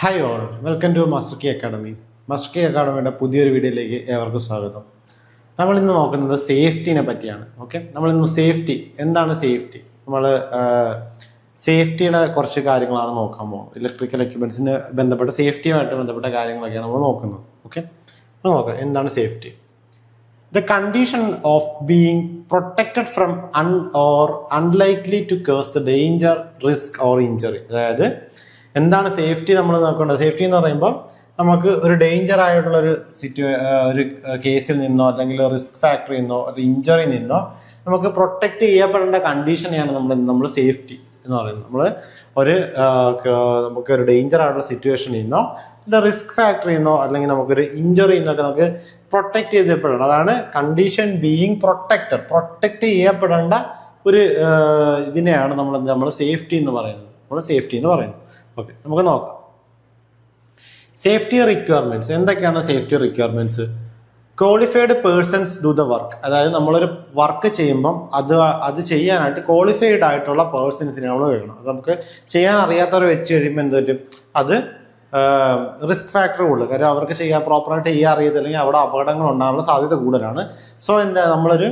Hi all, welcome to Master Key Academy. Master Key അക്കാഡമിയുടെ പുതിയൊരു വീഡിയോയിലേക്ക് ഏവർക്കും സ്വാഗതം. നമ്മളിന്ന് നോക്കുന്നത് സേഫ്റ്റിനെ പറ്റിയാണ്. ഓക്കെ, നമ്മളിന്ന് സേഫ്റ്റി എന്താണ് സേഫ്റ്റി, നമ്മൾ സേഫ്റ്റിയുടെ കുറച്ച് കാര്യങ്ങളാണ് നോക്കാൻ പോകുന്നത്. ഇലക്ട്രിക്കൽ എക്യുപ്മെൻറ്റ്സിന് ബന്ധപ്പെട്ട സേഫ്റ്റിയുമായിട്ട് ബന്ധപ്പെട്ട കാര്യങ്ങളൊക്കെയാണ് നമ്മൾ നോക്കുന്നത്. ഓക്കെ, നോക്കാം എന്താണ് safety. The condition of being protected from or unlikely to cause the danger, risk or injury. അതായത് എന്താണ് സേഫ്റ്റി നമ്മൾ നോക്കേണ്ടത്. സേഫ്റ്റി എന്ന് പറയുമ്പോൾ നമുക്ക് ഒരു ഡേഞ്ചർ ആയിട്ടുള്ള ഒരു ഒരു കേസിൽ നിന്നോ അല്ലെങ്കിൽ റിസ്ക് ഫാക്ടറിൽ നിന്നോ അല്ലെങ്കിൽ ഇഞ്ചറിയിൽ നിന്നോ നമുക്ക് പ്രൊട്ടക്റ്റ് ചെയ്യപ്പെടേണ്ട കണ്ടീഷനെയാണ് നമ്മൾ സേഫ്റ്റി എന്ന് പറയുന്നത്. നമ്മൾ നമുക്കൊരു ഡേഞ്ചർ ആയിട്ടുള്ള സിറ്റുവേഷനിൽ നിന്നോ റിസ്ക് ഫാക്ടറിൽ നിന്നോ അല്ലെങ്കിൽ നമുക്കൊരു ഇഞ്ചറി നിന്നൊക്കെ നമുക്ക് പ്രൊട്ടക്റ്റ് ചെയ്യപ്പെടണം. അതാണ് കണ്ടീഷൻ ബീയിങ് പ്രൊട്ടക്റ്റ് ചെയ്യപ്പെടേണ്ട ഒരു ഇതിനെയാണ് നമ്മൾ സേഫ്റ്റി എന്ന് പറയുന്നത്. ഓക്കെ, നമുക്ക് നോക്കാം സേഫ്റ്റി റിക്വയർമെന്റ്സ്. എന്തൊക്കെയാണ് safety requirements? Qualified persons do the work. അതായത് നമ്മളൊരു വർക്ക് ചെയ്യുമ്പം അത് ചെയ്യാനായിട്ട് ക്വാളിഫൈഡ് ആയിട്ടുള്ള പേഴ്സൺസിനെ നമ്മൾ വേണം. അത് നമുക്ക് ചെയ്യാൻ അറിയാത്തവരെ വെച്ച് കഴിയുമ്പോൾ എന്ത് പറ്റും, അത് റിസ്ക് ഫാക്ടർ കൂടുതൽ. കാര്യം അവർക്ക് പ്രോപ്പറായിട്ട് ചെയ്യാൻ അറിയത്തില്ലെങ്കിൽ അവിടെ അപകടങ്ങൾ ഉണ്ടാകാനുള്ള സാധ്യത കൂടുതലാണ്. സോ നമ്മളൊരു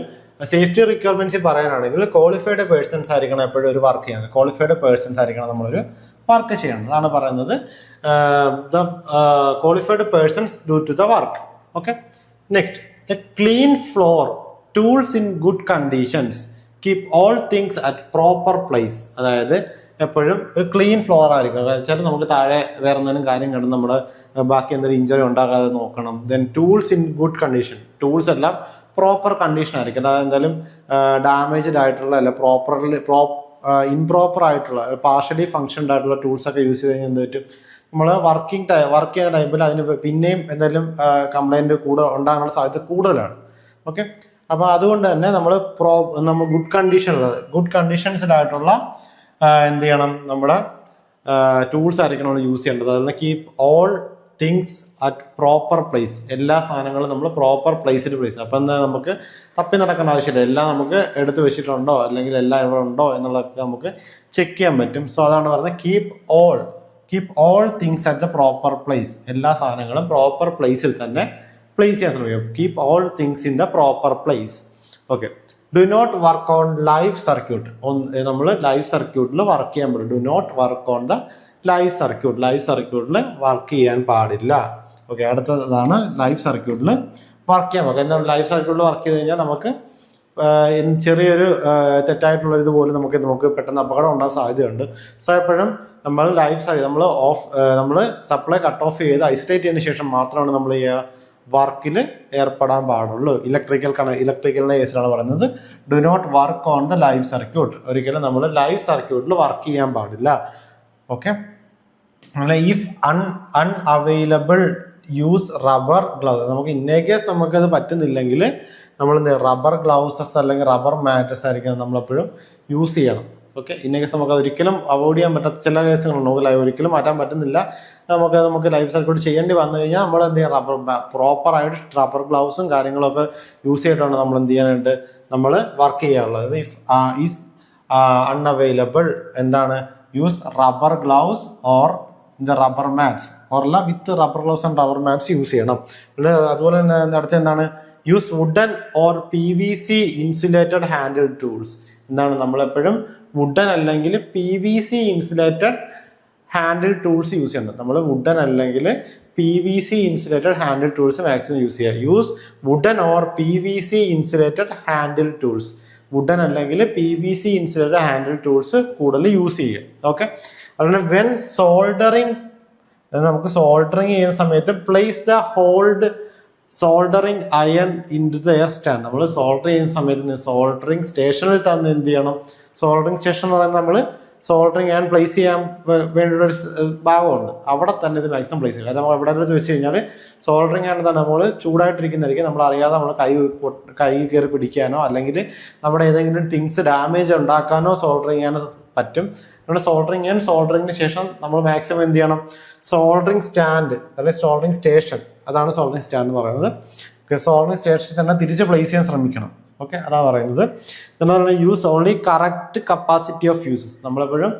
സേഫ്റ്റി റിക്വയർമെന്റ്സ് പറയാനാണെങ്കിൽ ക്വാളിഫൈഡ് പേഴ്സൺസ് ആയിരിക്കണം എപ്പോഴും ഒരു വർക്ക് ചെയ്യണം. ക്വാളിഫൈഡ് പേഴ്സൺസ് ആയിരിക്കണം നമ്മളൊരു വർക്ക് ചെയ്യണം. അതാണ് പറയുന്നത് the qualified persons do to the work. Okay, next, a clean floor, tools in good conditions, keep all things at proper place. അതായത് എപ്പോഴും ഒരു ക്ലീൻ ഫ്ലോർ ആയിരിക്കും. വെച്ചാൽ നമുക്ക് താഴെ വേറെ എന്തെങ്കിലും കാര്യം കണ്ട് നമ്മുടെ ബാക്കി എന്തെങ്കിലും ഇഞ്ചറി ഉണ്ടാകാതെ നോക്കണം. Then tools in good condition, tools എല്ലാം പ്രോപ്പർ കണ്ടീഷൻ ആയിരിക്കും. അതായത് എന്തായാലും ഡാമേജ്ഡ് ആയിട്ടുള്ള അല്ല ഇംപ്രോപ്പർ ആയിട്ടുള്ള പാർഷ്യലി ഫങ്ഷൻഡ് ആയിട്ടുള്ള ടൂൾസ് ഒക്കെ യൂസ് ചെയ്ത് കഴിഞ്ഞാൽ എന്ത് പറ്റും, നമ്മൾ വർക്ക് ചെയ്യുന്ന ടൈമിൽ അതിന് പിന്നെയും എന്തെങ്കിലും കംപ്ലൈൻറ്റ് ഉണ്ടാകാനുള്ള സാധ്യത കൂടുതലാണ്. ഓക്കെ, അപ്പോൾ അതുകൊണ്ട് തന്നെ നമ്മൾ ഗുഡ് കണ്ടീഷൻസിലായിട്ടുള്ള എന്ത് ചെയ്യണം, നമ്മുടെ ടൂൾസ് ആയിരിക്കണം നമ്മൾ യൂസ് ചെയ്യേണ്ടത്. അതുപോലെ keep all things at proper place. എല്ലാ സാധനങ്ങളും നമ്മൾ പ്രോപ്പർ പ്ലേസിൽ പ്ലേസ്. അപ്പം എന്താ, നമുക്ക് തപ്പി നടക്കേണ്ട ആവശ്യമില്ല. എല്ലാം നമുക്ക് എടുത്ത് വെച്ചിട്ടുണ്ടോ അല്ലെങ്കിൽ എല്ലാം ഇവിടെ ഉണ്ടോ എന്നുള്ളതൊക്കെ നമുക്ക് ചെക്ക് ചെയ്യാൻ പറ്റും. സോ അതാണ് പറയുന്നത് keep all things at the proper place. എല്ലാ സാധനങ്ങളും പ്രോപ്പർ പ്ലേസിൽ തന്നെ പ്ലേസ് ചെയ്യാൻ ശ്രമിക്കും. Keep all things in the proper place. Okay, do not work on live circuit. നമ്മൾ ലൈവ് സർക്യൂട്ടിൽ വർക്ക് ചെയ്യാൻ പറ്റും. Do not work on the live സർക്യൂട്ടിൽ വർക്ക് ചെയ്യാൻ പാടില്ല. ഓക്കെ, അടുത്തതാണ് ലൈവ് സർക്യൂട്ടിൽ വർക്ക് ചെയ്യാൻ പറ്റും. എന്താണ് ലൈവ് സർക്യൂട്ടിൽ വർക്ക് ചെയ്ത് കഴിഞ്ഞാൽ നമുക്ക് ചെറിയൊരു തെറ്റായിട്ടുള്ള ഇതുപോലെ നമുക്ക് പെട്ടെന്ന് അപകടം ഉണ്ടാകാൻ സാധ്യതയുണ്ട്. സോ എപ്പോഴും നമ്മൾ സപ്ലൈ കട്ട് ഓഫ് ചെയ്ത് ഐസൊലേറ്റ് ചെയ്തതിന് ശേഷം മാത്രമാണ് നമ്മൾ ഈ വർക്കിൽ ഏർപ്പെടാൻ പാടുള്ളൂ. ഇലക്ട്രിക്കലിന്റെ കേസിലാണ് പറയുന്നത് do not work on the live circuit. ഒരിക്കലും നമ്മൾ ലൈവ് സർക്യൂട്ടിൽ വർക്ക് ചെയ്യാൻ പാടില്ല. Okay, if unavailable use rubber gloves. നമുക്ക് ഇന്നേ കേസ് നമുക്കത് പറ്റുന്നില്ലെങ്കിൽ നമ്മൾ റബ്ബർ ഗ്ലൗസസ് അല്ലെങ്കിൽ റബ്ബർ മാറ്റസ് ആയിരിക്കണം നമ്മളെപ്പോഴും യൂസ് ചെയ്യണം. ഓക്കെ, ഇന്ന കേസ് നമുക്ക് ഒരിക്കലും അവോയ്ഡ് ചെയ്യാൻ പറ്റാത്ത ചില കേസുകളുണ്ട്. നമുക്ക് ഒരിക്കലും മാറ്റാൻ പറ്റുന്നില്ല, നമുക്ക് ലൈഫ് സർക്യൂട്ട് ചെയ്യേണ്ടി വന്നു കഴിഞ്ഞാൽ നമ്മൾ എന്ത് ചെയ്യാം, പ്രോപ്പറായിട്ട് റബ്ബർ ഗ്ലൗസും കാര്യങ്ങളൊക്കെ യൂസ് ചെയ്തിട്ടാണ് നമ്മൾ എന്ത് ചെയ്യാനായിട്ട് നമ്മൾ വർക്ക് ചെയ്യാറുള്ളത്. ഇഫ് ഈസ് അൺഅവൈലബിൾ എന്താണ്, use rubber gloves or the rubber mats ഓർല്ല with rubber gloves and rubber mats use ചെയ്യണം. അതുപോലെ തന്നെ അടുത്ത എന്താണ്, use wooden or PVC insulated handle tools. എന്താണ്, നമ്മളെപ്പോഴും വുഡൻ അല്ലെങ്കിൽ PVC insulated handle tools use ചെയ്യണം. നമ്മൾ വുഡൻ അല്ലെങ്കിൽ PVC insulated handle tools maximum use ചെയ്യുക. Use wooden or PVC insulated handle tools. Wooden അല്ലെങ്കിൽ PVC ഇൻസുലേറ്റഡ് ഹാൻഡിൽ ടൂൾസ് കൂടുതൽ use ചെയ്യുക. ഓക്കെ, അതുപോലെ വെൻ സോൾഡറിങ്, നമുക്ക് സോൾഡറിങ് ചെയ്യുന്ന സമയത്ത് place the hold soldering iron in to the air stand. നമ്മൾ solder ചെയ്യുന്ന സമയത്ത് സോൾഡറിങ് സ്റ്റേഷനിൽ തന്നെ എന്ത് ചെയ്യണം, സോൾഡറിങ് സ്റ്റേഷൻ എന്ന് പറയുന്നത് നമ്മൾ സോൾഡറിങ് അയൺ പ്ലേസ് ചെയ്യാൻ വേണ്ടിയൊരു ഭാഗമുണ്ട്, അവിടെ തന്നെ ഇത് മാക്സിമം പ്ലേസ് ചെയ്യുക. നമ്മൾ എവിടെ വെച്ച് കഴിഞ്ഞാൽ സോൾഡറിങ് അയൺ തന്നെ നമ്മൾ ചൂടായിട്ടിരിക്കുന്നതായിരിക്കും. നമ്മൾ അറിയാതെ നമ്മൾ കൈ കയറി പിടിക്കാനോ അല്ലെങ്കിൽ നമ്മുടെ ഏതെങ്കിലും തിങ്സ് ഡാമേജ് ഉണ്ടാക്കാനോ സോൾഡറിങ് ചെയ്യാനോ പറ്റും. നമ്മുടെ സോൾഡറിങ്ങിന് ശേഷം നമ്മൾ മാക്സിമം എന്ത് ചെയ്യണം, സോൾഡറിങ് സ്റ്റാൻഡ് അല്ലെങ്കിൽ സോൾഡറിങ് സ്റ്റേഷൻ, അതാണ് സോൾഡറിങ് സ്റ്റാൻഡ് എന്ന് പറയുന്നത്. സോൾഡറിങ് സ്റ്റേഷൻ തന്നെ തിരിച്ച് പ്ലേസ് ചെയ്യാൻ ശ്രമിക്കണം. ഓക്കെ, അതാണ് പറയുന്നത്. എന്ന് പറഞ്ഞാൽ use only correct capacity of fuses. നമ്മളെപ്പോഴും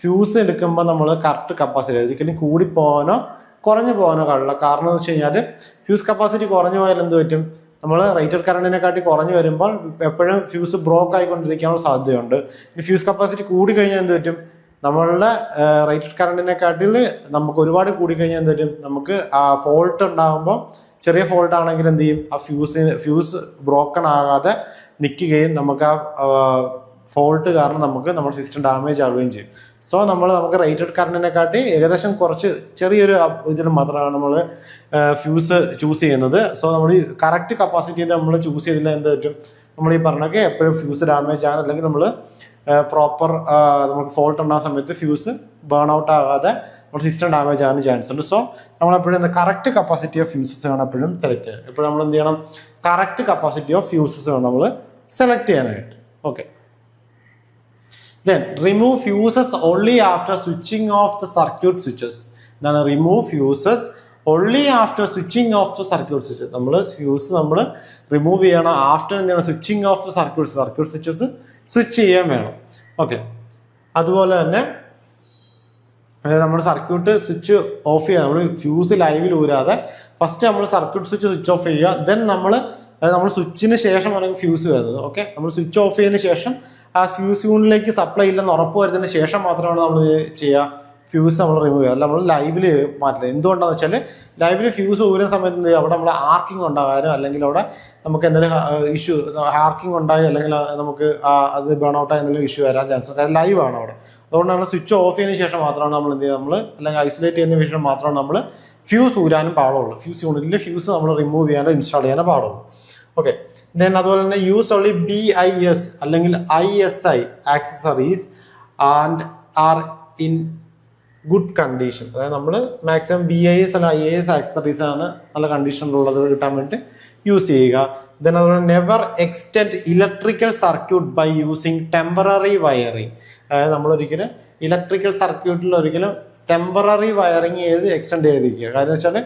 ഫ്യൂസ് എടുക്കുമ്പോൾ നമ്മൾ കറക്റ്റ് കപ്പാസിറ്റി, ഒരിക്കലും കൂടിപ്പോകാനോ കുറഞ്ഞു പോകാനോ പാടില്ല. കാരണം എന്ന് വെച്ച് കഴിഞ്ഞാൽ ഫ്യൂസ് കപ്പാസിറ്റി കുറഞ്ഞു പോയാൽ എന്ത് പറ്റും, നമ്മൾ റേറ്റഡ് കറണ്ടിനെക്കാട്ടി കുറഞ്ഞു വരുമ്പോൾ എപ്പോഴും ഫ്യൂസ് ബ്രോക്ക് ആയിക്കൊണ്ടിരിക്കാനുള്ള സാധ്യതയുണ്ട്. ഇനി ഫ്യൂസ് കപ്പാസിറ്റി കൂടി കഴിഞ്ഞാൽ എന്ത് പറ്റും, നമ്മളുടെ റേറ്റഡ് കറണ്ടിനെക്കാട്ടിൽ നമുക്ക് ഒരുപാട് കൂടിക്കഴിഞ്ഞാൽ എന്ത് പറ്റും, നമുക്ക് ആ ഫോൾട്ട് ഉണ്ടാകുമ്പോൾ ചെറിയ ഫോൾട്ട് ആണെങ്കിൽ എന്ത് ചെയ്യും, ആ ഫ്യൂസ് ബ്രോക്കൺ ആകാതെ നിൽക്കുകയും നമുക്ക് ആ ഫോൾട്ട് കാരണം നമുക്ക് നമ്മുടെ സിസ്റ്റം ഡാമേജ് ആവുകയും ചെയ്യും. സോ നമുക്ക് റേറ്റഡ് കറണ്ടിനെക്കാട്ടി ഏകദേശം കുറച്ച് ചെറിയൊരു ഇതിൽ മാത്രമാണ് നമ്മൾ ഫ്യൂസ് ചൂസ് ചെയ്യുന്നത്. സോ നമ്മൾ ഈ കറക്റ്റ് കപ്പാസിറ്റിയിൽ നമ്മൾ ചൂസ് ചെയ്തില്ല എന്ത് പറ്റും, നമ്മൾ ഈ പറഞ്ഞൊക്കെ എപ്പോഴും ഫ്യൂസ് ഡാമേജ് ആണ്, അല്ലെങ്കിൽ നമ്മൾ പ്രോപ്പർ നമുക്ക് ഫോൾട്ട് ഉണ്ടാകുന്ന സമയത്ത് ഫ്യൂസ് ബേൺ ഔട്ട് ആകാതെ നമ്മുടെ സിസ്റ്റം ഡാമേജ് ആകാൻ ചാൻസ് ഉണ്ട്. സോ നമ്മളെപ്പോഴും കറക്റ്റ് കപ്പാസിറ്റി ഓഫ് ഫ്യൂസസ് വേണം എപ്പോഴും സെലക്ട് ചെയ്യാൻ. എപ്പോഴും നമ്മൾ എന്ത് ചെയ്യണം, കറക്റ്റ് കപ്പാസിറ്റി ഓഫ് ഫ്യൂസസ് വേണം നമ്മൾ സെലക്ട് ചെയ്യാനായിട്ട്. Okay, then remove fuses only after switching off the circuit switches. എന്താണ് remove fuses only after switching off the circuit switches. നമ്മൾ ഫ്യൂസ് നമ്മൾ റിമൂവ് ചെയ്യണം ആഫ്റ്റർ എന്താണ് switching of the circuit switches switch ചെയ്യാൻ വേണം. ഓക്കെ, അതുപോലെ തന്നെ നമ്മൾ സർക്യൂട്ട് സ്വിച്ച് ഓഫ് ചെയ്യുക, നമ്മൾ ഫ്യൂസ് ലൈവിൽ ഊരാതെ ഫസ്റ്റ് നമ്മൾ സർക്യൂട്ട് സ്വിച്ച് ഓഫ് ചെയ്യുക. ദെൻ നമ്മൾ സ്വിച്ചിന് ശേഷം അല്ലെങ്കിൽ ഫ്യൂസ് വരുന്നത്. ഓക്കെ, നമ്മൾ സ്വിച്ച് ഓഫ് ചെയ്തതിന് ശേഷം ആ ഫ്യൂസ് യൂണിലേക്ക് സപ്ലൈ ഇല്ലെന്ന് ഉറപ്പ് വരുന്നതിന് ശേഷം മാത്രമാണ് നമ്മൾ ചെയ്യുക, ഫ്യൂസ് നമ്മൾ റിമൂവ് ചെയ്യുക. അല്ല നമ്മൾ ലൈവിൽ മാറ്റില്ല. എന്തുകൊണ്ടാണെന്ന് വെച്ചാൽ ലൈവിൽ ഫ്യൂസ് ഊരുന്ന സമയത്ത് എന്ത് ചെയ്യുക, അവിടെ നമ്മൾ ആർക്കിംഗ് ഉണ്ടാകാനും അല്ലെങ്കിൽ അവിടെ നമുക്ക് എന്തെങ്കിലും ഇഷ്യൂ ആർക്കിംഗ് ഉണ്ടായി അല്ലെങ്കിൽ നമുക്ക് അത് ബേൺ ഔട്ടായി എന്തെങ്കിലും ഇഷ്യൂ വരാൻ ചാൻസ്. കാരണം ലൈവ് ആണ് അവിടെ. അതുകൊണ്ടാണ് സ്വിച്ച് ഓഫ് ചെയ്തതിന് ശേഷം മാത്രമാണ് നമ്മൾ എന്ത് ചെയ്യുക, നമ്മൾ അല്ലെങ്കിൽ ഐസൊലേറ്റ് ചെയ്യുന്നതിന് ശേഷം മാത്രമാണ് നമ്മൾ ഫ്യൂസ് ഊരാനും പാടുള്ളൂ. ഫ്യൂസ് യൂണിറ്റിൽ ഫ്യൂസ് നമ്മൾ റിമൂവ് ചെയ്യാനോ ഇൻസ്റ്റാൾ ചെയ്യാനോ പാടുള്ളൂ. ഓക്കെ, ദെൻ അതുപോലെ തന്നെ യൂസ് ഓൺലി BIS അല്ലെങ്കിൽ ISI accessories and are in good condition. അതായത് നമ്മൾ മാക്സിമം BIS അല്ല IAS ആക്സസറീസ് ആണ് നല്ല കണ്ടീഷനിലുള്ളത് കിട്ടാൻ വേണ്ടി യൂസ് ചെയ്യുക. ദെൻ അതുപോലെ never extend electrical circuit by using temporary wiring. അതായത് നമ്മളൊരിക്കലും ഇലക്ട്രിക്കൽ സർക്യൂട്ടിൽ ഒരിക്കലും ടെമ്പററി വയറിങ് ചെയ്ത് എക്സ്റ്റെൻഡ് ചെയ്തിരിക്കുക. കാര്യം വെച്ചാൽ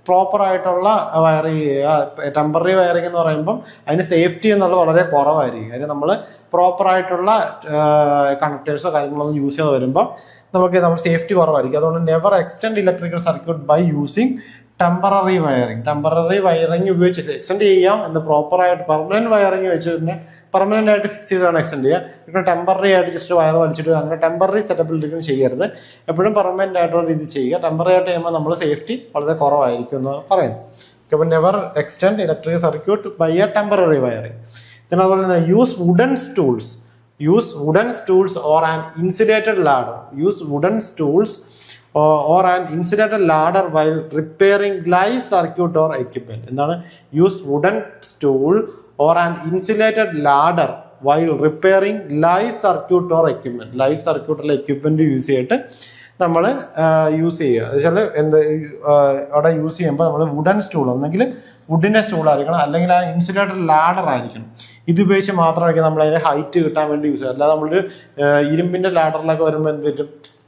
പ്രോപ്പർ ആയിട്ടുള്ള വയറിങ് ചെയ്യുക. ടെമ്പററി വയറിങ് എന്ന് പറയുമ്പം അതിന് സേഫ്റ്റി എന്നുള്ളത് വളരെ കുറവായിരിക്കും. കാര്യം നമ്മൾ പ്രോപ്പർ ആയിട്ടുള്ള കണക്ടേഴ്സോ കാര്യങ്ങളൊന്നും യൂസ് ചെയ്ത് വരുമ്പോൾ നമ്മൾ സേഫ്റ്റി കുറവായിരിക്കും. അതുകൊണ്ട് never extend electrical circuit by using temporary wiring ഉപയോഗിച്ച് എക്സ്റ്റെൻഡ് ചെയ്യാം. എന്ന് പ്രോപ്പറായിട്ട് പെർമനന്റ് വയറിങ് വെച്ച് തന്നെ പെർമനന്റ് ആയിട്ട് ഫിക്സ് ചെയ്താണ് എക്സ്റ്റെൻഡ് ചെയ്യുക. ഇപ്പോൾ ടെമ്പററി ആയിട്ട് ജസ്റ്റ് വയർ വലിച്ചിട്ട് അങ്ങനെ ടെമ്പററി സെറ്റപ്പിൽ ചെയ്യരുത്. എപ്പോഴും പെർമനന്റ് ആയിട്ടുള്ള രീതി ചെയ്യുക. ടെമ്പററി ആയിട്ട് ചെയ്യുമ്പോൾ നമ്മൾ സേഫ്റ്റി വളരെ കുറവായിരിക്കും എന്ന് പറയുന്നു. അപ്പോൾ never extend electrical circuit by a temporary wiring. പിന്നെ അതുപോലെ തന്നെ use wooden stools or an insulated ladder while repairing live circuit or equipment. എന്താണ് use wooden stool or an insulated ladder while repairing live circuit or equipment. Live സർക്യൂട്ടുള്ള equipment use ചെയ്തിട്ട് നമ്മൾ use ചെയ്യുക. എന്നുവെച്ചാൽ അവിടെ യൂസ് ചെയ്യുമ്പോൾ നമ്മൾ wooden stool ഒന്നെങ്കിൽ വുഡിന്റെ സ്റ്റൂൾ ആയിരിക്കണം, അല്ലെങ്കിൽ ആ ഇൻസുലേറ്റഡ് ലാഡർ ആയിരിക്കണം. ഇത് ഉപയോഗിച്ച് മാത്രമായിരിക്കും നമ്മൾ അതിന്റെ ഹൈറ്റ് കിട്ടാൻ വേണ്ടി യൂസ് ചെയ്യുക. അല്ലാതെ നമ്മളൊരു ഇരുമ്പിന്റെ ലാഡറിലൊക്കെ വരുമ്പോൾ എന്ത് പറ്റും,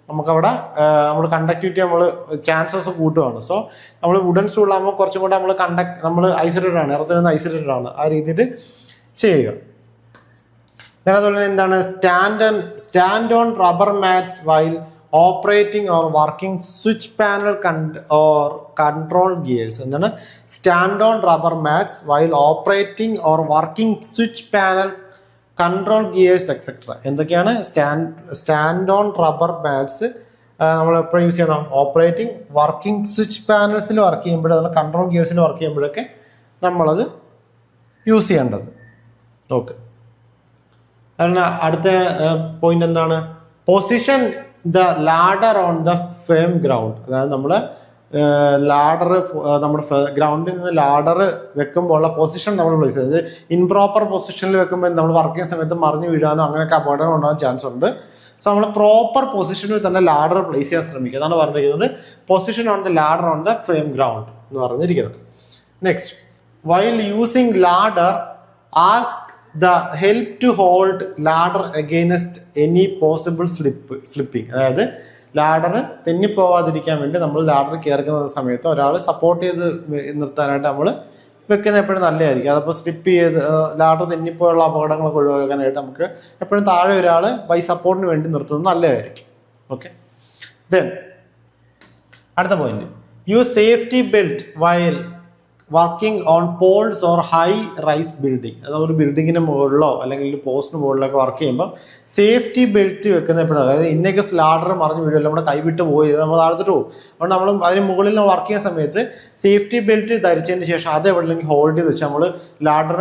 നമുക്കവിടെ നമ്മൾ കണ്ടക്ടിവിറ്റി ചാൻസസ് കൂട്ടുകയാണ്. സോ നമ്മൾ വുഡൻ സ്റ്റൂളാകുമ്പോൾ കുറച്ചും കൂടെ നമ്മൾ ഐസൊലേറ്റഡ് ആണ്, ഇറത്തിൽ നിന്ന് ഐസൊലേറ്റഡ് ആണ്, ആ രീതിയിൽ ചെയ്യുക. അതുപോലെ തന്നെ എന്താണ് stand on rubber mats while operating or working switch panel or control gears. എന്താണ് stand on rubber mats while operating or working switch panel control gears etcetera. എന്തൊക്കെയാണ് സ്റ്റാൻഡ് ഓൺ റബ്ബർ മാറ്റ്സ് നമ്മൾ എപ്പോഴും യൂസ് ചെയ്യണം? Operating working switch പാനൽസിൽ work ചെയ്യുമ്പോഴും അതുപോലെ control ഗിയേഴ്സിൽ work ചെയ്യുമ്പോഴൊക്കെ നമ്മളത് use ചെയ്യേണ്ടത്. ഓക്കെ, അതുപോലെ അടുത്ത പോയിന്റ് എന്താണ്? Position the ladder on the firm ground. അതായത് നമ്മൾ ലാഡർ നമ്മുടെ ഗ്രൗണ്ടിൽ നിന്ന് ലാഡർ വെക്കുമ്പോൾ ഉള്ള പൊസിഷൻ നമ്മൾ പ്ലേസ് ചെയ്തത് ഇൻപ്രോപ്പർ പൊസിഷനിൽ വെക്കുമ്പോൾ നമ്മൾ വർക്ക് ചെയ്യുന്ന സമയത്ത് മറിഞ്ഞു വീഴാനോ അങ്ങനെയൊക്കെ അപകടങ്ങൾ ഉണ്ടാകാൻ ചാൻസ് ഉണ്ട്. സോ നമ്മൾ പ്രോപ്പർ പൊസിഷനിൽ തന്നെ ലാഡർ പ്ലേസ് ചെയ്യാൻ ശ്രമിക്കുക. അതാണ് പറഞ്ഞിരിക്കുന്നത് position on the ladder on the firm ground എന്ന് പറഞ്ഞിരിക്കുന്നത്. Next, while using ladder ask the help to hold ladder against any possible slipping. അതായത് ലാഡർ തെന്നിപ്പോവാതിരിക്കാൻ വേണ്ടി നമ്മൾ ലാഡർ കയറുന്ന സമയത്ത് ഒരാൾ സപ്പോർട്ട് ചെയ്ത് നിർത്താനായിട്ട് നമ്മൾ വെക്കുന്നത് എപ്പോഴും നല്ലതായിരിക്കും. അതപ്പോൾ സ്ലിപ്പ് ചെയ്ത് ലാഡർ തെന്നിപ്പോയുള്ള അപകടങ്ങളൊക്കെ ഒഴിവാക്കാനായിട്ട് നമുക്ക് എപ്പോഴും താഴെ ഒരാൾ ബൈ സപ്പോർട്ടിന് വേണ്ടി നിർത്തുന്നത് നല്ലതായിരിക്കും. ഓക്കെ, ദെൻ അടുത്ത point, use safety belt while working on poles or high rise building. അതായത് ഒരു ബിൽഡിങ്ങിന് മുകളിലോ അല്ലെങ്കിൽ ഒരു പോസ്റ്റിന് മുകളിലൊക്കെ വർക്ക് ചെയ്യുമ്പോൾ സേഫ്റ്റി ബെൽറ്റ് വെക്കുന്ന എപ്പോഴാണ്, അതായത് ഇന്നേക്ക് ലാഡർ മറിഞ്ഞു വീഴുമല്ലോ, നമ്മുടെ കൈവിട്ട് പോയി നമ്മൾ താഴ്ത്തിട്ട് പോകും. അതുകൊണ്ട് നമ്മൾ അതിന് മുകളിൽ വർക്ക് ചെയ്യുന്ന സമയത്ത് സേഫ്റ്റി ബെൽറ്റ് ധരിച്ചതിന് ശേഷം അത് എവിടെയെങ്കിലും ഹോൾഡ് ചെയ്ത് വെച്ച് നമ്മൾ ലാഡർ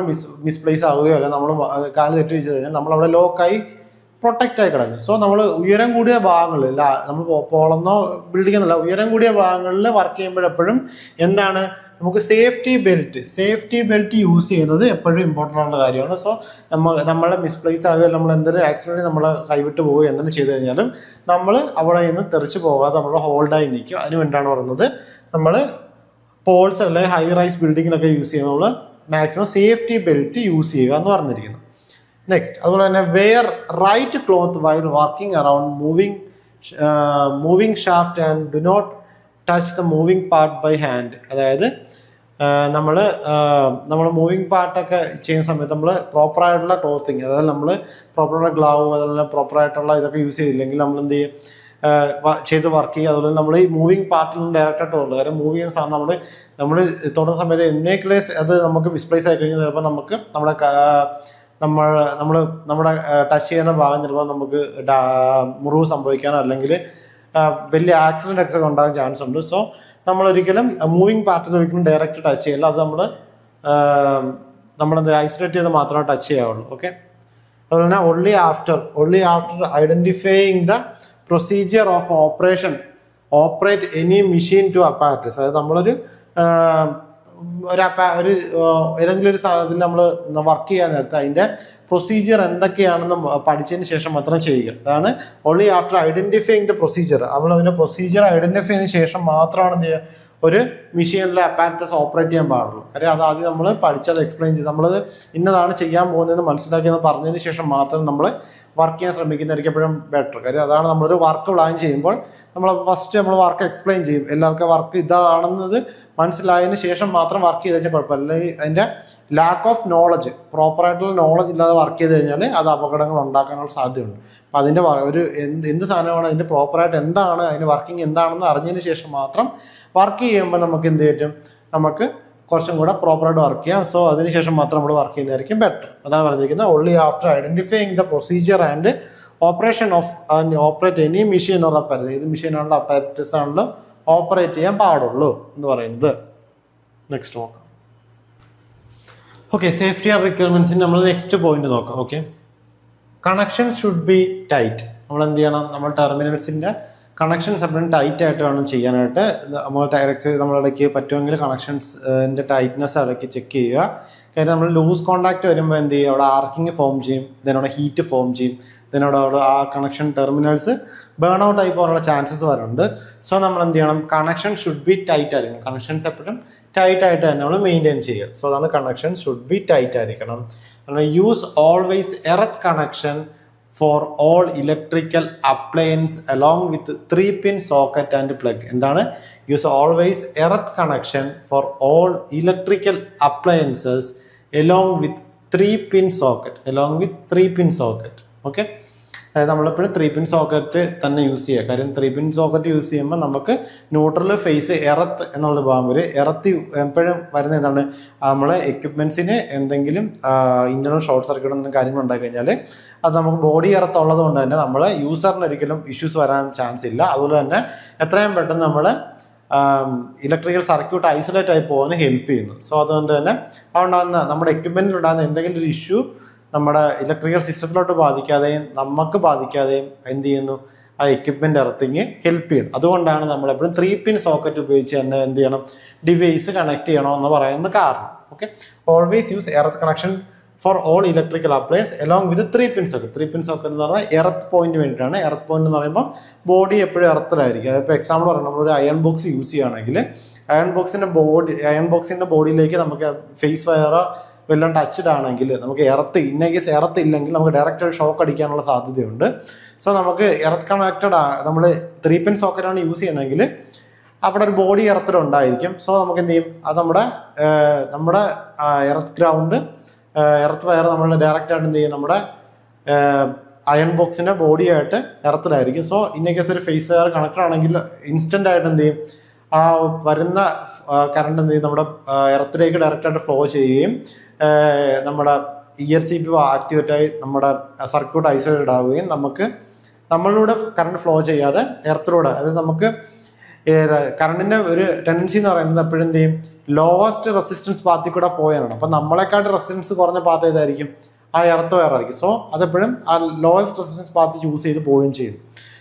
മിസ്പ്ലേസ് ആവുകയോ അല്ലെങ്കിൽ നമ്മൾ കാല് തെറ്റി വെച്ച് കഴിഞ്ഞാൽ നമ്മളവിടെ ലോക്കായി പ്രൊട്ടക്റ്റ് ആയി കിടക്കും. സോ നമ്മൾ ഉയരം കൂടിയ ഭാഗങ്ങളിൽ, നമ്മൾ പോളന്നോ ബിൽഡിംഗ് എന്നല്ല, ഉയരം കൂടിയ ഭാഗങ്ങളിൽ വർക്ക് ചെയ്യുമ്പോഴെപ്പോഴും എന്താണ്, നമുക്ക് സേഫ്റ്റി ബെൽറ്റ് യൂസ് ചെയ്യുന്നത് എപ്പോഴും ഇമ്പോർട്ടൻ്റ് ആയിട്ടുള്ള കാര്യമാണ്. സോ നമ്മളെ മിസ്പ്ലേസ് ആകുക, നമ്മൾ എന്തെങ്കിലും ആക്സിഡൻറ്റ് നമ്മളെ കൈവിട്ട് പോവുക എന്തെങ്കിലും ചെയ്ത് കഴിഞ്ഞാലും നമ്മൾ അവിടെ നിന്ന് തെറിച്ച് പോകാതെ നമ്മൾ ഹോൾഡായി നിൽക്കും. അതിന് വേണ്ടിയാണ് പറയുന്നത് നമ്മൾ പോൾസ് അല്ലെങ്കിൽ ഹൈ റൈസ് ബിൽഡിങ്ങിലൊക്കെ യൂസ് ചെയ്യുന്ന നമ്മൾ മാക്സിമം സേഫ്റ്റി ബെൽറ്റ് യൂസ് ചെയ്യുക എന്ന് പറഞ്ഞിരിക്കുന്നു. നെക്സ്റ്റ്, അതുപോലെ തന്നെ wear right cloth while working around moving shaft and do not touch the moving part by hand. അതായത് നമ്മൾ മൂവിങ് പാർട്ടൊക്കെ ചെയ്യുന്ന സമയത്ത് നമ്മൾ പ്രോപ്പറായിട്ടുള്ള ക്ലോത്തിങ്, അതായത് നമ്മൾ പ്രോപ്പറായിട്ടുള്ള ഗ്ലൗ അതുപോലെ പ്രോപ്പറായിട്ടുള്ള ഇതൊക്കെ യൂസ് ചെയ്തില്ലെങ്കിൽ നമ്മൾ എന്ത് ചെയ്യും, ചെയ്ത് വർക്ക് ചെയ്യുക. അതുപോലെ നമ്മൾ ഈ മൂവിങ് പാർട്ടിൽ നിന്ന് ഡയറക്റ്റായിട്ട് പോകുന്നത്, കാരണം മൂവ് ചെയ്യുന്ന സാധനം നമ്മൾ തൊടുന്ന സമയത്ത് എന്നേക്കുള്ള അത് നമുക്ക് മിസ്പ്ലേസ് ആയി കഴിഞ്ഞാൽ ചിലപ്പോൾ നമുക്ക് നമ്മുടെ ടച്ച് ചെയ്യുന്ന ഭാഗം ചിലപ്പോൾ നമുക്ക് മുറിവ് സംഭവിക്കാനോ അല്ലെങ്കിൽ വലിയ ആക്സിഡൻ്റ് ഒക്കെ ഉണ്ടാകാൻ ചാൻസ് ഉണ്ട്. സോ നമ്മളൊരിക്കലും മൂവിങ് പാർട്ടിൽ ഒരിക്കലും ഡയറക്റ്റ് ടച്ച് ചെയ്യില്ല. അത് നമ്മളെന്ത് ഐസൊലേറ്റ് ചെയ്ത് മാത്രമേ ടച്ച് ചെയ്യാവുള്ളൂ. ഓക്കെ, അതുപോലെ തന്നെ only after identifying the procedure of operate any machine to apparatus. അതായത് നമ്മളൊരു ഏതെങ്കിലും ഒരു സാധനത്തിൽ നമ്മൾ വർക്ക് ചെയ്യാൻ നേരത്തെ അതിൻ്റെ പ്രൊസീജിയർ എന്തൊക്കെയാണെന്ന് പഠിച്ചതിന് ശേഷം മാത്രം ചെയ്യുക. അതാണ് only after identifying the procedure. നമ്മൾ അതിൻ്റെ പ്രൊസീജിയർ ഐഡന്റിഫൈ ചെയ്തതിന് ശേഷം മാത്രമാണ് എന്ത് ചെയ്യുക, ഒരു മെഷീനിലെ അപ്പാരറ്റസ് ഓപ്പറേറ്റ് ചെയ്യാൻ പാടുള്ളൂ. കാര്യം അത് ആദ്യം നമ്മൾ പഠിച്ചത് എക്സ്പ്ലെയിൻ ചെയ്ത് നമ്മളത് ഇന്നതാണ് ചെയ്യാൻ പോകുന്നതെന്ന് മനസ്സിലാക്കിയെന്ന് പറഞ്ഞതിന് ശേഷം മാത്രം നമ്മൾ വർക്ക് ചെയ്യാൻ ശ്രമിക്കുന്നതായിരിക്കും എപ്പോഴും ബെറ്റർ. കാര്യം അതാണ് നമ്മളൊരു വർക്ക് പ്ലാൻ ചെയ്യുമ്പോൾ നമ്മൾ ഫസ്റ്റ് നമ്മൾ വർക്ക് എക്സ്പ്ലെയിൻ ചെയ്യും, എല്ലാവർക്കും വർക്ക് ഇതാണെന്നത് മനസ്സിലായതിനു ശേഷം മാത്രം വർക്ക് ചെയ്ത് കഴിഞ്ഞാൽ കുഴപ്പമില്ല. അല്ലെങ്കിൽ അതിൻ്റെ ലാക്ക് ഓഫ് നോളജ്, പ്രോപ്പറായിട്ടുള്ള നോളജ് ഇല്ലാതെ വർക്ക് ചെയ്ത് കഴിഞ്ഞാൽ അത് അപകടങ്ങൾ ഉണ്ടാക്കാനുള്ള സാധ്യതയുണ്ട്. അപ്പം അതിൻ്റെ ഒരു എന്ത് സാധനമാണ് അതിൻ്റെ പ്രോപ്പറായിട്ട് എന്താണ് അതിൻ്റെ വർക്കിംഗ് എന്താണെന്ന് അറിഞ്ഞതിന് ശേഷം മാത്രം വർക്ക് ചെയ്യുമ്പോൾ നമുക്ക് എന്ത് പറ്റും, നമുക്ക് കുറച്ചും കൂടെ പ്രോപ്പറായിട്ട് വർക്ക് ചെയ്യാം. സോ അതിനുശേഷം മാത്രം നമ്മൾ വർക്ക് ചെയ്യുന്നതായിരിക്കും ബെറ്റർ. അതാണ് പറഞ്ഞിരിക്കുന്നത്, only after identifying the procedure and operation of operate any machine or apparatus. ഏത് മെഷീനാണല്ലോ അപ്പാരറ്റസ് ആണല്ലോ ഓപ്പറേറ്റ് ചെയ്യാൻ പാടുള്ളൂ എന്ന് പറയുന്നത്. നെക്സ്റ്റ് നോക്കാം. ഓക്കെ, സേഫ്റ്റി ആൻഡ് റിക്വയർമെന്റ്സിന് നമ്മൾ നെക്സ്റ്റ് പോയിന്റ് നോക്കാം. Okay, connection should be tight. നമ്മൾ എന്ത് ചെയ്യണം, നമ്മൾ ടെർമിനൽസിന്റെ കണക്ഷൻസ് എപ്പോഴും ടൈറ്റ് ആയിട്ട് വേണം ചെയ്യാനായിട്ട്. നമ്മൾ നമ്മളിടയ്ക്ക് പറ്റുമെങ്കിൽ കണക്ഷൻസിൻ്റെ ടൈറ്റ്നെസ് ഇടയ്ക്ക് ചെക്ക് ചെയ്യുക. കാര്യം നമ്മൾ ലൂസ് കോണ്ടാക്ട് വരുമ്പോൾ എന്ത് ചെയ്യും, അവിടെ ആർക്കിങ് ഫോം ചെയ്യും, അവിടെ ഹീറ്റ് ഫോം ചെയ്യും, അവിടെ ആ കണക്ഷൻ ടെർമിനൽസ് ബേൺ ഔട്ട് ആയി പോകാനുള്ള ചാൻസസ് വരുന്നുണ്ട്. സോ നമ്മൾ എന്ത് ചെയ്യണം, കണക്ഷൻ ഷുഡ് ബി ടൈറ്റ് ആയിരിക്കണം. കണക്ഷൻസ് എപ്പോഴും ടൈറ്റ് ആയിട്ട് തന്നെ നമ്മൾ മെയിൻറ്റെയിൻ ചെയ്യുക. സോ അതാണ് കണക്ഷൻ ഷുഡ് ബി ടൈറ്റ് ആയിരിക്കണം. Use always earth connection for all electrical appliance along with 3-pin socket and plug. എന്താണ്, use always earth connection for all electrical appliances along with 3-pin socket. Okay, അതായത് നമ്മളെപ്പോഴും 3-pin socket തന്നെ use ചെയ്യുക. കാര്യം 3-pin socket use ചെയ്യുമ്പോൾ നമുക്ക് neutral face earth എന്നുള്ള ഭാഗം വരും. എർത്ത് എപ്പോഴും വരുന്ന എന്താണ്, നമ്മളെ എക്യുപ്മെന്റ്സിന് എന്തെങ്കിലും ഇന്റർണൽ ഷോർട്ട് സർക്യൂട്ട് എന്തെങ്കിലും കാര്യങ്ങൾ ഉണ്ടായി കഴിഞ്ഞാൽ അത് നമുക്ക് ബോഡി എർത്ത് ഉള്ളത് കൊണ്ട് തന്നെ നമ്മൾ യൂസറിന് ഒരിക്കലും ഇഷ്യൂസ് വരാൻ ചാൻസ് ഇല്ല. അതുപോലെ തന്നെ എത്രയും പെട്ടെന്ന് നമ്മൾ ഇലക്ട്രിക്കൽ സർക്യൂട്ട് ഐസൊലേറ്റ് ആയി പോകാൻ ഹെൽപ്പ് ചെയ്യുന്നു. സോ അതുകൊണ്ട് തന്നെ അതുണ്ടാകുന്ന നമ്മുടെ എക്യുപ്മെന്റിൽ ഉണ്ടാകുന്ന എന്തെങ്കിലും ഒരു ഇഷ്യൂ നമ്മുടെ ഇലക്ട്രിക്കൽ സിസ്റ്റത്തിലോട്ട് ബാധിക്കാതെയും നമുക്ക് ബാധിക്കാതെയും എന്ത് ചെയ്യുന്നു, ആ എക്യുപ്മെന്റ് എർത്തിങ് ഹെൽപ്പ് ചെയ്യുന്നു. അതുകൊണ്ടാണ് നമ്മൾ എപ്പോഴും 3-pin സോക്കറ്റ് ഉപയോഗിച്ച് തന്നെ എന്ത് ചെയ്യണം, ഡിവൈസ് കണക്ട് ചെയ്യണം എന്ന് പറയുന്ന കാരണം. Okay, always use earth connection for all electrical appliance along with 3-pin socket. 3-pin socket എന്ന് പറഞ്ഞാൽ എർത്ത് പോയിന്റ് വേണ്ടിയിട്ടാണ്. എർത്ത് പോയിന്റ് എന്ന് പറയുമ്പോൾ ബോഡി എപ്പോഴും എർത്തിലായിരിക്കും. അതിപ്പോൾ എക്സാമ്പിൾ പറയാം, നമ്മളൊരു അയൺ ബോക്സ് യൂസ് ചെയ്യുകയാണെങ്കിൽ അയൺ ബോക്സിന്റെ ബോഡിയിലേക്ക് നമുക്ക് ഫേസ് വയറോ എല്ലാം ടച്ച്ഡ് ആണെങ്കിൽ നമുക്ക് എർത്ത് ഇല്ലെങ്കിൽ നമുക്ക് ഡയറക്റ്റ് ഒരു ഷോക്ക് അടിക്കാനുള്ള സാധ്യതയുണ്ട്. സോ നമുക്ക് എർത്ത് കണക്റ്റഡ് നമ്മൾ 3-pin സോക്കറ്റാണ് യൂസ് ചെയ്യുന്നതെങ്കിൽ അവിടെ ഒരു ബോഡി എർത്തിൽ ഉണ്ടായിരിക്കും. സോ നമുക്ക് എന്ത് ചെയ്യും, അത് നമ്മുടെ എർത്ത് ഗ്രൗണ്ട് എർത്ത് വയർ നമ്മൾ ഡയറക്റ്റ് ആയിട്ട് എന്ത് ചെയ്യും, നമ്മുടെ അയൺ ബോക്സിന്റെ ബോഡി ആയിട്ട് എർത്തിലായിരിക്കും. സോ ഇൻ കേസ് ഒരു ഫേസ് വയർ കണക്ടർ ആണെങ്കിൽ ഇൻസ്റ്റന്റ് ആയിട്ട് എന്ത് ചെയ്യും, ആ വരുന്ന കറണ്ട് എന്ത് ചെയ്യും, നമ്മുടെ എർത്തിലേക്ക് ഡയറക്റ്റ് ആയിട്ട് ഫ്ലോ ചെയ്യുകയും നമ്മുടെ ERCP ആക്ടിവേറ്റ് ആയി നമ്മുടെ സർക്യൂട്ട് ഐസൊലേറ്റഡ് ആവുകയും നമുക്ക് നമ്മളിലൂടെ കറണ്ട് ഫ്ലോ ചെയ്യാതെ എർത്തിലൂടെ, അതായത് നമുക്ക് കറണ്ടിന്റെ ഒരു ടെൻഡൻസി എന്ന് പറയുന്നത് എപ്പോഴും എന്ത് ചെയ്യും, ലോവസ്റ്റ് റെസിസ്റ്റൻസ് പാത്തിൽ കൂടെ പോയാണ്. അപ്പൊ നമ്മളെക്കാട്ട് റെസിസ്റ്റൻസ് കുറഞ്ഞ പാത്ത് ഏതായിരിക്കും, ആ എർത്ത് വയർ ആയിരിക്കും. സോ അതെപ്പോഴും ആ ലോവസ്റ്റ് റെസിസ്റ്റൻസ് പാത്ത് ചൂസ് ചെയ്ത് പോവുകയും ചെയ്യും.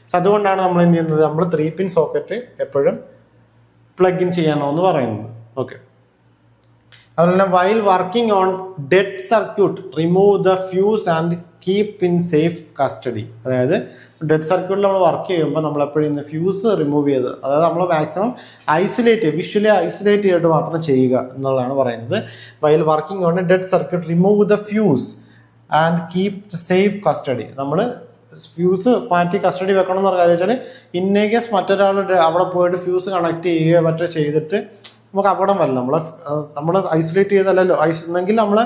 സോ അതുകൊണ്ടാണ് നമ്മൾ എന്ത് ചെയ്യുന്നത്, നമ്മൾ 3-pin സോക്കറ്റ് എപ്പോഴും പ്ലഗ് ഇൻ ചെയ്യണോ എന്ന് പറയുന്നത്. ഓക്കെ, അതുപോലെ while working on dead circuit remove the fuse and keep in safe custody. അതായത് ഡെഡ് സർക്യൂട്ടിൽ നമ്മൾ വർക്ക് ചെയ്യുമ്പോൾ നമ്മൾ എപ്പോഴും ഫ്യൂസ് റിമൂവ് ചെയ്ത്, അതായത് നമ്മൾ മാക്സിമം വിഷ്വലി ഐസൊലേറ്റ് ചെയ്തിട്ട് മാത്രം ചെയ്യുക എന്നുള്ളതാണ് പറയുന്നത്. While working on A dead circuit remove the fuse and keep safe custody. നമ്മൾ ഫ്യൂസ് മാറ്റി കസ്റ്റഡി വെക്കണം എന്ന് പറഞ്ഞാൽ വെച്ചാൽ ഇന്നേക്കേസ് മറ്റൊരാൾ അവിടെ പോയിട്ട് ഫ്യൂസ് കണക്ട് ചെയ്യുകയോ മറ്റോ ചെയ്തിട്ട് നമുക്ക് അപകടം വരില്ല. നമ്മൾ ഐസൊലേറ്റ് ചെയ്തല്ലോ, എന്നെങ്കിൽ നമ്മൾ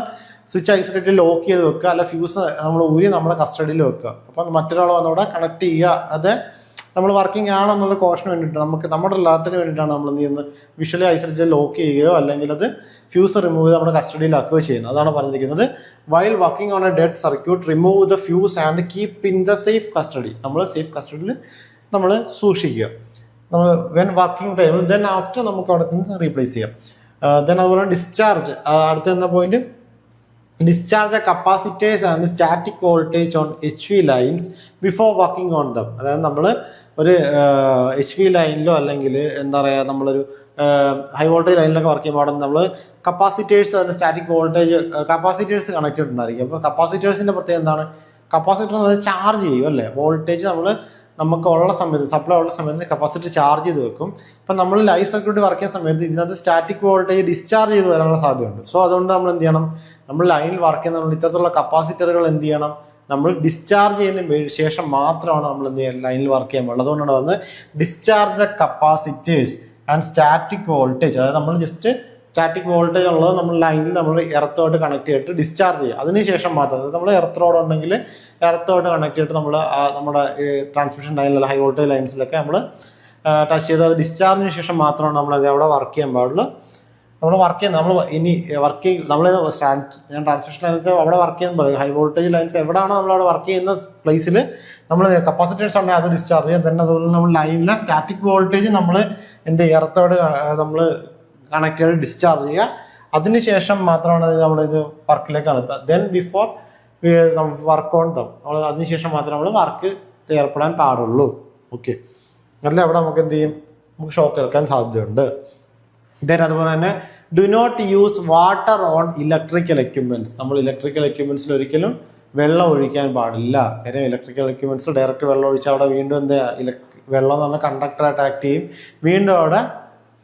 സ്വിച്ച് ഐസൊലേറ്റ് ലോക്ക് ചെയ്ത് വെക്കുക, അല്ല ഫ്യൂസ് നമ്മൾ ഊരി നമ്മുടെ കസ്റ്റഡിയിൽ വെക്കുക. അപ്പം മറ്റൊരാൾ വന്നവിടെ കണക്ട് ചെയ്യുക, അത് നമ്മൾ വർക്കിംഗ് ആണോ എന്നുള്ള കോഷന് വേണ്ടിയിട്ട് നമുക്ക് നമ്മുടെ റിലാറ്റിന് വേണ്ടിയിട്ടാണ് നമ്മൾ എന്ത് ചെയ്യുന്നത്, വിഷ്വലി ഐസൊലേറ്റ് ലോക്ക് ചെയ്യുകയോ അല്ലെങ്കിൽ അത് ഫ്യൂസ് റിമൂവ് ചെയ്ത് നമ്മുടെ കസ്റ്റഡിയിലാക്കുകയോ ചെയ്യുന്നത്. അതാണ് പറഞ്ഞിരിക്കുന്നത്. While working on A dead circuit remove the fuse and keep in the safe custody. നമ്മൾ സേഫ് കസ്റ്റഡിയിൽ നമ്മൾ സൂക്ഷിക്കുക. നമ്മൾ when working time then after നമുക്ക് അവിടെ നിന്ന് റീപ്ലേസ് ചെയ്യാം. ദെൻ അതുപോലെ ഡിസ്ചാർജ്, അടുത്ത എന്ന point, discharge capacitors and static voltage on HV lines before working on them. അതായത് നമ്മൾ ഒരു HV ലൈനിലോ അല്ലെങ്കിൽ എന്താ പറയുക, നമ്മളൊരു ഹൈ വോൾട്ടേജ് ലൈനിലൊക്കെ വർക്ക് ചെയ്യുമ്പോൾ അവിടെ നമ്മൾ capacitors, static voltage capacitors connect ചെയ്തിട്ടുണ്ടായിരിക്കും. അപ്പോൾ കപ്പാസിറ്റേഴ്സിന്റെ പ്രത്യേകത എന്താണ്, കപ്പാസിറ്റർ എന്ന് പറഞ്ഞാൽ ചാർജ് ചെയ്യും അല്ലേ, വോൾട്ടേജ് നമുക്ക് ഉള്ള സമയത്ത്, സപ്ലൈ ഉള്ള സമയത്ത് കപ്പാസിറ്റർ ചാർജ് ചെയ്ത് വെക്കും. ഇപ്പം നമ്മൾ ലൈവ് സർക്യൂട്ട് വർക്ക് ചെയ്യുന്ന സമയത്ത് ഇതിനകത്ത് സ്റ്റാറ്റിക് വോൾട്ടേജ് ഡിസ്ചാർജ് ചെയ്ത് വരാനുള്ള സാധ്യതയുണ്ട്. സോ അതുകൊണ്ട് നമ്മൾ എന്ത് ചെയ്യണം, നമ്മൾ ലൈനിൽ വർക്ക് ചെയ്യുന്ന ഇത്തരത്തിലുള്ള കപ്പാസിറ്ററുകൾ എന്ത് ചെയ്യണം, നമ്മൾ ഡിസ്ചാർജ് ചെയ്യുന്നതിന് ശേഷം മാത്രമാണ് നമ്മൾ എന്ത് ചെയ്യുക, ലൈനിൽ വർക്ക് ചെയ്യാൻ പാടുള്ളൂ. അതുകൊണ്ടാണ് വന്ന് discharge the capacitors and static voltage. അതായത് നമ്മൾ ജസ്റ്റ് സ്റ്റാറ്റിക് വോൾട്ടേജ് ഉള്ളത് നമ്മൾ ലൈനിൽ നമ്മൾ എർത്തോട്ട് കണക്ട് ചെയ്തിട്ട് ഡിസ്ചാർജ് ചെയ്യുക. അതിനുശേഷം മാത്രം നമ്മൾ എർത്ത് റോഡ് ഉണ്ടെങ്കിൽ എർത്തോട്ട് കണക്ട് ചെയ്തിട്ട് നമ്മൾ നമ്മുടെ ട്രാൻസ്മിഷൻ ലൈനിലുള്ള ഹൈ വോൾട്ടേജ് ലൈൻസിലൊക്കെ നമ്മൾ ടച്ച് ചെയ്ത് അത് ഡിസ്ചാർജിന് ശേഷം മാത്രമാണ് നമ്മൾ അത് അവിടെ വർക്ക് ചെയ്യാൻ പാടുള്ളൂ. നമ്മൾ വർക്ക് ചെയ്യുന്നത് നമ്മൾ ഞാൻ ട്രാൻസ്മിഷൻ ലൈൻസ് അവിടെ വർക്ക് ചെയ്യുമ്പോൾ ഹൈ വോൾട്ടേജ് ലൈൻസ് എവിടെയാണോ നമ്മൾ അവിടെ വർക്ക് ചെയ്യുന്ന പ്ലേസിൽ നമ്മൾ കപ്പാസിറ്റേഴ്സ് ഉണ്ടെങ്കിൽ അത് ഡിസ്ചാർജ് ചെയ്യുക. തന്നെ അതുപോലെ നമ്മൾ ലൈനിലെ സ്റ്റാറ്റിക് വോൾട്ടേജ് നമ്മൾ എർത്തോട് നമ്മൾ കണക്ട് ചെയ്ത് ഡിസ്ചാർജ് ചെയ്യുക. അതിനുശേഷം മാത്രമാണ് നമ്മളിത് വർക്കിലേക്ക് കാണുക. Then before work on them, നമ്മൾ അതിനുശേഷം മാത്രമേ നമ്മൾ വർക്ക് ഏർപ്പെടാൻ പാടുള്ളൂ. ഓക്കെ, അല്ല അവിടെ നമുക്ക് എന്ത് ചെയ്യും, നമുക്ക് ഷോക്ക് ഏൽക്കാൻ സാധ്യതയുണ്ട്. ദെൻ അതുപോലെ തന്നെ do not use water on electrical equipments. നമ്മൾ ഇലക്ട്രിക്കൽ എക്യുപ്മെന്റ്സിൽ ഒരിക്കലും വെള്ളം ഒഴിക്കാൻ പാടില്ല. കാര്യം ഇലക്ട്രിക്കൽ എക്യുപ്മെന്റ്സിൽ ഡയറക്റ്റ് വെള്ളം ഒഴിച്ചാൽ അവിടെ വീണ്ടും എന്താ വെള്ളം എന്ന് പറഞ്ഞാൽ കണ്ടക്ടറായിട്ട് ആക്ട് ചെയ്യും, വീണ്ടും അവിടെ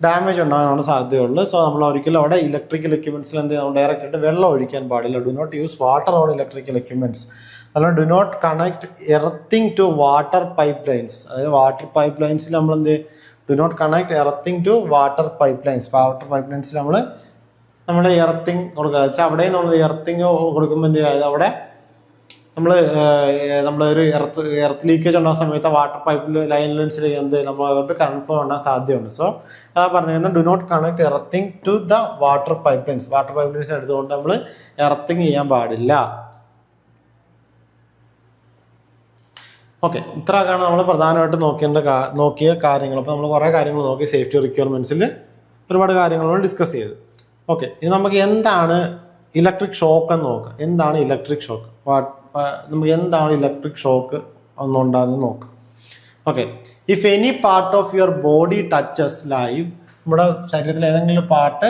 ഡാമേജ് ഉണ്ടാകാനാണ് സാധ്യതയുള്ളത്. സോ നമ്മൾ ഒരിക്കലും അവിടെ ഇലക്ട്രിക്കൽ എക്യുപ്മെന്റ്സിൽ എന്ത് ചെയ്യണം, ഡയറക്റ്റ് ആയിട്ട് വെള്ളം ഒഴിക്കാൻ പാടില്ല. Do not use water on electrical equipments. അതുപോലെ do not connect earthing to water pipe lines. അതായത് വാട്ടർ പൈപ്പ് ലൈൻസിൽ നമ്മൾ എന്ത്, do not connect earthing to water pipe lines. Water pipe ലൈൻസിൽ നമ്മൾ എർത്തിങ് കൊടുക്കുക വെച്ചാൽ അവിടെ നമ്മൾ എർത്തിങ് കൊടുക്കുമ്പോൾ എന്ത് ചെയ്യുക, അവിടെ നമ്മളൊരു എർത്ത് ലീക്കേജ് ഉണ്ടാകുന്ന സമയത്ത് വാട്ടർ പൈപ്പ് ലൈൻസിൽ എന്ത് നമ്മളോട്ട് കറണ്ട് ഫ്ലോ ഉണ്ടാകാൻ സാധ്യതയുണ്ട്. സോ പറഞ്ഞിരുന്നത് do not connect earthing to the water pipe lines. Water pipe lines എടുത്തുകൊണ്ട് നമ്മൾ എർത്തിങ് ചെയ്യാൻ പാടില്ല. ഓക്കെ, ഇത്രയൊക്കെയാണ് നമ്മൾ പ്രധാനമായിട്ട് നോക്കിയ കാര്യങ്ങൾ. അപ്പോൾ നമ്മൾ കുറേ കാര്യങ്ങൾ നോക്കി, സേഫ്റ്റി റിക്വയർമെന്റ്സിൽ ഒരുപാട് കാര്യങ്ങൾ ഡിസ്കസ് ചെയ്ത്. ഓക്കെ, ഇനി നമുക്ക് എന്താണ് ഇലക്ട്രിക് ഷോക്ക് എന്ന് നോക്കാം. എന്താണ് ഇലക്ട്രിക് ഷോക്ക്, നമുക്ക് എന്താണ് ഇലക്ട്രിക് ഷോക്ക് ഒന്നുണ്ടാകുന്ന നോക്കാം. Okay, if any part of your body touches live, നമ്മുടെ ശരീരത്തിൽ ഏതെങ്കിലും പാർട്ട്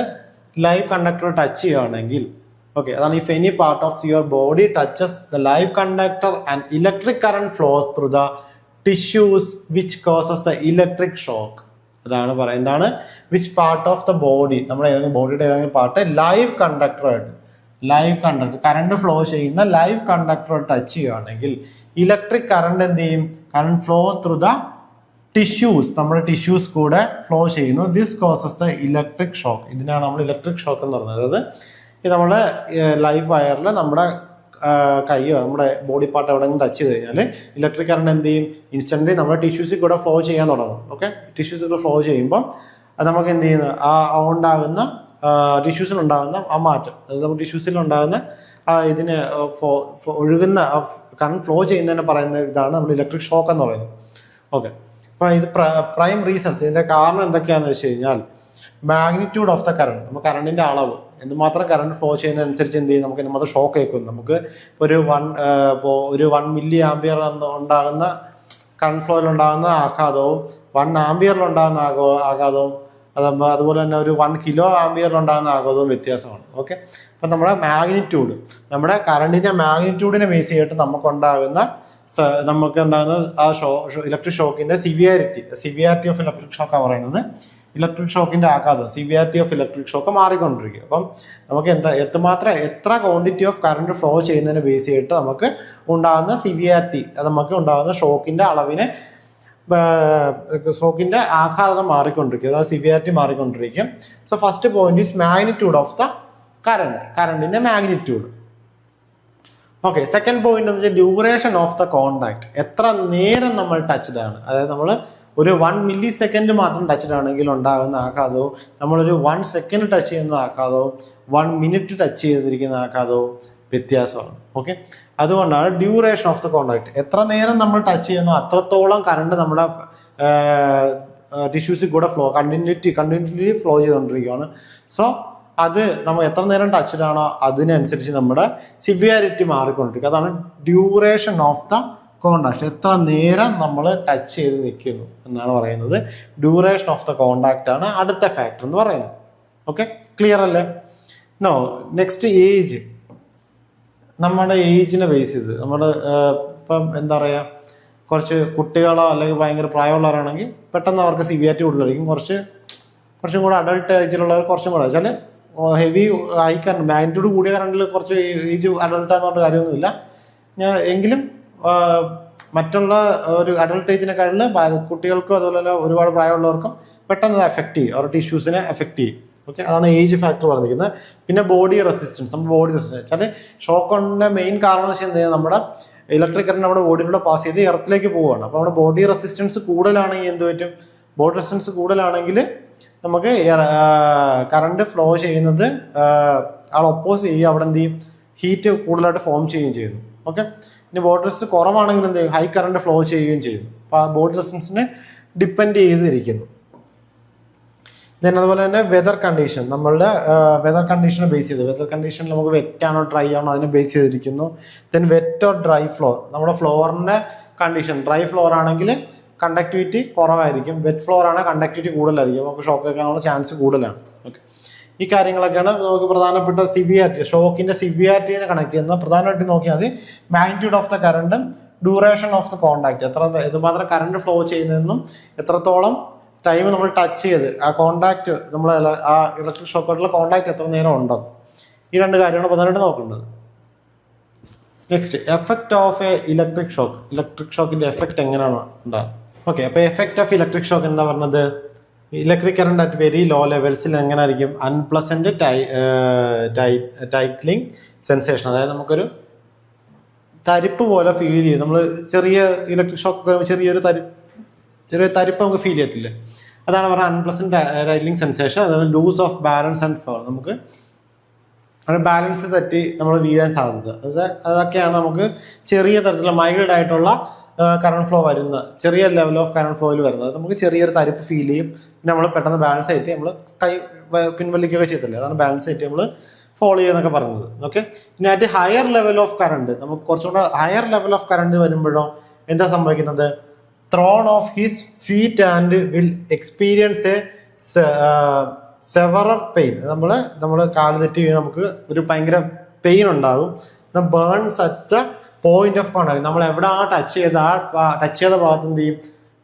ലൈവ് കണ്ടക്ടർ ടച്ച് ചെയ്യുകയാണെങ്കിൽ, ഓക്കെ, അതാണ് if any part of your body touches the live conductor and electric current flows through the tissues which causes the electric shock. അതാണ് പറയുന്നത്, എന്താണ് which part of the body, നമ്മുടെ ഏതെങ്കിലും ബോഡിയുടെ ഏതെങ്കിലും part live കണ്ടക്ടറായിട്ട്, ലൈവ് കണ്ടക്ടർ കറണ്ട് ഫ്ലോ ചെയ്യുന്ന live conductor touch ചെയ്യുകയാണെങ്കിൽ ഇലക്ട്രിക് കറണ്ട് എന്ത് ചെയ്യും, current flow through the tissues, നമ്മുടെ ടിഷ്യൂസ് കൂടെ ഫ്ലോ ചെയ്യുന്നു. This causes the electric shock. ഇതിനാണ് നമ്മൾ ഇലക്ട്രിക് ഷോക്ക് എന്ന് പറയുന്നത്. അതായത് ഇത് നമ്മുടെ ലൈവ് വയറിൽ നമ്മുടെ കൈയോ നമ്മുടെ ബോഡി പാർട്ട് എവിടെയെങ്കിലും ടച്ച് ചെയ്ത് കഴിഞ്ഞാൽ ഇലക്ട്രിക് കറണ്ട് എന്ത് ചെയ്യും, ഇൻസ്റ്റൻ്റ് നമ്മുടെ ടിഷ്യൂസിൽ കൂടെ ഫ്ലോ ചെയ്യാൻ തുടങ്ങും. ഓക്കെ, ടിഷ്യൂസിൽ കൂടെ ഫ്ലോ ചെയ്യുമ്പോൾ അത് നമുക്ക് എന്ത് ചെയ്യുന്നത്, ഉണ്ടാകുന്ന ടിഷ്യൂസിലുണ്ടാകുന്ന ആ മാറ്റം, അതായത് നമുക്ക് ടിഷ്യൂസിലുണ്ടാകുന്ന ഇതിന് ഒഴുകുന്ന കറണ്ട് ഫ്ലോ ചെയ്യുന്നതിനെ പറയുന്ന ഇതാണ് നമ്മൾ ഇലക്ട്രിക് ഷോക്ക് എന്ന് പറയുന്നത്. ഓക്കെ, അപ്പോൾ ഇത് പ്രൈം റീസൺസ്, ഇതിൻ്റെ കാരണം എന്തൊക്കെയാണെന്ന് വെച്ച് കഴിഞ്ഞാൽ മാഗ്നിറ്റ്യൂഡ് ഓഫ് ദ കറണ്ട്, നമുക്ക് കറണ്ടിൻ്റെ അളവ് എന്തുമാത്രം കറണ്ട് ഫ്ലോ ചെയ്യുന്നതനുസരിച്ച് എന്ത് ചെയ്യും, നമുക്ക് എന്തുമാത്രം ഷോക്ക് ഏൽക്കും. നമുക്ക് ഒരു 1 മില്ലി ആംപിയർ ഉണ്ടാകുന്ന കറണ്ട് ഫ്ലോയിൽ ഉണ്ടാകുന്ന ആഘാതവും 1 ആംപിയറിലുണ്ടാകുന്ന ആഘാതവും അതുപോലെ തന്നെ ഒരു 1 കിലോ ആംപിയറിലുണ്ടാകുന്ന ആഘാതവും വ്യത്യാസമാണ്. ഓക്കെ, അപ്പം നമ്മുടെ മാഗ്നിറ്റ്യൂഡ്, നമ്മുടെ കറണ്ടിൻ്റെ മാഗ്നിറ്റ്യൂഡിനെ ബേസ് ചെയ്തിട്ട് നമുക്കുണ്ടാകുന്ന ആ ഇലക്ട്രിക് ഷോക്കിൻ്റെ സിവിയാരിറ്റി ഓഫ് ഇലക്ട്രിക് ഷോക്കാണ് പറയുന്നത്. ഇലക്ട്രിക് ഷോക്കിന്റെ ആഘാതം, സിവിയാരിറ്റി ഓഫ് ഇലക്ട്രിക് ഷോക്ക് മാറിക്കൊണ്ടിരിക്കും. അപ്പം നമുക്ക് എത്ര ക്വാണ്ടിറ്റി ഓഫ് കറണ്ട് ഫ്ലോ ചെയ്യുന്നതിനെ ബേസ് ചെയ്തിട്ട് നമുക്ക് ഉണ്ടാകുന്ന സിവിയാരിറ്റി, അത് നമുക്ക് ഉണ്ടാകുന്ന ഷോക്കിന്റെ അളവിനെ, ഷോക്കിന്റെ ആഘാതം മാറിക്കൊണ്ടിരിക്കും, അതായത് സിവിയാരിറ്റി മാറിക്കൊണ്ടിരിക്കും. So first point is magnitude of the കറണ്ടിന്റെ മാഗ്നിറ്റ്യൂഡ്. ഓക്കെ, സെക്കൻഡ് പോയിന്റ് എന്ന് വെച്ചാൽ ഡ്യൂറേഷൻ ഓഫ് ദ കോണ്ടാക്ട്, എത്ര നേരം നമ്മൾ ടച്ച്ഡ് ആണ്. അതായത് നമ്മൾ ഒരു 1 മില്ലി സെക്കൻഡ് മാത്രം ടച്ച്ഡ് ആണെങ്കിൽ ഉണ്ടാകുന്ന ആഘാതവും നമ്മളൊരു 1 സെക്കൻഡ് ടച്ച് ചെയ്യുന്ന ആഘാതവും 1 മിനിറ്റ് ടച്ച് ചെയ്തിരിക്കുന്ന ആഘാതവും വ്യത്യാസമാണ്. ഓക്കെ, അതുകൊണ്ടാണ് ഡ്യൂറേഷൻ ഓഫ് ദ കോണ്ടാക്ട്, എത്ര നേരം നമ്മൾ ടച്ച് ചെയ്യുന്നു അത്രത്തോളം കറണ്ട് നമ്മുടെ ടിഷ്യൂസിൽ കൂടെ കണ്ടിന്യൂറ്റി ഫ്ലോ ചെയ്തുകൊണ്ടിരിക്കുകയാണ്. സോ അത് നമ്മൾ എത്ര നേരം ടച്ച്ഡ് ആണോ അതിനനുസരിച്ച് നമ്മുടെ സിവിയാരിറ്റി മാറിക്കൊണ്ടിരിക്കും. അതാണ് ഡ്യൂറേഷൻ ഓഫ് ദ കോണ്ടാക്ട്, എത്ര നേരം നമ്മൾ ടച്ച് ചെയ്ത് നിൽക്കുന്നു എന്നാണ് പറയുന്നത്. ഡ്യൂറേഷൻ ഓഫ് ദ കോണ്ടാക്ട് ആണ് അടുത്ത ഫാക്ടർ എന്ന് പറയുന്നത്. ഓക്കെ, ക്ലിയർ അല്ലേ? No, next age. നമ്മുടെ ഏജിനെ ബേസ് ചെയ്ത് നമ്മൾ ഇപ്പം എന്താ പറയുക, കുറച്ച് കുട്ടികളോ അല്ലെങ്കിൽ ഭയങ്കര പ്രായമുള്ളവരാണെങ്കിൽ പെട്ടെന്ന് അവർക്ക് സിവിയാരിറ്റി കൂടുതലായിരിക്കും. കുറച്ചും കൂടെ അഡൾട്ട് ഏജിലുള്ളവർ കുറച്ചും കൂടെ വെച്ചാൽ ഹെവി ഹൈ കറണ്ട്, മാഗ്നിറ്റ്യൂഡ് കൂടിയ കറണ്ടിൽ കുറച്ച് ഏജ് അഡൾട്ടാന്ന് പറഞ്ഞ കാര്യമൊന്നുമില്ല. എങ്കിലും മറ്റുള്ള ഒരു അഡൾട്ട് ഏജിനെക്കാളിൽ കുട്ടികൾക്കും അതുപോലെ തന്നെ ഒരുപാട് പ്രായമുള്ളവർക്കും പെട്ടെന്ന് എഫക്ട് ചെയ്യും, അവരുടെ ടിഷ്യൂസിനെ എഫക്ട് ചെയ്യും. ഓക്കെ, അതാണ് ഏജ് ഫാക്ടർ പറഞ്ഞിരിക്കുന്നത്. പിന്നെ ബോഡി റെസിസ്റ്റൻസ്, നമ്മുടെ ബോഡി റെസിസ്റ്റൻസ് വെച്ചാൽ ഷോക്കിൻ്റെ മെയിൻ കാരണം എന്ന് വെച്ച് കഴിഞ്ഞാൽ നമ്മുടെ ഇലക്ട്രിക് കറണ്ട് നമ്മുടെ ബോഡിയിലൂടെ പാസ് ചെയ്ത് എർത്തിലേക്ക് പോവുകയാണ്. അപ്പോൾ നമ്മുടെ ബോഡി റെസിസ്റ്റൻസ് കൂടുതലാണെങ്കിൽ എന്ത് പറ്റും, ബോഡി റെസിസ്റ്റൻസ് കൂടുതലാണെങ്കിൽ നമുക്ക് കറണ്ട് ഫ്ലോ ചെയ്യുന്നത് ആൾ ഒപ്പോസ് ചെയ്യുക, അവിടെ എന്ത് ചെയ്യും, ഹീറ്റ് കൂടുതലായിട്ട് ഫോം ചെയ്യുകയും ചെയ്യുന്നു. ഓക്കെ, ഇനി ബോഡി റെസിസ്റ്റൻസ് കുറവാണെങ്കിൽ എന്ത് ചെയ്യും, ഹൈ കറണ്ട് ഫ്ലോ ചെയ്യുകയും ചെയ്യുന്നു. അപ്പോൾ ആ ബോഡി റെസിസ്റ്റൻസിനെ ഡിപ്പെൻഡ് ചെയ്തിരിക്കുന്നു. ദെൻ അതുപോലെ തന്നെ വെതർ കണ്ടീഷൻ, നമ്മളുടെ വെതർ കണ്ടീഷനെ ബേസ് ചെയ്ത്, വെതർ കണ്ടീഷൻ നമുക്ക് വെറ്റ് ആണോ ഡ്രൈ ആണോ അതിനെ ബേസ് ചെയ്തിരിക്കുന്നു. Then wet or dry floor, നമ്മുടെ ഫ്ലോറിന്റെ കണ്ടീഷൻ, ഡ്രൈ ഫ്ലോർ ആണെങ്കിൽ കണ്ടക്ടിവിറ്റി കുറവായിരിക്കും, വെറ്റ് ഫ്ലോർ ആണെങ്കിൽ കണ്ടക്ടിവിറ്റി കൂടുതലായിരിക്കും, നമുക്ക് ഷോക്ക് വെക്കാനുള്ള ചാൻസ് കൂടുതലാണ്. ഓക്കെ, ഈ കാര്യങ്ങളൊക്കെയാണ് നമുക്ക് പ്രധാനപ്പെട്ട സിവിയാരിറ്റി, ഷോക്കിന്റെ സിവിയാരിറ്റിനെ കണക്ട് ചെയ്യുന്നത്. പ്രധാനമായിട്ട് നോക്കിയാൽ മതി മാഗ്നിറ്റ്യൂഡ് ഓഫ് ദ കറണ്ടും ഡ്യൂറേഷൻ ഓഫ് ദ കോണ്ടാക്ട്, എന്തുമാത്രം കറണ്ട് ഫ്ലോ ചെയ്യുന്നതെന്നും എത്രത്തോളം ടൈം നമ്മൾ ടച്ച് ചെയ്ത് ആ കോണ്ടാക്ട്, നമ്മൾ ആ ഇലക്ട്രിക് ഷോക്കായിട്ടുള്ള കോണ്ടാക്ട് എത്ര നേരം ഉണ്ടെന്ന്, ഈ 2 കാര്യമാണ് പ്രധാനമായിട്ട് നോക്കേണ്ടത്. Next, effect of a electric shock. Electric ഷോക്കിന്റെ എഫക്റ്റ് എങ്ങനെയാണ് ഉണ്ടാകുന്നത്? ഓക്കെ, അപ്പോൾ എഫക്റ്റ് ഓഫ് ഇലക്ട്രിക് ഷോക്ക് എന്താ പറഞ്ഞത്, electric current at very low ലെവൽസിൽ എങ്ങനെ ആയിരിക്കും, അൺപ്ലസന്റ് ടൈറ്റ്ലിംഗ് സെൻസേഷൻ, അതായത് നമുക്കൊരു തരിപ്പ് പോലെ ഫീൽ ചെയ്യും. നമ്മൾ ചെറിയ ഇലക്ട്രിക് ഷോക്ക് ചെറിയൊരു തരിപ്പ് നമുക്ക് ഫീൽ ചെയ്യത്തില്ലേ, അതാണ് പറയുക അൺപ്ലസന്റ് ടൈറ്റ്ലിംഗ് സെൻസേഷൻ. അതുപോലെ lose of balance and fall, നമുക്ക് ബാലൻസ് തെറ്റി നമ്മൾ വീഴാൻ സാധ്യത, അതൊക്കെയാണ് നമുക്ക് ചെറിയ തരത്തിലുള്ള മൈൽഡ് ആയിട്ടുള്ള കറണ്ട് ഫ്ലോ വരുന്ന, ചെറിയ ലെവൽ ഓഫ് കറണ്ട് ഫ്ലോയിൽ വരുന്നത്. നമുക്ക് ചെറിയൊരു തരിപ്പ് ഫീൽ ചെയ്യും, പിന്നെ നമ്മൾ പെട്ടെന്ന് ബാലൻസ് ആയിട്ട് നമ്മൾ കൈ പിൻവലിക്കുകയൊക്കെ ചെയ്തില്ലേ, അതാണ് ബാലൻസ് ആയിട്ട് നമ്മൾ ഫോളോ ചെയ്യുന്നൊക്കെ പറയുന്നത്. ഓക്കെ, പിന്നെ ആയിട്ട് ഹയർ ലെവൽ ഓഫ് കറണ്ട്, നമുക്ക് കുറച്ചുകൂടെ ഹയർ ലെവൽ ഓഫ് കറണ്ട് വരുമ്പോഴോ എന്താ സംഭവിക്കുന്നത്, thrown off his feet and will experience a severer pain, നമ്മൾ കാല് തെറ്റി നമുക്ക് ഒരു ഭയങ്കര പെയിൻ ഉണ്ടാകും. Burns at the point of contact, നമ്മൾ എവിടെയാണ് ടച്ച് ചെയ്ത ടച്ച് ചെയ്ത ഭാഗത്ത് എന്ത് ചെയ്യും,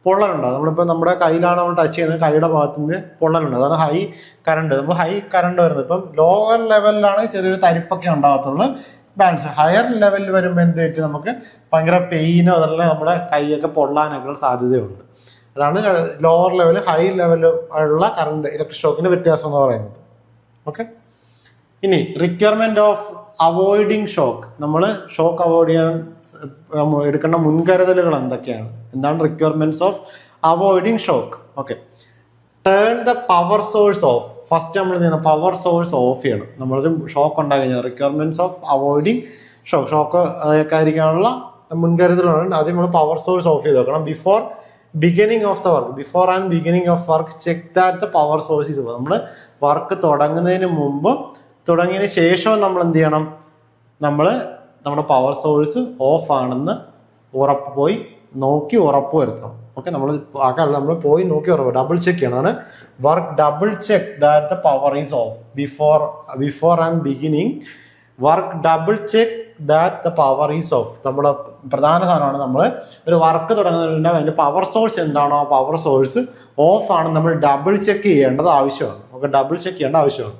പൊള്ളലുണ്ടാകും. നമ്മളിപ്പോൾ നമ്മുടെ കയ്യിലാണ് നമ്മൾ ടച്ച് ചെയ്യുന്നത്, കൈയുടെ ഭാഗത്ത് നിന്ന് പൊള്ളലുണ്ട്, അതാണ് ഹൈ കറണ്ട്. നമ്മൾ ഹൈ കറണ്ട് വരുന്നത് ഇപ്പം ലോവർ ലെവലിലാണ് ചെറിയൊരു തരിപ്പൊക്കെ ഉണ്ടാകത്തുള്ളൂ, ബാലൻസ്. ഹയർ ലെവലിൽ വരുമ്പോൾ എന്ത് പറ്റും, നമുക്ക് ഭയങ്കര പെയിനോ അതല്ല നമ്മുടെ കൈയൊക്കെ പൊള്ളാനൊക്കെ സാധ്യതയുണ്ട്. അതാണ് ലോവർ ലെവൽ ഹൈ ലെവൽ ഉള്ള കറണ്ട് ഇലക്ട്രിക് ഷോക്കിന്റെ വ്യത്യാസം എന്ന് പറയുന്നത്. ഓക്കെ, ഇനി റിക്വയർമെന്റ് ഓഫ് അവോയ്ഡിങ് ഷോക്ക്. നമ്മൾ ഷോക്ക് അവോയ്ഡ് ചെയ്യാൻ എടുക്കേണ്ട മുൻകരുതലുകൾ എന്തൊക്കെയാണ്? എന്താണ് requirements of avoiding shock? Okay, turn the power source of. First നമ്മൾ എന്ത് ചെയ്യണം? പവർ സോഴ്സ് ഓഫ് ചെയ്യണം. നമ്മളൊരു ഷോക്ക് ഉണ്ടായി കഴിഞ്ഞാൽ റിക്വയർമെന്റ്സ് ഓഫ് അവോയ്ഡിങ് ഷോക്ക് ആയിരിക്കാനുള്ള മുൻകരുതലുണ്ട്. ആദ്യം നമ്മൾ പവർ സോഴ്സ് ഓഫ് ചെയ്ത് വെക്കണം. Before beginning of the work, before and beginning of work check that the power source is. നമ്മൾ വർക്ക് തുടങ്ങുന്നതിന് മുമ്പ് തുടങ്ങിയതിന് ശേഷവും നമ്മൾ എന്ത് ചെയ്യണം? നമ്മൾ നമ്മുടെ പവർ സോഴ്സ് ഓഫ് ആണെന്ന് പോയി നോക്കി ഉറപ്പ് വരുത്തണം. ഓക്കെ, നമ്മൾ പോയി നോക്കി ഉറപ്പ് ഡബിൾ ചെക്ക് ചെയ്യണം. അതാണ് work double check that the power is of. Before and beginning work double check that the power is of. നമ്മുടെ പ്രധാന സാധനമാണ്, നമ്മൾ ഒരു വർക്ക് തുടങ്ങുന്നതിന് അതിന്റെ പവർ സോഴ്സ് എന്താണോ ആ പവർ സോഴ്സ് ഓഫ് ആണ് നമ്മൾ ഡബിൾ ചെക്ക് ചെയ്യേണ്ടത് ആവശ്യമാണ്. ഓക്കെ, ഡബിൾ ചെക്ക് ചെയ്യേണ്ട ആവശ്യമാണ്.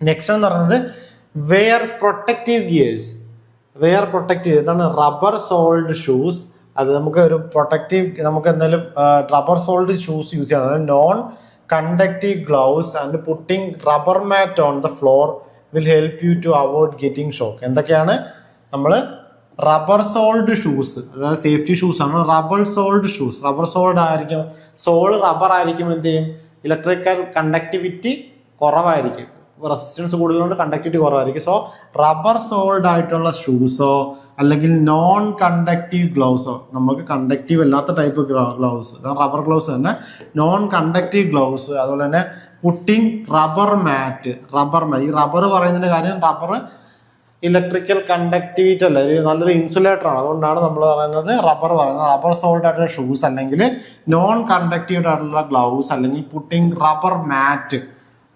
നെക്സ്റ്റ് എന്ന് പറയുന്നത് wear protective gears. Wear protective എന്താണ്? Rubber soled shoes. അത് നമുക്ക് ഒരു പ്രൊട്ടക്റ്റീവ്, നമുക്ക് എന്തായാലും റബ്ബർ സോൾഡ് ഷൂസ് യൂസ് ചെയ്യണം. അതായത് non conductive gloves and putting rubber mat on the floor will help you to avoid getting shock. എന്തൊക്കെയാണ്? നമ്മൾ റബ്ബർ സോൾഡ് ഷൂസ്, അതായത് സേഫ്റ്റി ഷൂസ് ആണ്. Rubber soled shoes, rubber soled ആയിരിക്കും, sole rubber ആയിരിക്കും. എന്ത് ചെയ്യും? ഇലക്ട്രിക്കൽ കണ്ടക്ടിവിറ്റി കുറവായിരിക്കും, resistance കൂടുതലുകൊണ്ട് കണ്ടക്ടിവിറ്റി കുറവായിരിക്കും. സോ റബ്ബർ സോൾഡ് ആയിട്ടുള്ള ഷൂസോ അല്ലെങ്കിൽ നോൺ കണ്ടക്റ്റീവ് ഗ്ലൗസോ, നമുക്ക് കണ്ടക്റ്റീവ് അല്ലാത്ത ടൈപ്പ് ഗ്ലൗസ്, റബ്ബർ ഗ്ലൗസ് തന്നെ, നോൺ കണ്ടക്റ്റീവ് ഗ്ലൗസ്, അതുപോലെ തന്നെ പുട്ടിങ് റബ്ബർ മാറ്റ്. ഈ റബ്ബർ പറയുന്നതിന്റെ കാര്യം, റബ്ബർ ഇലക്ട്രിക്കൽ കണ്ടക്ടിവിറ്റി അല്ല, നല്ലൊരു ഇൻസുലേറ്റർ ആണ്. അതുകൊണ്ടാണ് നമ്മൾ പറയുന്നത് റബ്ബർ പറയുന്നത്. റബ്ബർ സോൾഡ് ആയിട്ടുള്ള ഷൂസ് അല്ലെങ്കിൽ നോൺ കണ്ടക്റ്റീവ് ആയിട്ടുള്ള ഗ്ലൗസ് അല്ലെങ്കിൽ putting rubber mat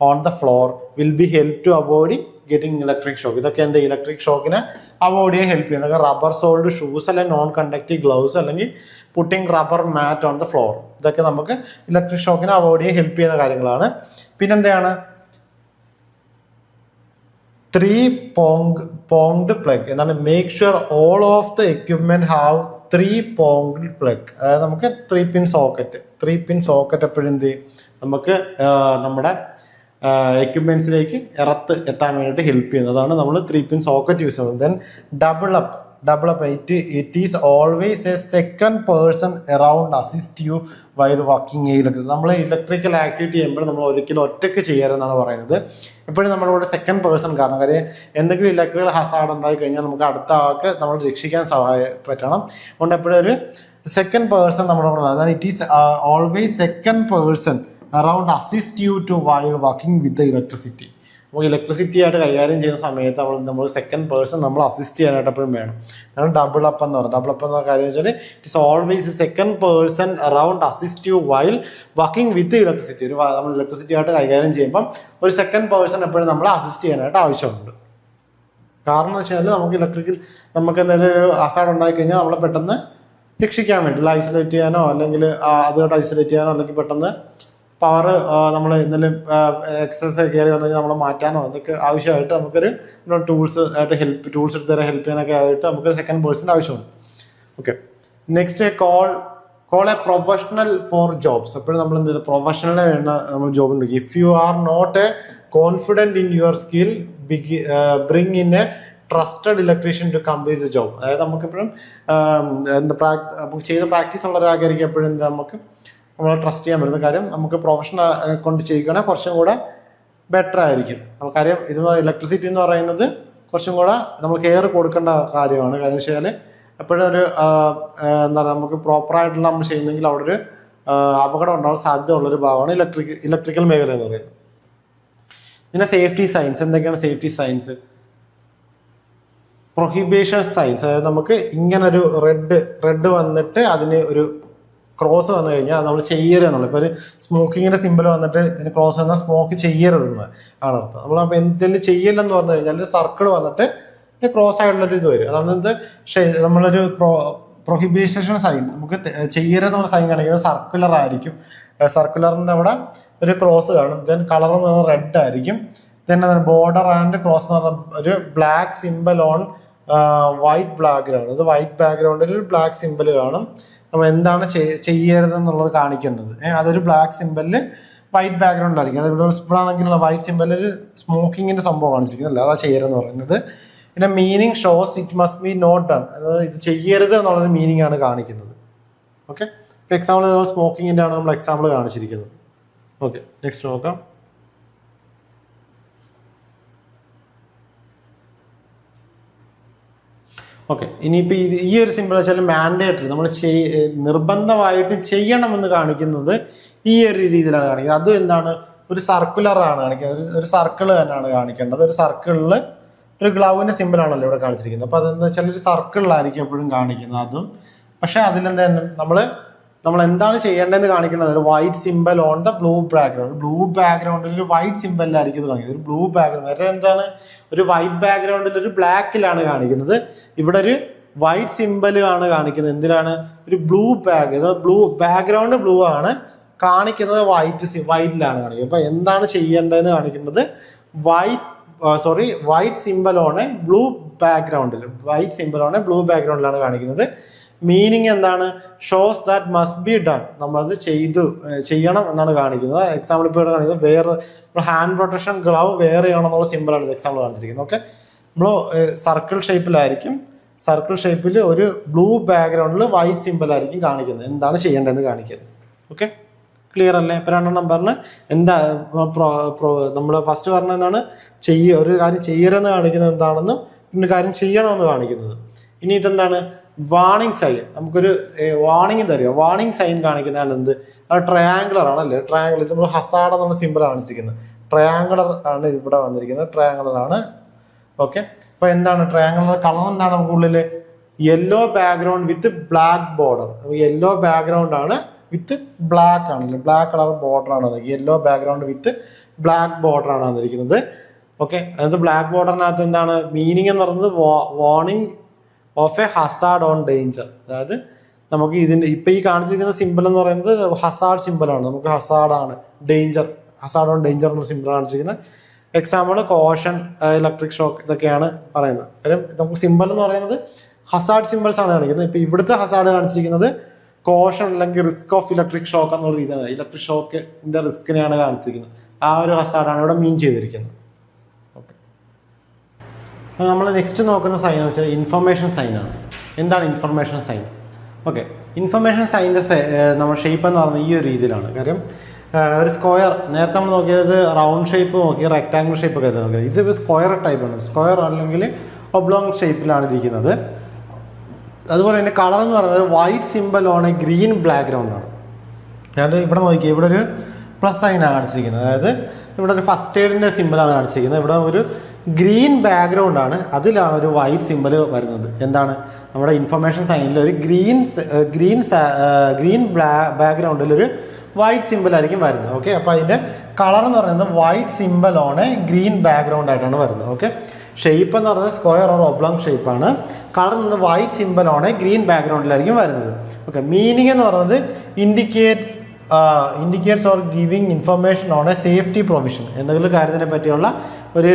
on the floor will be help to avoid getting electric shock. ഇതൊക്കെ എന്താ ഇലക്ട്രിക് ഷോക്കിനെ അവോയ്ഡ് ചെയ്യാൻ ഹെൽപ്പ് ചെയ്യുന്നത്. റബ്ബർ സോൾഡ് ഷൂസ് അല്ലെങ്കിൽ നോൺ കണ്ടക്റ്റീവ് ഗ്ലൗസ് അല്ലെങ്കിൽ putting rubber mat on the floor, ഇതൊക്കെ നമുക്ക് ഇലക്ട്രിക് ഷോക്കിനെ അവോയ്ഡ് ചെയ്യാൻ ഹെൽപ്പ് ചെയ്യുന്ന കാര്യങ്ങളാണ്. പിന്നെന്താണ്? 3-pronged plug. എന്താണ്? Make sure all of the equipment have 3-pronged plug. അതായത് നമുക്ക് 3-pin സോക്കറ്റ് എപ്പോഴും എന്ത് ചെയ്യും? നമുക്ക് നമ്മുടെ എക്യുപ്മെന്റ്സിലേക്ക് എർത്ത് എത്താൻ വേണ്ടിയിട്ട് ഹെൽപ്പ് ചെയ്യുന്നതാണ് നമ്മൾ 3-pin സോക്കറ്റ് യൂസ് ചെയ്യുന്നത്. Then double up it is always a second person around assist you while working. നമ്മൾ ഇലക്ട്രിക്കൽ ആക്ടിവിറ്റി ചെയ്യുമ്പോൾ നമ്മൾ ഒരിക്കലും ഒറ്റയ്ക്ക് ചെയ്യരുതെന്നാണ് പറയുന്നത്. എപ്പോഴും നമ്മളിവിടെ സെക്കൻഡ് പേഴ്സൺ, കാരണം കാര്യം എന്തെങ്കിലും ഇലക്ട്രിക്കൽ ഹസാർഡ് ഉണ്ടായി കഴിഞ്ഞാൽ നമുക്ക് അടുത്ത ആൾക്ക് നമ്മൾ രക്ഷിക്കാൻ പറ്റണം. അതുകൊണ്ട് എപ്പോഴും ഒരു സെക്കൻഡ് പേഴ്സൺ നമ്മുടെ കൂടെ, അതായത് it is always second person around assist you to while working with electricity. നമുക്ക് ഇലക്ട്രിസിറ്റി ആയിട്ട് കൈകാര്യം ചെയ്യുന്ന സമയത്ത് നമ്മൾ സെക്കൻഡ് പേഴ്സൺ നമ്മൾ അസിസ്റ്റ് ചെയ്യാനായിട്ട് എപ്പോഴും വേണം. അതാണ് ഡബിൾ അപ്പ് എന്ന് പറയുന്നത്. ഡബിൾ അപ്പ് എന്ന കാര്യം വെച്ചാൽ it is always second person around assist you while working with electricity. നമ്മൾ ഇലക്ട്രിസിറ്റി ആയിട്ട് കൈകാര്യം ചെയ്യുമ്പം ഒരു സെക്കൻഡ് പേഴ്സൺ എപ്പോഴും നമ്മൾ അസിസ്റ്റ് ചെയ്യാനായിട്ട് ആവശ്യമുണ്ട്. കാരണം എന്ന് വെച്ചാൽ നമുക്ക് എന്തെങ്കിലും ഒരു അസാഡ് ഉണ്ടായി കഴിഞ്ഞാൽ നമ്മളെ പെട്ടെന്ന് രക്ഷിക്കാൻ വേണ്ടി ഐസൊലേറ്റ് ചെയ്യാനോ അല്ലെങ്കിൽ അതുമായിട്ട് ഐസൊലേറ്റ് ചെയ്യാനോ അല്ലെങ്കിൽ പെട്ടെന്ന് പവർ നമ്മൾ എന്തെങ്കിലും എക്സസൈസ് കയറി വന്നു കഴിഞ്ഞാൽ നമ്മൾ മാറ്റാനോ അതൊക്കെ ആവശ്യമായിട്ട് നമുക്കൊരു ടൂൾസ് എടുത്ത് തരാൻ ഹെൽപ്പ് ചെയ്യാനൊക്കെ ആയിട്ട് നമുക്ക് സെക്കൻഡ് പേഴ്സൺ ആവശ്യമുണ്ട്. Okay, next call a professional for jobs. എപ്പോഴും നമ്മൾ എന്ത് പ്രൊഫഷണൽ നമ്മൾ ജോബ് ഉണ്ട്. If you are not a confident in your skill bring in a trusted electrician to complete the job. അതായത് നമുക്കെപ്പോഴും നമുക്ക് ചെയ്ത പ്രാക്ടീസ് ഉള്ള ഒരാൾക്കായിരിക്കും എപ്പോഴും നമുക്ക് നമ്മൾ ട്രസ്റ്റ് ചെയ്യാൻ പറ്റുന്ന കാര്യം. നമുക്ക് പ്രൊഫഷണൽ കൊണ്ട് ചെയ്യിക്കണേ കുറച്ചും കൂടെ ബെറ്റർ ആയിരിക്കും. നമുക്കറിയാം ഇത് ഇലക്ട്രിസിറ്റി എന്ന് പറയുന്നത് കുറച്ചും കൂടെ നമ്മൾ കെയർ കൊടുക്കേണ്ട കാര്യമാണ്. കാര്യം വെച്ചാൽ എപ്പോഴും ഒരു എന്താ പറയുക, നമുക്ക് പ്രോപ്പറായിട്ടുള്ള നമ്മൾ ചെയ്യുന്നെങ്കിൽ അവിടെ ഒരു അപകടം ഉണ്ടാവാൻ സാധ്യത ഉള്ളൊരു ഭാഗമാണ് ഇലക്ട്രിക്കൽ മേഖല എന്ന് പറയുന്നത്. പിന്നെ സേഫ്റ്റി സയൻസ്. എന്തൊക്കെയാണ് സേഫ്റ്റി സയൻസ്? Prohibition science. അതായത് നമുക്ക് ഇങ്ങനൊരു റെഡ് വന്നിട്ട് അതിന് ഒരു ക്രോസ് വന്നു കഴിഞ്ഞാൽ നമ്മൾ ചെയ്യരുതെന്നുള്ളത്. ഇപ്പോൾ ഒരു സ്മോക്കിങ്ങിന്റെ സിമ്പിൾ വന്നിട്ട് ഇതിന് ക്രോസ് വന്നാൽ സ്മോക്ക് ചെയ്യരുതെന്ന് ആണ് അർത്ഥം. നമ്മൾ എന്തെങ്കിലും ചെയ്യില്ലെന്ന് പറഞ്ഞു കഴിഞ്ഞാൽ സർക്കിൾ വന്നിട്ട് ക്രോസ് ആയിട്ടുള്ളൊരു ഇത് വരും. അതാണ് ഇത് നമ്മളൊരു പ്രൊഹിബിഷൻ സൈൻ, നമുക്ക് ചെയ്യരുതെന്നുള്ള സൈൻ കാണിക്കുന്നത് സർക്കുലർ ആയിരിക്കും. സർക്കുലറിന്റെ അവിടെ ഒരു ക്രോസ് കാണും. ദെൻ കളർ എന്ന് പറഞ്ഞാൽ റെഡ് ആയിരിക്കും. ദെൻ ബോർഡർ ആൻഡ് ക്രോസ് എന്ന് പറഞ്ഞാൽ ഒരു black simple on white background. ഇത് വൈറ്റ് ബാക്ക്ഗ്രൗണ്ടിൽ ഒരു ബ്ലാക്ക് സിമ്പിൾ കാണും. നമ്മൾ എന്താണ് ചെയ്യരുതെന്നുള്ളത് കാണിക്കുന്നത്. അതൊരു ബ്ലാക്ക് സിമ്പലിൽ വൈറ്റ് ബാക്ക്ഗ്രൗണ്ടിലായിരിക്കും. അത് ഇവിടെ ആണെങ്കിലുള്ള വൈറ്റ് സിമ്പലിൽ ഒരു സ്മോക്കിങ്ങിന്റെ സംഭവം കാണിച്ചിരിക്കുന്നില്ല, അതാ ചെയ്യരുതെന്ന് പറയുന്നത്. പിന്നെ meaning shows it must be not done, അതായത് ഇത് ചെയ്യരുത് എന്നുള്ളൊരു മീനിങ് ആണ് കാണിക്കുന്നത്. ഓക്കെ, ഇപ്പൊ എക്സാമ്പിൾ സ്മോക്കിങ്ങിന്റെ ആണ് നമ്മൾ എക്സാമ്പിൾ കാണിച്ചിരിക്കുന്നത്. ഓക്കെ, നെക്സ്റ്റ് നോക്കാം. ഓക്കെ, ഇനിയിപ്പോൾ ഈ ഒരു സിമ്പിൾ വെച്ചാൽ മാൻഡേറ്ററി, നമ്മൾ നിർബന്ധമായിട്ട് ചെയ്യണമെന്ന് കാണിക്കുന്നത് ഈ ഒരു രീതിയിലാണ് കാണിക്കുന്നത്. അതും എന്താണ്, ഒരു സർക്കുലർ ആണ് കാണിക്കുന്നത്, ഒരു സർക്കിൾ തന്നെയാണ് കാണിക്കേണ്ടത്. ഒരു സർക്കിളിൽ ഒരു ഗ്ലൗവിന്റെ സിമ്പിൾ ആണല്ലോ ഇവിടെ കാണിച്ചിരിക്കുന്നത്. അപ്പോൾ അതെന്താ വെച്ചാൽ ഒരു സർക്കിളിലായിരിക്കും എപ്പോഴും കാണിക്കുന്നത് അതും. പക്ഷെ അതിലെന്താണ് നമ്മൾ എന്താണ് ചെയ്യേണ്ടതെന്ന് കാണിക്കുന്നത്, ഒരു white symbol on the blue background. Blue ബാക്ക്ഗ്രൗണ്ടിൽ ഒരു വൈറ്റ് സിമ്പിളിലായിരിക്കും ഇത് കാണിക്കുന്നത്. ഒരു ബ്ലൂ ബാക്ക്ഗ്രൗണ്ട്, അതായത് എന്താണ്, ഒരു വൈറ്റ് ബാക്ക്ഗ്രൗണ്ടിൽ ഒരു ബ്ലാക്കിലാണ് കാണിക്കുന്നത്. ഇവിടെ ഒരു വൈറ്റ് സിമ്പിൾ ആണ് കാണിക്കുന്നത്. എന്തിനാണ്, ഒരു ബ്ലൂ ബാക്ക്ഗ്രൗണ്ട് ബ്ലൂ ആണ് കാണിക്കുന്നത്, വൈറ്റിലാണ് കാണിക്കുന്നത്. അപ്പൊ എന്താണ് ചെയ്യേണ്ടതെന്ന് കാണിക്കുന്നത്, white symbol on a blue ബാക്ക്ഗ്രൗണ്ടിലാണ് കാണിക്കുന്നത്. മീനിങ് എന്താണ്, shows that must be done, നമ്മളത് ചെയ്യണം എന്നാണ് കാണിക്കുന്നത്. എക്സാമ്പിൾ ഇപ്പോൾ ഇവിടെ കാണിക്കുന്നത് വേറെ ഹാൻഡ് പ്രൊട്ടക്ഷൻ ഗ്ലൗ വേറെ ചെയ്യണമെന്നുള്ള സിമ്പിളാണ് ഇത് എക്സാമ്പിൾ കാണിച്ചിരിക്കുന്നത്. ഓക്കെ, നമ്മൾ സർക്കിൾ ഷേപ്പിലായിരിക്കും, സർക്കിൾ ഷേപ്പിൽ ഒരു ബ്ലൂ ബാക്ക്ഗ്രൗണ്ടിൽ വൈറ്റ് സിമ്പിൾ ആയിരിക്കും കാണിക്കുന്നത്, എന്താണ് ചെയ്യേണ്ടതെന്ന് കാണിക്കുന്നത്. ഓക്കെ, ക്ലിയർ അല്ലേ? ഇപ്പം 2 നമ്പറിന് എന്താ നമ്മൾ ഫസ്റ്റ് പറഞ്ഞ എന്താണ്, ഒരു കാര്യം ചെയ്യരുതെന്ന് കാണിക്കുന്നത് എന്താണെന്നും പിന്നെ കാര്യം ചെയ്യണമെന്ന് കാണിക്കുന്നത്. ഇനി ഇതെന്താണ്, വാർണിംഗ് സൈൻ. നമുക്കൊരു വാർണിംഗ് തരിക, വാർണിംഗ് സൈൻ കാണിക്കുന്നതാണ് എന്ത്, അത് ട്രയാങ്കുലർ ആണല്ലേ. ട്രയാങ്കുലർ, ഇത് നമ്മൾ ഹസാഡ് എന്നുള്ള സിമ്പിൾ കാണിച്ചിരിക്കുന്നത്. ട്രയാങ്കുലർ ആണ് ഇവിടെ വന്നിരിക്കുന്നത്, ട്രയാങ്കുലർ ആണ്. ഓക്കെ, അപ്പൊ എന്താണ് ട്രയാങ്കുലർ കളർ, എന്താണ് നമുക്ക് ഉള്ളിൽ യെല്ലോ ബാക്ക്ഗ്രൗണ്ട് വിത്ത് ബ്ലാക്ക് ബോർഡർ. യെല്ലോ ബാക്ക്ഗ്രൗണ്ട് ആണ് വിത്ത് ബ്ലാക്ക് ആണല്ലേ, ബ്ലാക്ക് കളർ ബോർഡർ ആണ്. യെല്ലോ ബാക്ക്ഗ്രൗണ്ട് വിത്ത് ബ്ലാക്ക് ബോർഡർ ആണ് വന്നിരിക്കുന്നത്. ഓക്കെ, അതായത് ബ്ലാക്ക് ബോർഡറിനകത്ത് എന്താണ് മീനിങ് എന്ന് പറയുന്നത്, warning of A Hazard on danger. അതായത് നമുക്ക് ഇതിന്റെ ഇപ്പൊ ഈ കാണിച്ചിരിക്കുന്ന സിമ്പിൾ എന്ന് പറയുന്നത് ഹസാർഡ് സിമ്പിളാണ്. നമുക്ക് ഹസാർഡാണ് ഡേഞ്ചർ, ഹസാർഡ് ഓൺ ഡേഞ്ചർ എന്ന സിമ്പിൾ കാണിച്ചിരിക്കുന്നത്. എക്സാമ്പിൾ കോഷൻ, ഇലക്ട്രിക് ഷോക്ക്, ഇതൊക്കെയാണ് പറയുന്നത്. കാര്യം നമുക്ക് സിമ്പിൾ എന്ന് പറയുന്നത് ഹസാർഡ് സിമ്പിൾസ് ആണ് കാണിക്കുന്നത്. ഇപ്പൊ ഇവിടുത്തെ ഹസാർഡ് കാണിച്ചിരിക്കുന്നത് കോഷൻ അല്ലെങ്കിൽ റിസ്ക് ഓഫ് ഇലക്ട്രിക് ഷോക്ക് എന്നുള്ള രീതിയാണ്. ഇലക്ട്രിക് ഷോക്കിന്റെ റിസ്കിനെയാണ് കാണിച്ചിരിക്കുന്നത്. ആ ഒരു ഹസാർഡാണ് ഇവിടെ മീൻ ചെയ്തിരിക്കുന്നത്. നമ്മൾ നെക്സ്റ്റ് നോക്കുന്ന സൈൻ എന്ന് വെച്ചാൽ ഇൻഫർമേഷൻ സൈനാണ്. എന്താണ് ഇൻഫർമേഷൻ സൈൻ? ഓക്കെ, ഇൻഫർമേഷൻ സൈനിൻ്റെ നമ്മൾ ഷേപ്പ് എന്ന് പറയുന്നത് ഈ ഒരു രീതിയിലാണ്. കാര്യം ഒരു സ്ക്വയർ, നേരത്തെ നമ്മൾ നോക്കിയത് റൗണ്ട് ഷേപ്പ് നോക്കി, റെക്ടാങ്കിൾ ഷേപ്പ് ഒക്കെ നോക്കിയത്. ഇത് സ്ക്വയർ ടൈപ്പാണ്, സ്ക്വയർ അല്ലെങ്കിൽ ഒബ്ലോങ് ഷേപ്പിലാണ് ഇരിക്കുന്നത്. അതുപോലെ തന്നെ കളർ എന്ന് പറയുന്നത് white symbol on a green background ആണ്. ഞാൻ ഇവിടെ നോക്കിയാൽ ഇവിടെ ഒരു പ്ലസ് സൈനാണ് കാണിച്ചിരിക്കുന്നത്. അതായത് ഇവിടെ ഒരു ഫസ്റ്റ് എയ്ഡിൻ്റെ സിമ്പിളാണ് കാണിച്ചിരിക്കുന്നത്. ഇവിടെ ഒരു ഗ്രീൻ ബാക്ക്ഗ്രൗണ്ട് ആണ്, അതിലാണ് ഒരു വൈറ്റ് സിമ്പിൾ വരുന്നത്. എന്താണ്, നമ്മുടെ ഇൻഫർമേഷൻ സൈനിൽ ഒരു ഗ്രീൻ ബാക്ക്ഗ്രൗണ്ടിൽ ഒരു വൈറ്റ് സിമ്പിൾ ആയിരിക്കും വരുന്നത്. ഓക്കെ, അപ്പോൾ അതിൻ്റെ കളർ എന്ന് പറയുന്നത് white symbol on a green background ആയിട്ടാണ് വരുന്നത്. ഓക്കെ, ഷേപ്പ് എന്ന് പറയുന്നത് സ്ക്വയർ ഓർ ഒബ്ലോങ് ഷേപ്പാണ്. കളർ എന്ന് പറയുന്നത് white symbol on a green ബാക്ക്ഗ്രൗണ്ടിലായിരിക്കും വരുന്നത്. ഓക്കെ, മീനിങ് എന്ന് പറയുന്നത് indicates or giving information on a safety provision, എന്തെങ്കിലും കാര്യത്തിനെ പറ്റിയുള്ള ഒരു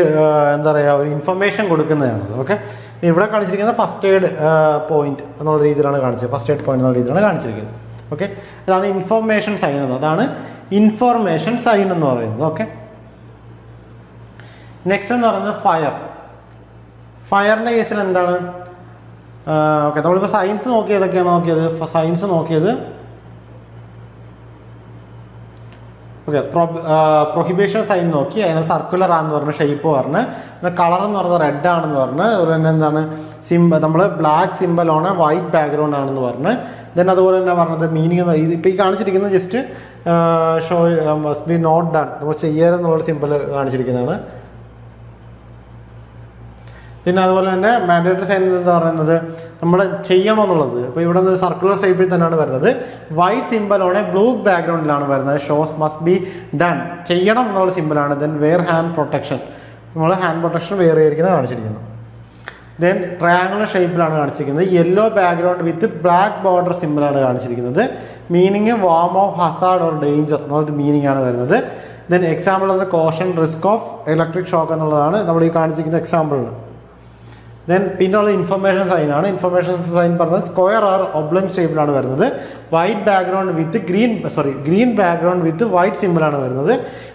എന്താ പറയുക, ഒരു ഇൻഫർമേഷൻ കൊടുക്കുന്നതാണ്. ഓക്കെ, ഇവിടെ കാണിച്ചിരിക്കുന്നത് ഫസ്റ്റ് എയ്ഡ് പോയിന്റ് എന്നുള്ള രീതിയിലാണ് കാണിച്ചത്, ഫസ്റ്റ് എയ്ഡ് പോയിന്റ് എന്നുള്ള രീതിയിലാണ് കാണിച്ചിരിക്കുന്നത്. ഓക്കെ, ഇതാണ് ഇൻഫർമേഷൻ സൈൻ എന്ന്, അതാണ് ഇൻഫർമേഷൻ സൈൻ എന്ന് പറയുന്നത്. ഓക്കെ, നെക്സ്റ്റ് എന്ന് പറയുന്നത് ഫയറിന്റെ കേസിൽ എന്താണ്, ഓക്കെ നമ്മളിപ്പോൾ സയൻസ് നോക്കിയതൊക്കെയാണ് നോക്കിയത്. ഓക്കെ, പ്രൊഹിബിഷൻ സൈൻ നോക്കി, അതിന് സർക്കുലർ ആണെന്ന് പറഞ്ഞ് ഷേപ്പ് പറഞ്ഞ്, പിന്നെ കളർ എന്ന് പറയുന്നത് റെഡ് ആണെന്ന് പറഞ്ഞ്, അതുപോലെ തന്നെ എന്താണ് നമ്മൾ ബ്ലാക്ക് സിമ്പിൾ ആണ് വൈറ്റ് ബാക്ക്ഗ്രൗണ്ട് ആണെന്ന് പറഞ്ഞ്, ദെൻ അതുപോലെ തന്നെ പറഞ്ഞത് മീനിങ് ഇപ്പോൾ ഈ കാണിച്ചിരിക്കുന്നത് just show must be not done, നമ്മൾ ചെയ്യരുതെന്നുള്ളൊരു സിമ്പിൾ കാണിച്ചിരിക്കുന്നതാണ്. പിന്നെ അതുപോലെ തന്നെ മാൻഡേറ്ററി സൈൻ എന്ന് പറയുന്നത് നമ്മൾ ചെയ്യണമെന്നുള്ളത്. അപ്പോൾ ഇവിടെ സർക്കുലർ ഷേപ്പിൽ തന്നെയാണ് വരുന്നത്. വൈറ്റ് സിമ്പിൾ ആണ് ബ്ലൂ ബാക്ക്ഗ്രൗണ്ടിലാണ് വരുന്നത്. ഷോസ് മസ്റ്റ് ബി ഡൺ, ചെയ്യണം എന്നുള്ള സിമ്പിളാണ്. ദെൻ വെയർ ഹാൻഡ് പ്രൊട്ടക്ഷൻ, നമ്മൾ ഹാൻഡ് പ്രൊട്ടക്ഷൻ വെയർ ചെയ്തിരിക്കുന്നത് കാണിച്ചിരിക്കുന്നു. ദെൻ ട്രയാങ്കുലർ ഷേപ്പിലാണ് കാണിച്ചിരിക്കുന്നത്. യെല്ലോ ബാക്ക്ഗ്രൗണ്ട് വിത്ത് ബ്ലാക്ക് ബോർഡർ സിമ്പിളാണ് കാണിച്ചിരിക്കുന്നത്. Meaning warm of Hazard or danger എന്നുള്ളൊരു മീനിങ് ആണ് വരുന്നത്. ദെൻ എക്സാമ്പിൾ എന്നത് caution, risk of electric shock എന്നുള്ളതാണ് നമ്മൾ ഈ കാണിച്ചിരിക്കുന്ന എക്സാമ്പിളിന്. ദെൻ പിന്നെയുള്ള ഇൻഫർമേഷൻ സൈനാണ്. ഇൻഫർമേഷൻ സൈൻ പറഞ്ഞത് സ്ക്വയർ ആർ ഒബ്ലങ് ഷേപ്പിലാണ് വരുന്നത്. വൈറ്റ് ബാക്ക്ഗ്രൗണ്ട് വിത്ത് ഗ്രീൻ ബാക്ക്ഗ്രൗണ്ട് വിത്ത് വൈറ്റ് സിമ്പിളാണ് വരുന്നത്.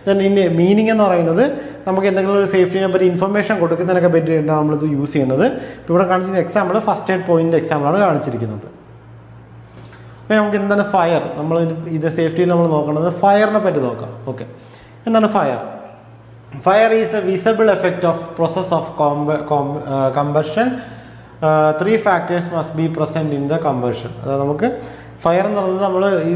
ദെൻ ഇതിൻ്റെ മീനിങ് എന്ന് പറയുന്നത് നമുക്ക് എന്തെങ്കിലും ഒരു സേഫ്റ്റിനെ പറ്റി ഇൻഫർമേഷൻ കൊടുക്കുന്നതിനൊക്കെ പറ്റിയിട്ടാണ് നമ്മളിത് യൂസ് ചെയ്യുന്നത്. ഇപ്പോൾ ഇവിടെ കാണിച്ചിരിക്കുന്ന എക്സാമ്പിൾ ഫസ്റ്റ് എയ്ഡ് പോയിന്റ് എക്സാമ്പിളാണ് കാണിച്ചിരിക്കുന്നത്. അപ്പോൾ നമുക്ക് എന്താണ് ഫയർ, നമ്മൾ ഇത് സേഫ്റ്റിയിൽ നമ്മൾ നോക്കുന്നത് ഫയറിനെ പറ്റി നോക്കാം. ഓക്കെ, എന്താണ് fire? Fire is the visible effect of process of combustion. Three factors must be present in the combustion. അതായത് നമുക്ക് ഫയർ എന്ന് പറയുന്നത് നമ്മൾ ഈ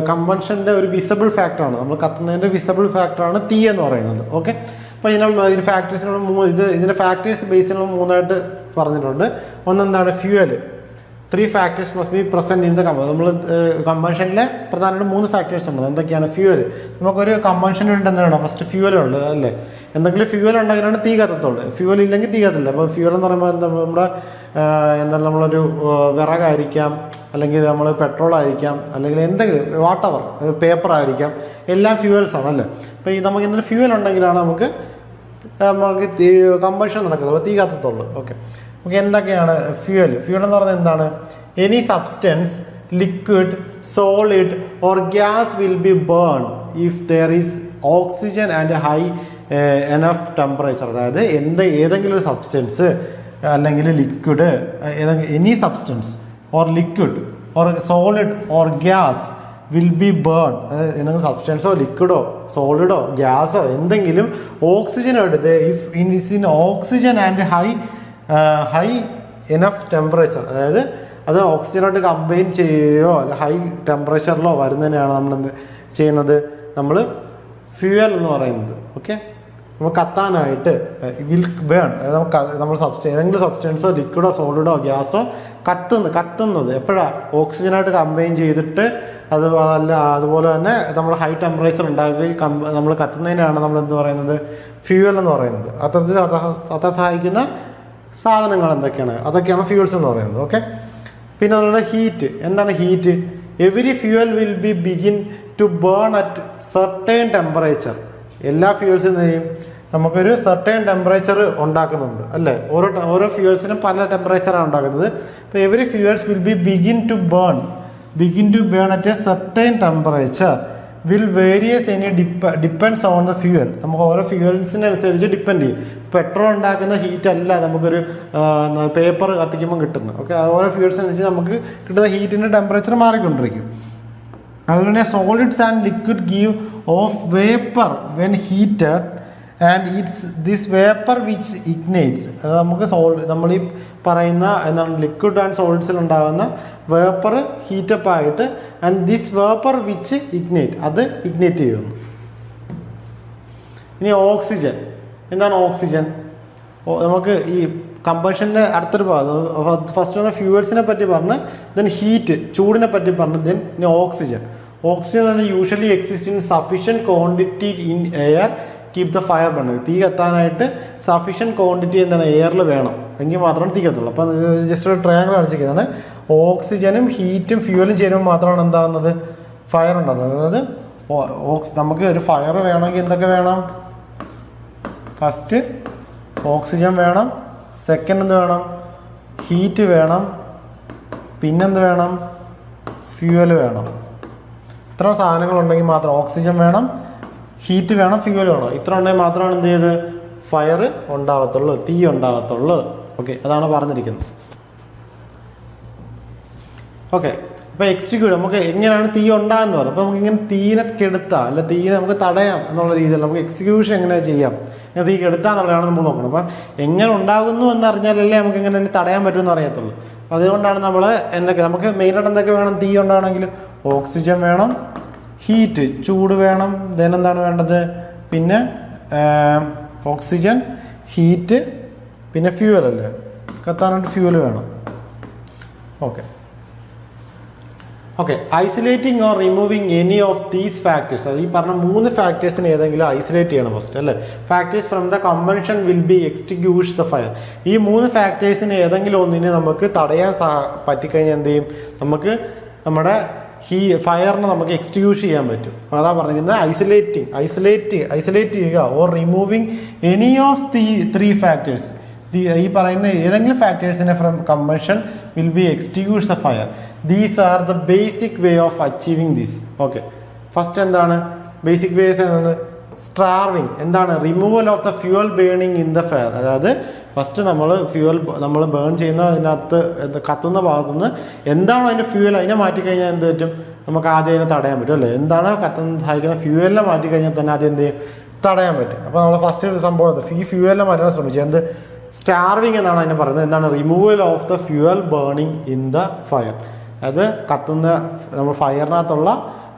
കമ്പഷൻ്റെ ഒരു വിസിബിൾ ഫാക്ടറാണ്. നമ്മൾ കത്തുന്നതിൻ്റെ വിസിബിൾ ഫാക്ടറാണ് തീ എന്ന് പറയുന്നത്. ഓക്കെ, അപ്പോൾ ഇതിന് ഫാക്ടേഴ്സിനുള്ള ഇതിൻ്റെ ഫാക്ടേഴ്സ് ബേസിലുള്ള 3 പറഞ്ഞിട്ടുണ്ട്. ഒന്നെന്താണ് fuel. 3 factors must be present in the combustion. നമ്മൾ കമ്പഷനിലെ പ്രധാനമായിട്ട് 3 ഫാക്ടേഴ്സ് ഉണ്ട്. എന്തൊക്കെയാണ്? ഫ്യൂവൽ. നമുക്കൊരു കമ്പഷൻ വേണ്ടി എന്താണ്? ഫസ്റ്റ് ഫ്യൂവൽ ഉണ്ട് അല്ലേ? എന്തെങ്കിലും ഫ്യൂവൽ ഉണ്ടെങ്കിലാണ് തീ കത്തത്തുള്ളൂ. ഫ്യൂവൽ ഇല്ലെങ്കിൽ തീ കത്തില്ല. അപ്പോൾ ഫ്യൂവൽ എന്ന് പറയുമ്പോൾ നമ്മുടെ എന്താണ് നമ്മളൊരു വിറകായിരിക്കാം, അല്ലെങ്കിൽ നമ്മൾ പെട്രോൾ ആയിരിക്കാം, അല്ലെങ്കിൽ എന്തെങ്കിലും വാട്ടവർ പേപ്പർ ആയിരിക്കാം, എല്ലാം ഫ്യൂവൽസാണ് അല്ലേ? അപ്പോൾ ഈ നമുക്ക് എന്തെങ്കിലും ഫ്യൂവൽ ഉണ്ടെങ്കിലാണ് നമുക്ക് കമ്പഷൻ നടക്കുന്നത്, തീ കത്തത്തുള്ളൂ. ഓക്കെ, നമുക്ക് എന്തൊക്കെയാണ് ഫ്യൂവൽ? ഫ്യൂവൽ എന്ന് പറയുന്നത് എന്താണ്? Any substance, liquid, solid or gas will be burn if there is oxygen and high enough temperature. അതായത് ഏതെങ്കിലും ഒരു സബ്സ്റ്റൻസ് അല്ലെങ്കിൽ liquid, any substance or liquid or solid or gas will be burn. അതായത് എന്തെങ്കിലും സബ്സ്റ്റൻസോ ലിക്വിഡോ സോളിഡോ ഗ്യാസോ എന്തെങ്കിലും ഓക്സിജൻ എടുത്ത് if in oxygen and high enough temperature, അതായത് അത് ഓക്സിജനായിട്ട് കമ്പൈൻ ചെയ്യുകയോ അല്ല ഹൈ ടെമ്പറേച്ചറിലോ വരുന്നതിനാണ് നമ്മൾ എന്ത് ചെയ്യുന്നത്? നമ്മൾ ഫ്യൂവൽ എന്ന് പറയുന്നത്. ഓക്കെ, നമുക്ക് കത്താനായിട്ട് വിൽ ബേൺ, അതായത് നമ്മൾ ഏതെങ്കിലും സബ്സ്റ്റൻസോ ലിക്വിഡോ സോളിഡോ ഗ്യാസോ കത്തുന്നത് എപ്പോഴാണ്? ഓക്സിജനായിട്ട് കമ്പൈൻ ചെയ്തിട്ട് അതുപോലെ തന്നെ നമ്മൾ ഹൈ ടെമ്പറേച്ചർ ഉണ്ടാക്കി നമ്മൾ കത്തുന്നതിനാണ് നമ്മൾ എന്ത് പറയുന്നത്? ഫ്യൂവൽ എന്ന് പറയുന്നത്. അത്ര സഹായിക്കുന്ന സാധനങ്ങൾ എന്തൊക്കെയാണ്? അതൊക്കെയാണ് ഫ്യൂവൽസ് എന്ന് പറയുന്നത്. ഓക്കെ, പിന്നെ അതുപോലെ ഹീറ്റ്. എന്താണ് heat? Every fuel will be begin to burn at certain temperature. എല്ലാ ഫ്യൂവൽസിനെയും നമുക്കൊരു സർട്ടേൺ ടെമ്പറേച്ചർ ഉണ്ടാക്കുന്നുണ്ട് അല്ലേ? ഓരോ ഫ്യൂവൽസിനും പല ടെമ്പറേച്ചറാണ് ഉണ്ടാക്കുന്നത്. അപ്പോൾ every fuels will be begin to burn at a certain temperature will various any depends on the fuel. നമുക്ക് ഓരോ ഫ്യൂവൽസിനനുസരിച്ച് ഡിപ്പെൻഡ് ചെയ്യും. പെട്രോൾ ഉണ്ടാക്കുന്ന ഹീറ്റ് അല്ല നമുക്കൊരു പേപ്പർ കത്തിക്കുമ്പോൾ കിട്ടുന്നത്. ഓക്കെ, ഓരോ ഫ്യൂവൽസിനനുസരിച്ച് നമുക്ക് കിട്ടുന്ന ഹീറ്റിൻ്റെ ടെമ്പറേച്ചർ മാറിക്കൊണ്ടിരിക്കും. അതുപോലെ solids and liquid give off vapour when heated and this vapour which ignites. അത് നമുക്ക് നമ്മൾ ഈ പറയുന്ന എന്താണ് ലിക്വിഡ് ആൻഡ് സോളിഡ്സിൽ ഉണ്ടാകുന്ന വേപ്പർ ഹീറ്റപ്പ് ആയിട്ട് and this vapour which ignite, അത് ഇഗ്നേറ്റ് ചെയ്യുന്നു. ഇനി ഓക്സിജൻ. എന്താണ് ഓക്സിജൻ? നമുക്ക് ഈ കമ്പഷൻ്റെ അടുത്തൊരു ഭാഗം ഫസ്റ്റ് പറഞ്ഞ ഫ്യൂവൽസിനെ പറ്റി പറഞ്ഞ്, ദെൻ ഹീറ്റ് ചൂടിനെ പറ്റി പറഞ്ഞ്, ദെൻ ഇനി oxygen. Oxygen usually exist in sufficient quantity in air keep the fire burning. തീ കത്താനായിട്ട് സഫീഷ്യൻറ്റ് ക്വാണ്ടിറ്റി എന്താണ് എയറിൽ വേണം, എങ്കിൽ മാത്രമാണ് തീ കത്തുള്ളൂ. അപ്പം ജസ്റ്റ് ഒരു ട്രയാങ്കിൾ കാണിച്ചിരിക്കുന്നതാണ്. ഓക്സിജനും ഹീറ്റും ഫ്യൂവലും ചേരുമ്പോൾ മാത്രമാണ് എന്താകുന്നത്? ഫയർ ഉണ്ടാകുന്നത്. അതായത് നമുക്ക് ഒരു ഫയർ വേണമെങ്കിൽ എന്തൊക്കെ വേണം? ഫസ്റ്റ് ഓക്സിജൻ വേണം, സെക്കൻഡ് എന്ത് വേണം? ഹീറ്റ് വേണം, പിന്നെന്ത് വേണം? ഫ്യൂവൽ വേണം. ഇത്ര സാധനങ്ങളുണ്ടെങ്കിൽ മാത്രം ഓക്സിജൻ വേണം, ഹീറ്റ് വേണം, ഫ്യൂവൽ വേണം. ഇത്ര ഉണ്ടെങ്കിൽ മാത്രമാണ് എന്ത് ചെയ്ത് ഫയർ ഉണ്ടാകത്തുള്ളൂ, തീ ഉണ്ടാകത്തുള്ളൂ. ഓക്കെ, അതാണ് പറഞ്ഞിരിക്കുന്നത്. ഓക്കെ, അപ്പോൾ എക്സിക്യൂട്ട് നമുക്ക് എങ്ങനെയാണ് തീ ഉണ്ടാകുന്നത് പറയുന്നത്. അപ്പോൾ നമുക്ക് ഇങ്ങനെ തീനെ കെടുത്താം, അല്ല തീനെ നമുക്ക് തടയാം എന്നുള്ള രീതിയിൽ നമുക്ക് എക്സിക്യൂഷൻ എങ്ങനെ ചെയ്യാം, ഇങ്ങനെ തീ കെടുത്താന്നുള്ളതാണ് നമ്മൾ നോക്കണം. അപ്പം എങ്ങനെ ഉണ്ടാകുന്നു എന്നറിഞ്ഞാലല്ലേ നമുക്ക് എങ്ങനെ തടയാൻ പറ്റുമെന്ന് അറിയത്തുള്ളൂ. അതുകൊണ്ടാണ് നമ്മൾ നമുക്ക് മെയിനായിട്ട് എന്തൊക്കെ വേണം? തീ ഉണ്ടാകണമെങ്കിൽ ഓക്സിജൻ വേണം, ഹീറ്റ് ചൂട് വേണം, ദെൻ എന്താണ് വേണ്ടത്? പിന്നെ ഓക്സിജൻ, ഹീറ്റ്, പിന്നെ ഫ്യൂവൽ അല്ലേ? കത്താനായിട്ട് ഫ്യൂവൽ വേണം. Okay, isolating or removing any of these factors. അത് ഈ പറഞ്ഞ 3 ഫാക്ടേഴ്സിന് ഏതെങ്കിലും ഐസൊലേറ്റ് ചെയ്യണം ഫസ്റ്റ് അല്ലേ? Factors from the combustion will B extinguish the fire. ഈ 3 ഫാക്ടേഴ്സിന് ഏതെങ്കിലും ഒന്നിനെ നമുക്ക് തടയാൻ പറ്റിക്കഴിഞ്ഞാൽ എന്ത് ചെയ്യും? നമുക്ക് നമ്മുടെ ഫയറിനെ നമുക്ക് എക്സ്റ്റിങ്ക്വിഷ് ചെയ്യാൻ പറ്റും. അതാ പറഞ്ഞിരിക്കുന്നത് ഐസൊലേറ്റ് ചെയ്യുക or removing any of the 3 factors. ഈ പറയുന്ന ഏതെങ്കിലും ഫാക്ടേഴ്സിനെ from combustion will be extinguish the fire. These are the basic way of achieving this. Okay, first എന്താണ് ബേസിക് വേസ് എന്നത്? സ്റ്റാർവിങ്. എന്താണ്? Removal of the fuel burning in the fire. അതായത് first നമ്മൾ burn ചെയ്യുന്ന അതിനകത്ത് കത്തുന്ന ഭാഗത്തുനിന്ന് എന്താണോ അതിൻ്റെ ഫ്യൂവൽ അതിനെ മാറ്റിക്കഴിഞ്ഞാൽ എന്ത് പറ്റും? നമുക്ക് ആദ്യം അതിനെ തടയാൻ പറ്റും അല്ലേ? എന്താണോ കത്തുന്ന സഹായിക്കുന്ന ഫ്യൂവലിനെ മാറ്റിക്കഴിഞ്ഞാൽ തന്നെ ആദ്യം എന്ത് ചെയ്യും? തടയാൻ പറ്റും. അപ്പോൾ നമ്മൾ ഫസ്റ്റ് ഒരു സംഭവം ഈ ഫ്യൂവലിനെ മാറ്റാൻ ശ്രമിച്ചു. എന്ത്? സ്റ്റാർവിങ് എന്നാണ് അതിനെ പറയുന്നത്. എന്താണ്? Removal of the fuel burning in the fire. അത് കത്തുന്ന നമ്മൾ ഫയറിനകത്തുള്ള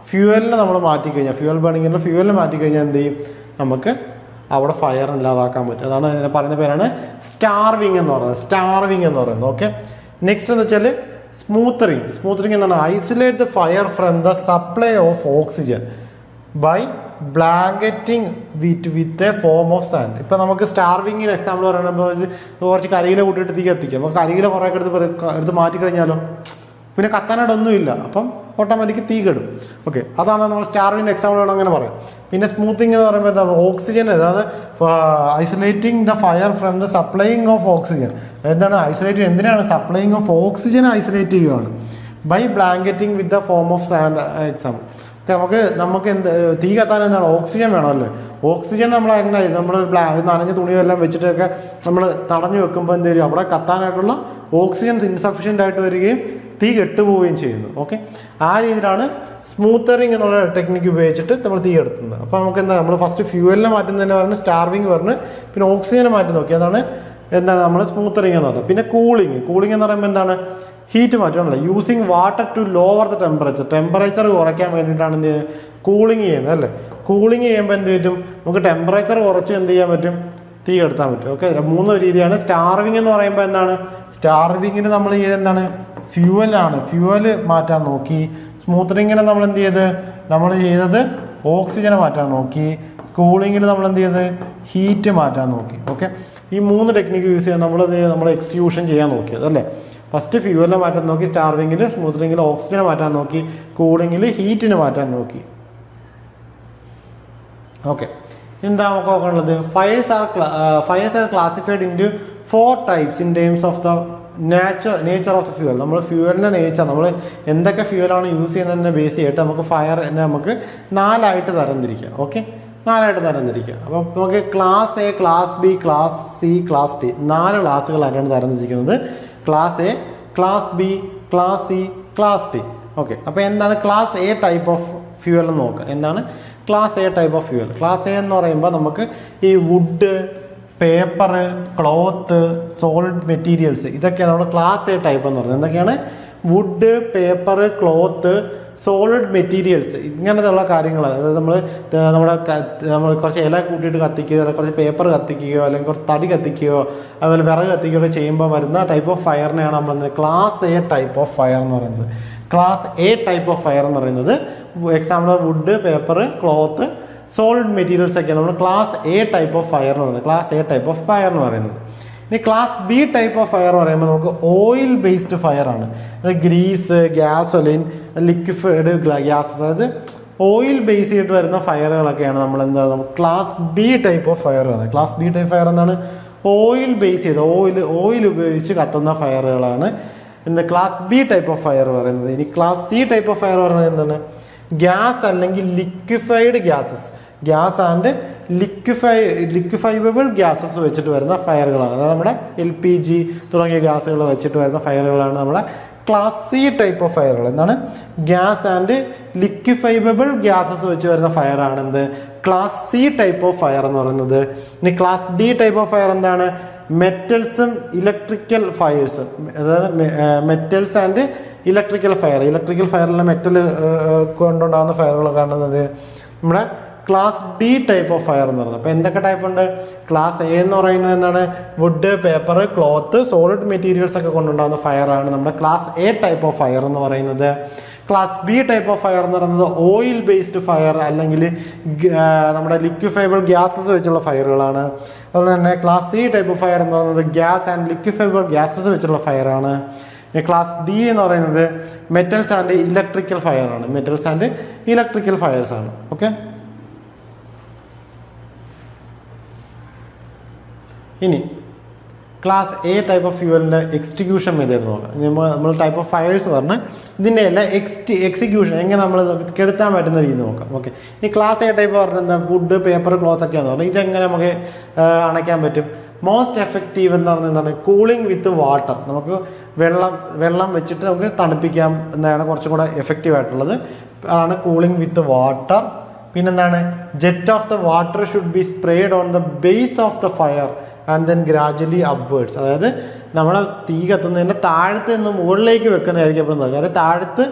ഫ്യൂവലിനെ നമ്മൾ മാറ്റിക്കഴിഞ്ഞാൽ, ഫ്യൂവൽ ബേണിങ്ങിൻ്റെ ഫ്യൂവലിനെ മാറ്റിക്കഴിഞ്ഞാൽ എന്ത് ചെയ്യും? നമുക്ക് അവിടെ ഫയർ ഇല്ലാതാക്കാൻ പറ്റും. അതാണ് അതിനെ പറയുന്ന പേരാണ് സ്റ്റാർവിങ് എന്ന് പറയുന്നത്. ഓക്കെ, നെക്സ്റ്റ് എന്ന് വെച്ചാൽ സ്മൂത്തറിങ്. സ്മൂത്തറിങ് എന്താണ്? Isolate the fire from the supply of oxygen by blanketing with a foam of sand. ഇപ്പം നമുക്ക് സ്റ്റാർവിങ്ങിന് എക്സാമ്പിൾ പറയുമ്പോൾ കുറച്ച് കരിയില കൂട്ടിയിട്ട് തീ കത്തിക്കാം. നമുക്ക് കരിയില കുറേ എടുത്ത് മാറ്റിക്കഴിഞ്ഞാലോ പിന്നെ കത്താനായിട്ടൊന്നുമില്ല, അപ്പം ഓട്ടോമാറ്റിക് തീ കെടും. ഓക്കെ, അതാണ് നമ്മൾ സ്റ്റാർവിങ്ങിൻ്റെ എക്സാമ്പിൾ വേണം അങ്ങനെ പറയാം. പിന്നെ സ്മൂത്തിങ് എന്ന് പറയുമ്പോൾ എന്താണ്? ഓക്സിജൻ, അതാണ് isolating the fire from the supplying of oxygen. എന്താണ് ഐസൊലേറ്റ്? എന്തിനാണ്? സപ്ലൈയിങ് ഓഫ് ഓക്സിജൻ ഐസൊലേറ്റ് ചെയ്യുകയാണ് by blanketing with the foam of sand. Example നമുക്ക് എന്ത് തീ കത്താൻ എന്താണ്? ഓക്സിജൻ വേണമല്ലേ? ഓക്സിജൻ നമ്മൾ എങ്ങനെ നമ്മൾ നനഞ്ഞ തുണിയെല്ലാം വെച്ചിട്ടൊക്കെ നമ്മൾ തടഞ്ഞു വെക്കുമ്പോൾ എന്ത് വരും? അവിടെ കത്താനായിട്ടുള്ള ഓക്സിജൻ ഇൻസഫിഷ്യൻ്റ് ആയിട്ട് വരികയും തീ കെട്ടുപോവുകയും ചെയ്യുന്നു. ഓക്കെ, ആ രീതിയിലാണ് സ്മൂത്തറിങ് എന്നുള്ള ടെക്നിക്ക് ഉപയോഗിച്ചിട്ട് നമ്മൾ തീ കെടുത്തുന്നത്. അപ്പോൾ നമുക്ക് എന്താ? നമ്മൾ ഫസ്റ്റ് ഫ്യൂവലിനെ മാറ്റുന്നതിന് പറഞ്ഞ് സ്റ്റാർവിങ് പറഞ്ഞ് പിന്നെ ഓക്സിജനെ മാറ്റി നോക്കി. അതാണ് നമ്മൾ സ്മൂത്തറിങ് എന്ന് പറഞ്ഞത്. പിന്നെ കൂളിംഗ് എന്ന് പറയുമ്പോൾ എന്താണ്? ഹീറ്റ് മാറ്റണല്ലോ. Using water to lower the temperature കുറയ്ക്കാൻ വേണ്ടിയിട്ടാണ് എന്ത് ചെയ്യുന്നത്? കൂളിംഗ് ചെയ്യുന്നത് അല്ലേ? കൂളിംഗ് ചെയ്യുമ്പോൾ എന്ത് പറ്റും? നമുക്ക് ടെമ്പറേച്ചർ കുറച്ച് എന്ത് ചെയ്യാൻ പറ്റും? തീ കെടുത്താൻ പറ്റും. ഓക്കെ, 3 രീതിയാണ്. സ്റ്റാർവിങ് എന്ന് പറയുമ്പോൾ എന്താണ്? സ്റ്റാർവിങ്ങിന് നമ്മൾ ചെയ്തത് എന്താണ്? ഫ്യൂവല് മാറ്റാൻ നോക്കി. സ്മൂത്തറിങ്ങിന് നമ്മൾ എന്ത് ചെയ്തത്? ഓക്സിജനെ മാറ്റാൻ നോക്കി. കൂളിങ്ങിന് നമ്മൾ എന്ത് ചെയ്തത്? ഹീറ്റ് മാറ്റാൻ നോക്കി. ഓക്കെ, ഈ 3 ടെക്നിക്ക് യൂസ് ചെയ്യാൻ നമ്മൾ എക്സ്ക്യൂഷൻ ചെയ്യാൻ നോക്കിയത് അല്ലേ? ഫസ്റ്റ് ഫ്യൂവലിനെ മാറ്റാൻ നോക്കി, സ്റ്റാർവിങ്ങിൽ, സ്മൂത്തറിങ്ങിൽ ഓക്സിജനെ മാറ്റാൻ നോക്കി, കൂളിങ്ങിൽ ഹീറ്റിന് മാറ്റാൻ നോക്കി. ഓക്കെ, എന്താ നമുക്ക് നോക്കാനുള്ളത്? Fires are classified into 4 types in terms of the nature of the fuel. നമ്മൾ ഫ്യൂവലിൻ്റെ നേച്ചർ, നമ്മൾ എന്തൊക്കെ ഫ്യൂവലാണ് യൂസ് ചെയ്യുന്നതിനെ ബേസ് ചെയ്തിട്ട് നമുക്ക് ഫയറിനെ നമുക്ക് 4 തരംതിരിക്കാം. ഓക്കെ, 4 തരംതിരിക്കാം. അപ്പോൾ നമുക്ക് class A, class B, class C, class D 4 ക്ലാസ്സുകളായിട്ടാണ് തരംതിരിക്കുന്നത്. Class A, class B, class C, class D. Okay, അപ്പോൾ എന്താണ് class A type of fuel എന്ന് നോക്കാം. എന്താണ് class A type of fuel? Class A എന്ന് പറയുമ്പോൾ നമുക്ക് ഈ wood, paper, cloth, solid materials, ഇതൊക്കെയാണ് നമ്മുടെ ക്ലാസ് എ ടൈപ്പ് എന്ന് പറയുന്നത്. എന്തൊക്കെയാണ്? Wood, paper, cloth, solid materials, ഇങ്ങനത്തെ ഉള്ള കാര്യങ്ങൾ. അതായത് നമ്മൾ കുറച്ച് ഇല കൂട്ടിയിട്ട് കത്തിക്കുകയോ അല്ലെങ്കിൽ കുറച്ച് പേപ്പർ കത്തിക്കുകയോ അല്ലെങ്കിൽ കുറച്ച് തടി കത്തിക്കുകയോ അതുപോലെ വിറക് കത്തിക്കുകയോ ഒക്കെ ചെയ്യുമ്പോൾ വരുന്ന ടൈപ്പ് ഓഫ് ഫയറിനെയാണ് നമ്മൾ class A type of fire എന്ന് പറയുന്നത്. Class A type of fire എന്ന് പറയുന്നത് example wood, paper, cloth, solid materials ഒക്കെയാണ് നമ്മൾ class A type of fire എന്ന് പറയുന്നത്. Class A type of fire എന്ന് പറയുന്നത്. ഇനി class B type of fire പറയുമ്പോൾ നമുക്ക് ഓയിൽ ബേസ്ഡ് ഫയർ ആണ്. അത് ഗ്രീസ്, ഗ്യാസൊലിൻ, ലിക്വിഫൈഡ് ഗ്യാസസ്, അതായത് ഓയിൽ ബേസ് ചെയ്തിട്ട് വരുന്ന ഫയറുകളൊക്കെയാണ് നമ്മൾ class B type of fire പറയുന്നത്. ക്ലാസ് ബി ടൈപ്പ് ഫയർ എന്താണ്? ഓയിൽ ബേസ് ചെയ്ത് ഓയിൽ ഉപയോഗിച്ച് കത്തുന്ന ഫയറുകളാണ് class B type of fire പറയുന്നത്. ഇനി class C type of fire പറയുന്നത് എന്താണ്? ഗ്യാസ് അല്ലെങ്കിൽ liquefied gases, gas and liquefiable gases വെച്ചിട്ട് വരുന്ന ഫയറുകളാണ്. അതായത് നമ്മുടെ LPG തുടങ്ങിയ ഗ്യാസുകൾ വെച്ചിട്ട് വരുന്ന ഫയറുകളാണ് നമ്മുടെ ക്ലാസ് സി ടൈപ്പ് ഓഫ് ഫയറുകൾ. എന്താണ്? ഗ്യാസ് ആൻഡ് ലിക്വിഫൈബിൾ ഗ്യാസസ് വെച്ച് വരുന്ന ഫയറാണ് എന്ത്? Class C type of fire എന്ന് പറയുന്നത്. ഇനി class D type of fire എന്താണ്? മെറ്റൽസും ഇലക്ട്രിക്കൽ ഫയേഴ്സ്, അതായത് മെറ്റൽസ് ആൻഡ് ഇലക്ട്രിക്കൽ ഫയറിലെ മെറ്റൽ കൊണ്ടുണ്ടാകുന്ന ഫയറുകളൊക്കെ കാണുന്നത് നമ്മുടെ class D type of fire എന്ന് പറയുന്നത്. അപ്പോൾ എന്തൊക്കെ ടൈപ്പ് ഉണ്ട്? ക്ലാസ് എ എന്ന് പറയുന്നത് എന്താണ്? Wood, paper, cloth, solid materials ഒക്കെ കൊണ്ടുണ്ടാകുന്ന ഫയറാണ് നമ്മുടെ class A type of fire എന്ന് പറയുന്നത്. Class B type of fire എന്ന് പറയുന്നത് ഓയിൽ ബേസ്ഡ് ഫയർ അല്ലെങ്കിൽ നമ്മുടെ ലിക്വിഫൈബിൾ ഗ്യാസസ് വെച്ചുള്ള ഫയറുകളാണ്. അതുപോലെ തന്നെ class C type of fire എന്ന് പറയുന്നത് ഗ്യാസ് ആൻഡ് ലിക്വിഫൈബിൾ ഗ്യാസസ് വെച്ചുള്ള ഫയറാണ്. ക്ലാസ് ഡി എന്ന് പറയുന്നത് മെറ്റൽസ് ആൻഡ് ഇലക്ട്രിക്കൽ ഫയറാണ്. മെറ്റൽസ് ആൻഡ് ഇലക്ട്രിക്കൽ ഫയേഴ്സ് ആണ്. ഓക്കെ, ഇനി ക്ലാസ് എ ടൈപ്പ് ഓഫ് ഫ്യൂവലിൻ്റെ എക്സിക്യൂഷൻ മെത്തേഡ് നോക്കാം. നമ്മൾ ടൈപ്പ് ഓഫ് ഫയർസ് പറഞ്ഞാൽ ഇതിൻ്റെ എല്ലാം എക്സിക്യൂഷൻ എങ്ങനെ നമ്മൾ കെടുത്താൻ പറ്റുന്ന രീതി നോക്കാം. ഓക്കെ, ഈ ക്ലാസ് എ ടൈപ്പ് പറഞ്ഞാൽ എന്താ, വുഡ്, പേപ്പർ, ക്ലോത്ത് ഒക്കെയാണെന്ന് പറഞ്ഞാൽ ഇതെങ്ങനെ നമുക്ക് അണയ്ക്കാൻ പറ്റും? മോസ്റ്റ് എഫക്റ്റീവ് എന്ന് പറഞ്ഞാൽ എന്താണ്, കൂളിംഗ് വിത്ത് വാട്ടർ. നമുക്ക് വെള്ളം വെച്ചിട്ട് നമുക്ക് തണുപ്പിക്കാം എന്നാണ് കുറച്ചും കൂടെ എഫക്റ്റീവ് ആയിട്ടുള്ളത്, ആണ് കൂളിംഗ് വിത്ത് വാട്ടർ. പിന്നെന്താണ്, jet of the water should be spread on the base of the fire and then gradually upwards. അതായത് നമ്മൾ തീ കത്തുന്നതിൻ്റെ താഴത്ത് നിന്ന് മുകളിലേക്ക് വെക്കുന്നതായിരിക്കും എപ്പോഴും നല്ലത്. അതായത് താഴത്ത്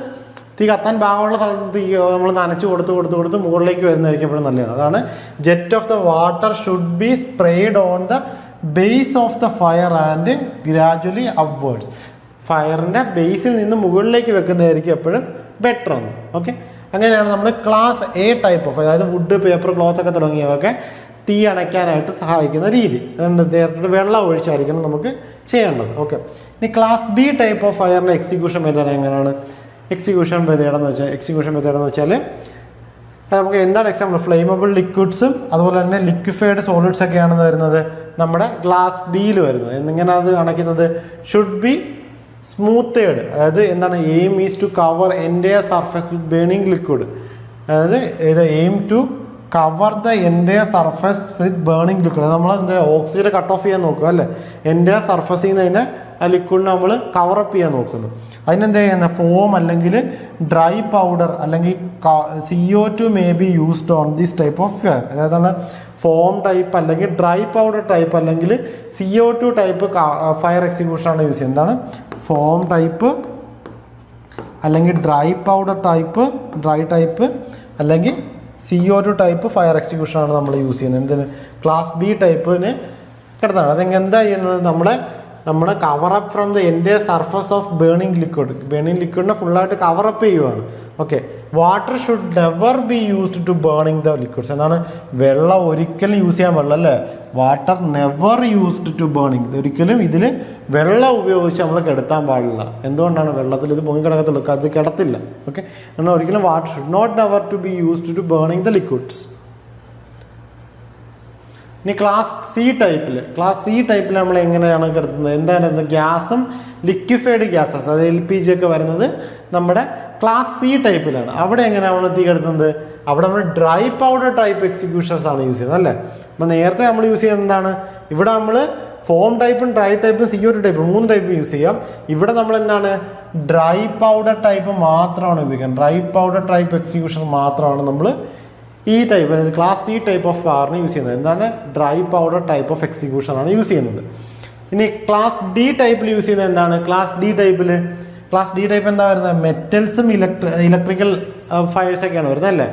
തീ കത്താൻ ഭാഗമുള്ള സ്ഥലത്ത് തീ നമ്മൾ നനച്ച് കൊടുത്ത് മുകളിലേക്ക് വരുന്നതായിരിക്കും എപ്പോഴും നല്ലത്. അതാണ് jet of the water should be spread on the base of the fire and gradually upwards. ഫയറിൻ്റെ ബേസിൽ നിന്ന് മുകളിലേക്ക് വെക്കുന്നതായിരിക്കും എപ്പോഴും ബെറ്റർ ആണ്. ഓക്കെ, അങ്ങനെയാണ് നമ്മൾ ക്ലാസ് എ ടൈപ്പ് ഓഫ്, അതായത് വുഡ്, പേപ്പർ, ക്ലോത്ത് ഒക്കെ തുടങ്ങിയവയൊക്കെ തീ അണയ്ക്കാനായിട്ട് സഹായിക്കുന്ന രീതി. അതുകൊണ്ട് വെള്ളം ഒഴിച്ചായിരിക്കണം നമുക്ക് ചെയ്യേണ്ടത്. ഓക്കെ, ഇനി ക്ലാസ് ബി ടൈപ്പ് ഓഫ് ഫയറിൻ്റെ എക്സിക്യൂഷൻ മെത്തേഡ് എങ്ങനെയാണ്? എക്സിക്യൂഷൻ മെത്തേഡെന്ന് വെച്ചാൽ നമുക്ക് എന്താണ് എക്സാമ്പിൾ, ഫ്ലെയിമബിൾ ലിക്വിഡ്സും അതുപോലെ തന്നെ ലിക്വിഫൈഡ് സോളിഡ്സ് ഒക്കെയാണ് വരുന്നത് നമ്മുടെ ക്ലാസ് ബിയിൽ വരുന്നത്. എന്നിങ്ങനെ അത് അണയ്ക്കുന്നത് ഷുഡ് ബി സ്മൂത്തേഡ്. അതായത് എന്താണ്, aim is to cover entire surface with burning liquid. അതായത് ഇത് aim to cover the entire surface with burning liquid. നമ്മൾ എന്താ ഓക്സിജൻ കട്ട് ഓഫ് ചെയ്യാൻ നോക്കുക അല്ലേ, എൻ്റയർ സർഫസിൽ നിന്ന് അതിനെ ആ ലിക്വിഡിനെ നമ്മൾ കവറപ്പ് ചെയ്യാൻ നോക്കുന്നു. അതിനെന്താ ചെയ്യുന്നത്, ഫോം അല്ലെങ്കിൽ ഡ്രൈ പൗഡർ അല്ലെങ്കിൽ CO2 may be used on this type of fire. അതായത് ഫോം ടൈപ്പ് അല്ലെങ്കിൽ ഡ്രൈ പൗഡർ ടൈപ്പ് അല്ലെങ്കിൽ CO2 ടൈപ്പ് ഫയർ എക്സിക്യൂഷനാണ് യൂസ് ചെയ്യുന്നത്. എന്താണ്, ഫോം ടൈപ്പ് അല്ലെങ്കിൽ dry powder type, dry type അല്ലെങ്കിൽ CO2 ടൈപ്പ് ഫയർ എക്സിക്യൂഷനാണ് നമ്മൾ യൂസ് ചെയ്യുന്നത്. എന്തിന്, ക്ലാസ് ബി ടൈപ്പിന് കിടന്നാണ്. അതെങ്ങനെ എന്താ ചെയ്യുന്നത്, നമ്മുടെ cover up from the entire surface of burning ലിക്വിഡിനെ ഫുള്ളായിട്ട് കവറപ്പ് ചെയ്യുവാണ്. ഓക്കെ, water should never be used to burning the liquids. എന്താണ്, വെള്ളം ഒരിക്കലും യൂസ് ചെയ്യാൻ പാടില്ല അല്ലേ, water never used to burning. ഒരിക്കലും ഇതിൽ വെള്ളം ഉപയോഗിച്ച് നമ്മൾ കിടത്താൻ പാടില്ല. എന്തുകൊണ്ടാണ്, വെള്ളത്തിൽ ഇത് പൊങ്ങി കിടക്കത്തുള്ളൂ, അത് കിടത്തില്ല. ഓക്കെ, എന്നാൽ ഒരിക്കലും water should not never to be used to burning the liquids. ഇനി ക്ലാസ് സി ടൈപ്പിൽ നമ്മൾ എങ്ങനെയാണ് കിടത്തുന്നത്, എന്താണ്, ഗ്യാസും ലിക്വിഫൈഡ് ഗ്യാസസ്, അത് LPG ഒക്കെ വരുന്നത് നമ്മുടെ ക്ലാസ് സി ടൈപ്പിലാണ്. അവിടെ എങ്ങനെയാണ് തീ കിടത്തുന്നത്, അവിടെ നമ്മൾ ഡ്രൈ പൗഡർ ടൈപ്പ് എക്സിക്യൂഷൻസ് ആണ് യൂസ് ചെയ്യുന്നത് അല്ലേ. അപ്പം നേരത്തെ നമ്മൾ യൂസ് ചെയ്യുന്നത് എന്താണ്, ഇവിടെ നമ്മൾ ഫോം ടൈപ്പും ഡ്രൈ ടൈപ്പും CO2 ടൈപ്പും 3 ടൈപ്പ് യൂസ് ചെയ്യാം. ഇവിടെ നമ്മൾ എന്താണ്, ഡ്രൈ പൗഡർ ടൈപ്പ് മാത്രമാണ് ഉപയോഗിക്കുന്നത്. ഡ്രൈ പൗഡർ ടൈപ്പ് എക്സിക്യൂഷൻ മാത്രമാണ് നമ്മൾ ഈ ടൈപ്പ്, അതായത് ക്ലാസ് സി ടൈപ്പ് ഓഫ് പവറിന് യൂസ് ചെയ്യുന്നത്. എന്താണ്, dry powder type of execution ആണ് യൂസ് ചെയ്യുന്നത്. ഇനി ക്ലാസ് ഡി ടൈപ്പിൽ യൂസ് ചെയ്യുന്നത് എന്താണ്, ക്ലാസ് ഡി ടൈപ്പ് എന്താ വരുന്നത്, മെറ്റൽസും ഇലക്ട്രിക്കൽ ഫയർസ് ഒക്കെയാണ് വരുന്നത് അല്ലേ.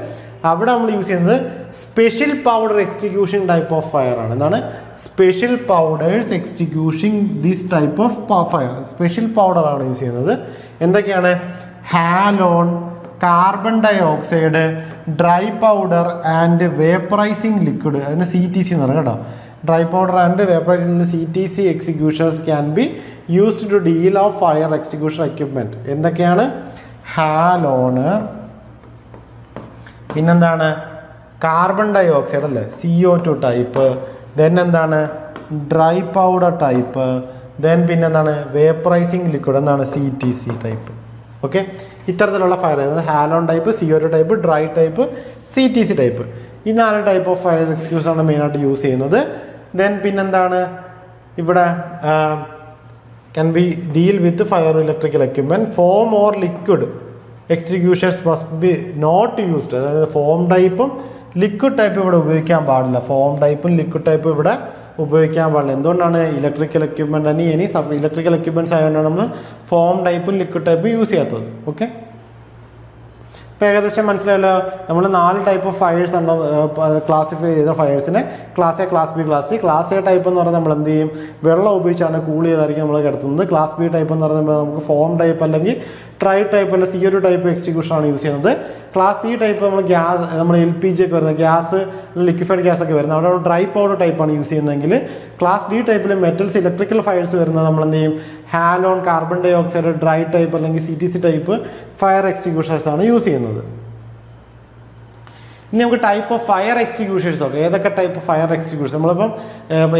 അവിടെ നമ്മൾ യൂസ് ചെയ്യുന്നത് special powder execution type of fire ആണ്. എന്താണ്, special powders execution this type of fire. Special powder ആണ് യൂസ് ചെയ്യുന്നത്. എന്തൊക്കെയാണ്, halon, carbon dioxide, dry powder and vaporising liquid, അതിന് CTC എന്ന് പറയും കേട്ടോ. Dry powder and vaporising CTC executions can be used to deal of fire execution equipment. എന്തൊക്കെയാണ്, halon, പിന്നെന്താണ്, carbon dioxide അല്ലേ, CO2 ടൈപ്പ്, ദെൻ എന്താണ്, dry powder type, then പിന്നെന്താണ്, വേപ്പറൈസിങ് liquid, എന്താണ്, CTC ടൈപ്പ്. ഓക്കെ, ഇത്തരത്തിലുള്ള ഫയർ, അതായത് halon type, CO2 type, dry type, CTC type, ഈ 4 type of fire എക്സിക്യൂഷനാണ് മെയിനായിട്ട് യൂസ് ചെയ്യുന്നത്. ദെൻ പിന്നെന്താണ്, ഇവിടെ can be deal with fire electrical equipment. Foam or liquid executions must be not used. അതായത് foam ടൈപ്പും liquid ടൈപ്പും ഇവിടെ ഉപയോഗിക്കാൻ പാടില്ല. ഫോം ടൈപ്പും ലിക്വിഡ് ടൈപ്പും ഇവിടെ ഉപയോഗിക്കാൻ പാടില്ല. എന്തുകൊണ്ടാണ്, ഇലക്ട്രിക്കൽ എക്യുപ്മെന്റ് ഇനി ഇലക്ട്രിക്കൽ എക്യുപ്മെന്റ്സ് ആയതുകൊണ്ടാണ് നമ്മൾ ഫോം ടൈപ്പും ലിക്വിഡ് ടൈപ്പും യൂസ് ചെയ്യാത്തത്. ഓക്കെ, ഇപ്പം ഏകദേശം മനസ്സിലായല്ലോ. നമ്മൾ 4 ടൈപ്പ് ഓഫ് ഫയർസ് ഉണ്ടോ ക്ലാസിഫൈ ചെയ്ത ഫയർസിനെ, class A, class B, class C. Class A type എന്ന് പറഞ്ഞാൽ നമ്മൾ എന്ത് ചെയ്യും, വെള്ളം ഉപയോഗിച്ചാണ് കൂൾ ചെയ്തായിരിക്കും നമ്മൾ കിടത്തുന്നത്. ക്ലാസ് ബി ടൈപ്പ് എന്ന് പറയുമ്പോൾ നമുക്ക് ഫോം ടൈപ്പ് അല്ലെങ്കിൽ ഡ്രൈ ടൈപ്പ് അല്ലെങ്കിൽ CO2 ടൈപ്പ് എക്സിക്യൂഷൻ ആണ് യൂസ് ചെയ്യുന്നത്. ക്ലാസ് സി ടൈപ്പ് നമ്മൾ LPG ഒക്കെ വരുന്നത്, ഗ്യാസ്, ലിക്വിഫൈഡ് ഗ്യാസ് ഒക്കെ വരുന്നത്, അവിടെ ഡ്രൈ പൗഡർ ടൈപ്പാണ് യൂസ് ചെയ്യുന്നതെങ്കിൽ ക്ലാസ് ഡി ടൈപ്പിൽ മെറ്റൽസ്, ഇലക്ട്രിക്കൽ ഫയർസ് വരുന്നത് നമ്മൾ എന്ത് ചെയ്യും, halon, carbon dioxide, dry type അല്ലെങ്കിൽ CTC ടൈപ്പ് ഫയർ എക്സിക്യൂഷൻസ് ആണ് യൂസ് ചെയ്യുന്നത്. ഇനി നമുക്ക് ടൈപ്പ് ഓഫ് ഫയർ എക്സ്റ്റിങ്ക്വിഷേഴ്സ് നോക്കാം. ഏതൊക്കെ ടൈപ്പ് ഓഫ് ഫയർ എക്സ്റ്റിങ്ക്വിഷർ നമ്മളിപ്പം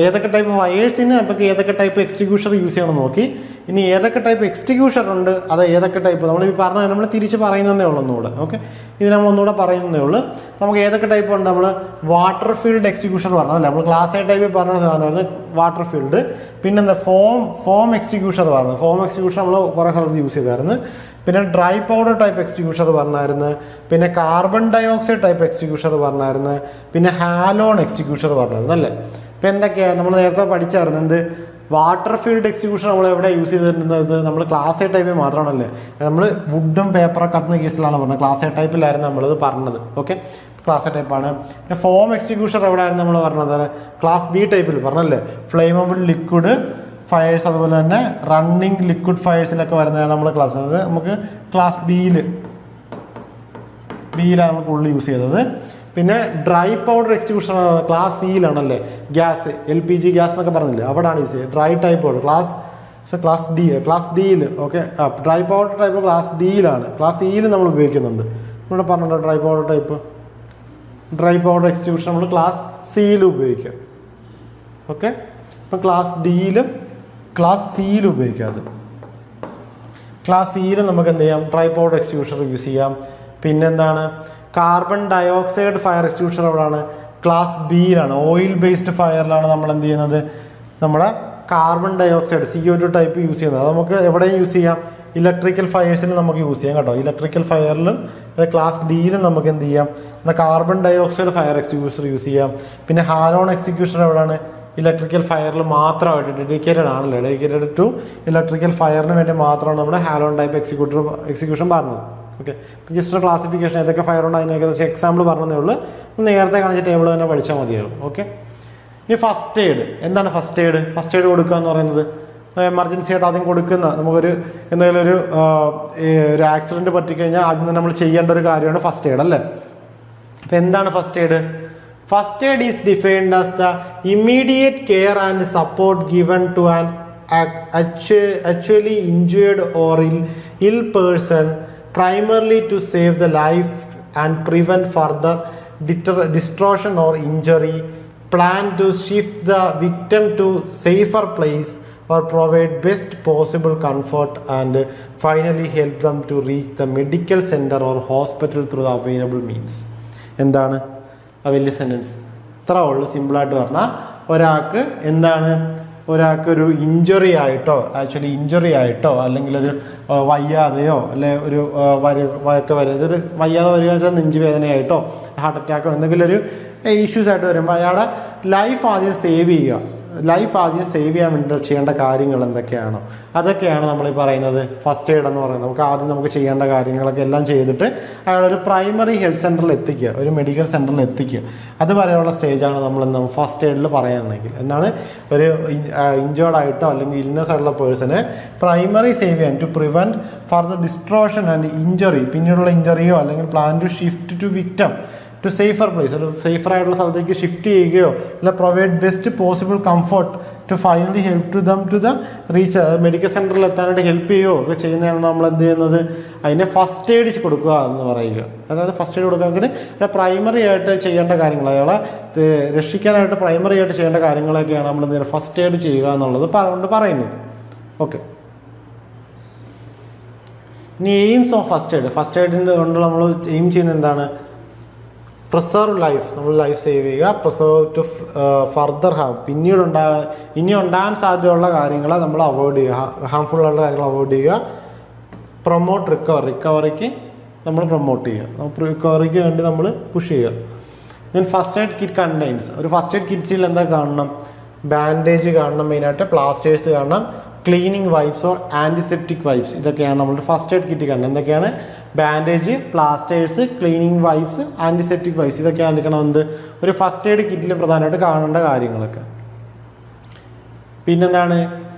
ഏതൊക്കെ ടൈപ്പ് ഫയേഴ്സിന് നമുക്ക് ഏതൊക്കെ ടൈപ്പ് എക്സ്റ്റിങ്ക്വിഷർ യൂസ് ചെയ്യണം നോക്കി. ഇനി ഏതൊക്കെ ടൈപ്പ് എക്സ്റ്റിങ്ക്വിഷർ ഉണ്ട്, അത് ഏതൊക്കെ ടൈപ്പ് നമ്മൾ ഈ പറഞ്ഞ നമ്മൾ തിരിച്ച് പറയുന്നതേ ഉള്ളൂ ഒന്നുകൂടെ. ഓക്കെ, ഇത് നമ്മൾ ഒന്നുകൂടെ പറയുന്നതേ ഉള്ളൂ. നമുക്ക് ഏതൊക്കെ ടൈപ്പ് ഉണ്ട്, നമ്മൾ വാട്ടർ ഫീൽഡ് എക്സ്റ്റിങ്ക്വിഷർ പറഞ്ഞതല്ലേ, നമ്മൾ ക്ലാസ് എ ടൈപ്പിൽ പറഞ്ഞ സാധനമായിരുന്നു വാട്ടർ ഫീൽഡ്. പിന്നെന്താ ഫോം എക്സ്റ്റിങ്ക്വിഷർ പറഞ്ഞു. ഫോം എക്സ്റ്റിങ്ക്വിഷർ നമ്മൾ കുറേ സ്ഥലത്ത് യൂസ് ചെയ്തായിരുന്നു. പിന്നെ ഡ്രൈ പൗഡർ ടൈപ്പ് എക്സ്റ്റിങ്ക്വിഷർ പറഞ്ഞായിരുന്നു. പിന്നെ കാർബൺ ഡയോക്സൈഡ് ടൈപ്പ് എക്സ്റ്റിങ്ക്വിഷർ പറഞ്ഞായിരുന്നു. പിന്നെ ഹാലോൺ എക്സ്റ്റിങ്ക്വിഷർ പറഞ്ഞായിരുന്നു അല്ലേ. ഇപ്പം എന്തൊക്കെയാണ് നമ്മൾ നേരത്തെ പഠിച്ചായിരുന്നു, എന്ത് വാട്ടർ ഫീൽഡ് എക്സ്റ്റിങ്ക്വിഷർ നമ്മൾ എവിടെ യൂസ് ചെയ്തിരുന്നത്, നമ്മൾ ക്ലാസ് എ ടൈപ്പിൽ മാത്രമാണല്ലേ. നമ്മൾ വുഡും പേപ്പറൊക്കെ കത്തുന്ന കേസിലാണ് പറഞ്ഞത്, ക്ലാസ് എ ടൈപ്പിലായിരുന്നു നമ്മളിത് പറഞ്ഞത്. ഓക്കെ, ക്ലാസ് എ ടൈപ്പാണ്. പിന്നെ ഫോം എക്സ്റ്റിങ്ക്വിഷർ എവിടെ ആയിരുന്നു നമ്മൾ പറഞ്ഞത്, ക്ലാസ് ബി ടൈപ്പിൽ പറഞ്ഞല്ലേ. ഫ്ലെയിമബിൾ ലിക്വിഡ് ഫയേഴ്സ്, അതുപോലെ തന്നെ റണ്ണിങ് ലിക്വിഡ് ഫയേഴ്സിലൊക്കെ വരുന്നതാണ് നമ്മൾ ക്ലാസ്. അത് നമുക്ക് ക്ലാസ് ബിയിലാണ് നമുക്ക് ഉള്ളിൽ യൂസ് ചെയ്തത്. പിന്നെ ഡ്രൈ പൗഡർ എക്സ്റ്റിങ്ക്വിഷർ ക്ലാസ് സിയിലാണല്ലേ, ഗ്യാസ് LPG ഗ്യാസ് എന്നൊക്കെ പറഞ്ഞില്ലേ, അവിടെയാണ് യൂസ് ചെയ്യുന്നത്. ഡ്രൈ ടൈപ്പ് പൗഡർ ക്ലാസ് ഡിയിൽ. Okay, dry powder type class ഡിയിലാണ്. ക്ലാസ് സിയിൽ നമ്മൾ ഉപയോഗിക്കുന്നുണ്ട്. ഇവിടെ പറഞ്ഞിട്ടുണ്ടോ dry powder type. Dry powder extinguisher നമ്മൾ ക്ലാസ് സിയിൽ ഉപയോഗിക്കാം. ഓക്കെ, ഇപ്പം ക്ലാസ് ഡിയിലും ക്ലാസ് സിയിലും ഉപയോഗിക്കാം. ക്ലാസ് സിയിലും നമുക്ക് എന്ത് ചെയ്യാം, ഡ്രൈ പൗഡർ എക്സ്റ്റിങ്ക്വിഷർ യൂസ് ചെയ്യാം. പിന്നെന്താണ്, കാർബൺ ഡയോക്സൈഡ് ഫയർ എക്സ്റ്റിങ്ക്വിഷർ എവിടെയാണ്, ക്ലാസ് ബിയിലാണ്. ഓയിൽ ബേസ്ഡ് ഫയറിലാണ് നമ്മൾ എന്ത് ചെയ്യുന്നത്, നമ്മുടെ carbon dioxide CO2 type use ചെയ്യുന്നത്. അത് നമുക്ക് എവിടെയും യൂസ് ചെയ്യാം, ഇലക്ട്രിക്കൽ ഫയേഴ്സിൽ നമുക്ക് യൂസ് ചെയ്യാം കേട്ടോ. ഇലക്ട്രിക്കൽ ഫയറിലും ക്ലാസ് ഡിയിലും നമുക്ക് എന്ത് ചെയ്യാം, carbon dioxide fire extinguisher use ചെയ്യാം. പിന്നെ ഹാലോൺ എക്സ്റ്റിങ്ക്വിഷർ എവിടെയാണ്, ഇലക്ട്രിക്കൽ ഫയറിൽ മാത്രമായിട്ട് ഡെഡിക്കേറ്റഡ് ആണല്ലോ, ഡെഡിക്കേറ്റഡ് ടു ഇലക്ട്രിക്കൽ ഫയറിന് വേണ്ടി മാത്രമാണ് നമ്മുടെ ഹാലോൺ ടൈപ്പ് എക്സിക്യൂഷൻ പറഞ്ഞത്. ഓക്കെ, ജസ്റ്റ് ക്ലാസിഫിക്കേഷൻ ഏതൊക്കെ ഫയർ ഉണ്ട് അതിന് ഏകദേശം എക്സാമ്പിൾ പറഞ്ഞതേ ഉള്ളൂ. നേരത്തെ കാണിച്ച ടേബിൾ തന്നെ പഠിച്ചാൽ മതിയാവും. ഓക്കെ, ഇനി ഫസ്റ്റ് എയ്ഡ്. എന്താണ് ഫസ്റ്റ് എയ്ഡ്? ഫസ്റ്റ് എയ്ഡ് കൊടുക്കുക എന്ന് പറയുന്നത് എമർജൻസി ആയിട്ട് ആദ്യം കൊടുക്കുന്ന, നമുക്കൊരു എന്തെങ്കിലും ഒരു ആക്സിഡൻറ്റ് പറ്റിക്കഴിഞ്ഞാൽ ആദ്യം തന്നെ നമ്മൾ ചെയ്യേണ്ട ഒരു കാര്യമാണ് ഫസ്റ്റ് എയ്ഡ് അല്ലേ. അപ്പം എന്താണ് first aid? First aid is defined as the immediate care and support given to an actually injured or ill person, primarily to save the life and prevent further destruction or injury, plan to shift the victim to safer place or provide best possible comfort, and finally help them to reach the medical center or hospital through the available means. എന്താണ് ആ വലിയ sentence? ഇത്ര ഉള്ളു. സിമ്പിളായിട്ട് പറഞ്ഞാൽ ഒരാൾക്ക് എന്താണ്, ഒരാൾക്കൊരു ഇഞ്ചുറി ആയിട്ടോ, ആക്ച്വലി ഇഞ്ചുറി ആയിട്ടോ, അല്ലെങ്കിൽ ഒരു വയ്യാതെയോ, അല്ലെ ഒരു വഴക്ക് വരുന്നത്, ഒരു വയ്യാതെ വരിക വെച്ചാൽ നെഞ്ചുവേദനയായിട്ടോ, ഹാർട്ട് അറ്റാക്കോ എന്തെങ്കിലും ഒരു ഇഷ്യൂസ് ആയിട്ട് വരുമ്പോൾ അയാളുടെ ലൈഫ് ആദ്യം സേവ് ചെയ്യുക. ലൈഫ് ആദ്യം സേവ് ചെയ്യാൻ വേണ്ടി ചെയ്യേണ്ട കാര്യങ്ങൾ എന്തൊക്കെയാണോ അതൊക്കെയാണ് നമ്മൾ ഈ പറയുന്നത് ഫസ്റ്റ് എയ്ഡ് എന്ന് പറയുന്നത്. നമുക്ക് ആദ്യം നമുക്ക് ചെയ്യേണ്ട കാര്യങ്ങളൊക്കെ എല്ലാം ചെയ്തിട്ട് അയാളൊരു പ്രൈമറി ഹെൽത്ത് സെൻ്ററിൽ എത്തിക്കുക, ഒരു മെഡിക്കൽ സെൻ്ററിൽ എത്തിക്കുക. അത് പറയാനുള്ള സ്റ്റേജാണ് നമ്മൾ ഫസ്റ്റ് എയ്ഡിൽ പറയുകയാണെങ്കിൽ. എന്നാണ് ഒരു ഇഞ്ചേർഡ് ആയിട്ടോ അല്ലെങ്കിൽ ഇൽനെസ് ആയിട്ടുള്ള പേഴ്സണെ പ്രൈമറി സേവ് ചെയ്യാൻ, to prevent further distortion and injury, പിന്നീടുള്ള ഇഞ്ചറിയോ അല്ലെങ്കിൽ plan to shift to victim to safer place, ഒരു സേഫർ ആയിട്ടുള്ള സ്ഥലത്തേക്ക് ഷിഫ്റ്റ് ചെയ്യുകയോ, അല്ല provide best possible comfort to finally help to them to the reach, medical സെൻ്ററിൽ എത്താനായിട്ട് ഹെൽപ്പ് ചെയ്യുകയോ ഒക്കെ ചെയ്യുന്നതാണ് നമ്മൾ എന്ത് ചെയ്യുന്നത്, അതിനെ ഫസ്റ്റ് എയ്ഡ് കൊടുക്കുക എന്ന് പറയുക. അതായത് ഫസ്റ്റ് എയ്ഡ് കൊടുക്കുക പ്രൈമറി ആയിട്ട് ചെയ്യേണ്ട കാര്യങ്ങൾ, അയാളെ രക്ഷിക്കാനായിട്ട് പ്രൈമറി ആയിട്ട് ചെയ്യേണ്ട കാര്യങ്ങളൊക്കെയാണ് നമ്മൾ ഫസ്റ്റ് എയ്ഡ് ചെയ്യുക എന്നുള്ളത് കൊണ്ട് പറയുന്നത്. ഓക്കെ, ഇനി aims of first aid. First എയ്ഡിൻ്റെ കൊണ്ട് നമ്മൾ എയിം ചെയ്യുന്നത് എന്താണ്? പ്രിസർവ് ലൈഫ്, നമ്മൾ ലൈഫ് സേവ് ചെയ്യുക. പ്രിസർവ് ടു ഫർദർ ഹാം, ഇനി ഉണ്ടാകാൻ സാധ്യതയുള്ള കാര്യങ്ങളെ നമ്മൾ അവോയ്ഡ് ചെയ്യുക, ഹാംഫുൾ ആയിട്ടുള്ള കാര്യങ്ങൾ അവോയ്ഡ് ചെയ്യുക. പ്രൊമോട്ട് റിക്കവറിക്ക് നമ്മൾ പ്രൊമോട്ട് ചെയ്യുക, റിക്കവറിക്ക് വേണ്ടി നമ്മൾ പുഷ് ചെയ്യുക. Then first aid kit contains, ഒരു ഫസ്റ്റ് എയ്ഡ് കിറ്റിൽ എന്താ കാണണം? ബാൻഡേജ് കാണണം, മെയിനായിട്ട് പ്ലാസ്റ്റേഴ്സ് കാണണം, cleaning wipes or antiseptic wipes, ഇതൊക്കെയാണ് നമ്മുടെ ഫസ്റ്റ് എയ്ഡ് കിറ്റ് കാണുന്നത്. എന്തൊക്കെയാണ്? Bandage, plasters, cleaning wipes, antiseptic wipes, ഇതൊക്കെയാണ് എടുക്കണം എന്ത് ഒരു ഫസ്റ്റ് എയ്ഡ് കിറ്റിൽ പ്രധാനമായിട്ട് കാണേണ്ട കാര്യങ്ങളൊക്കെ. പിന്നെന്താണ്?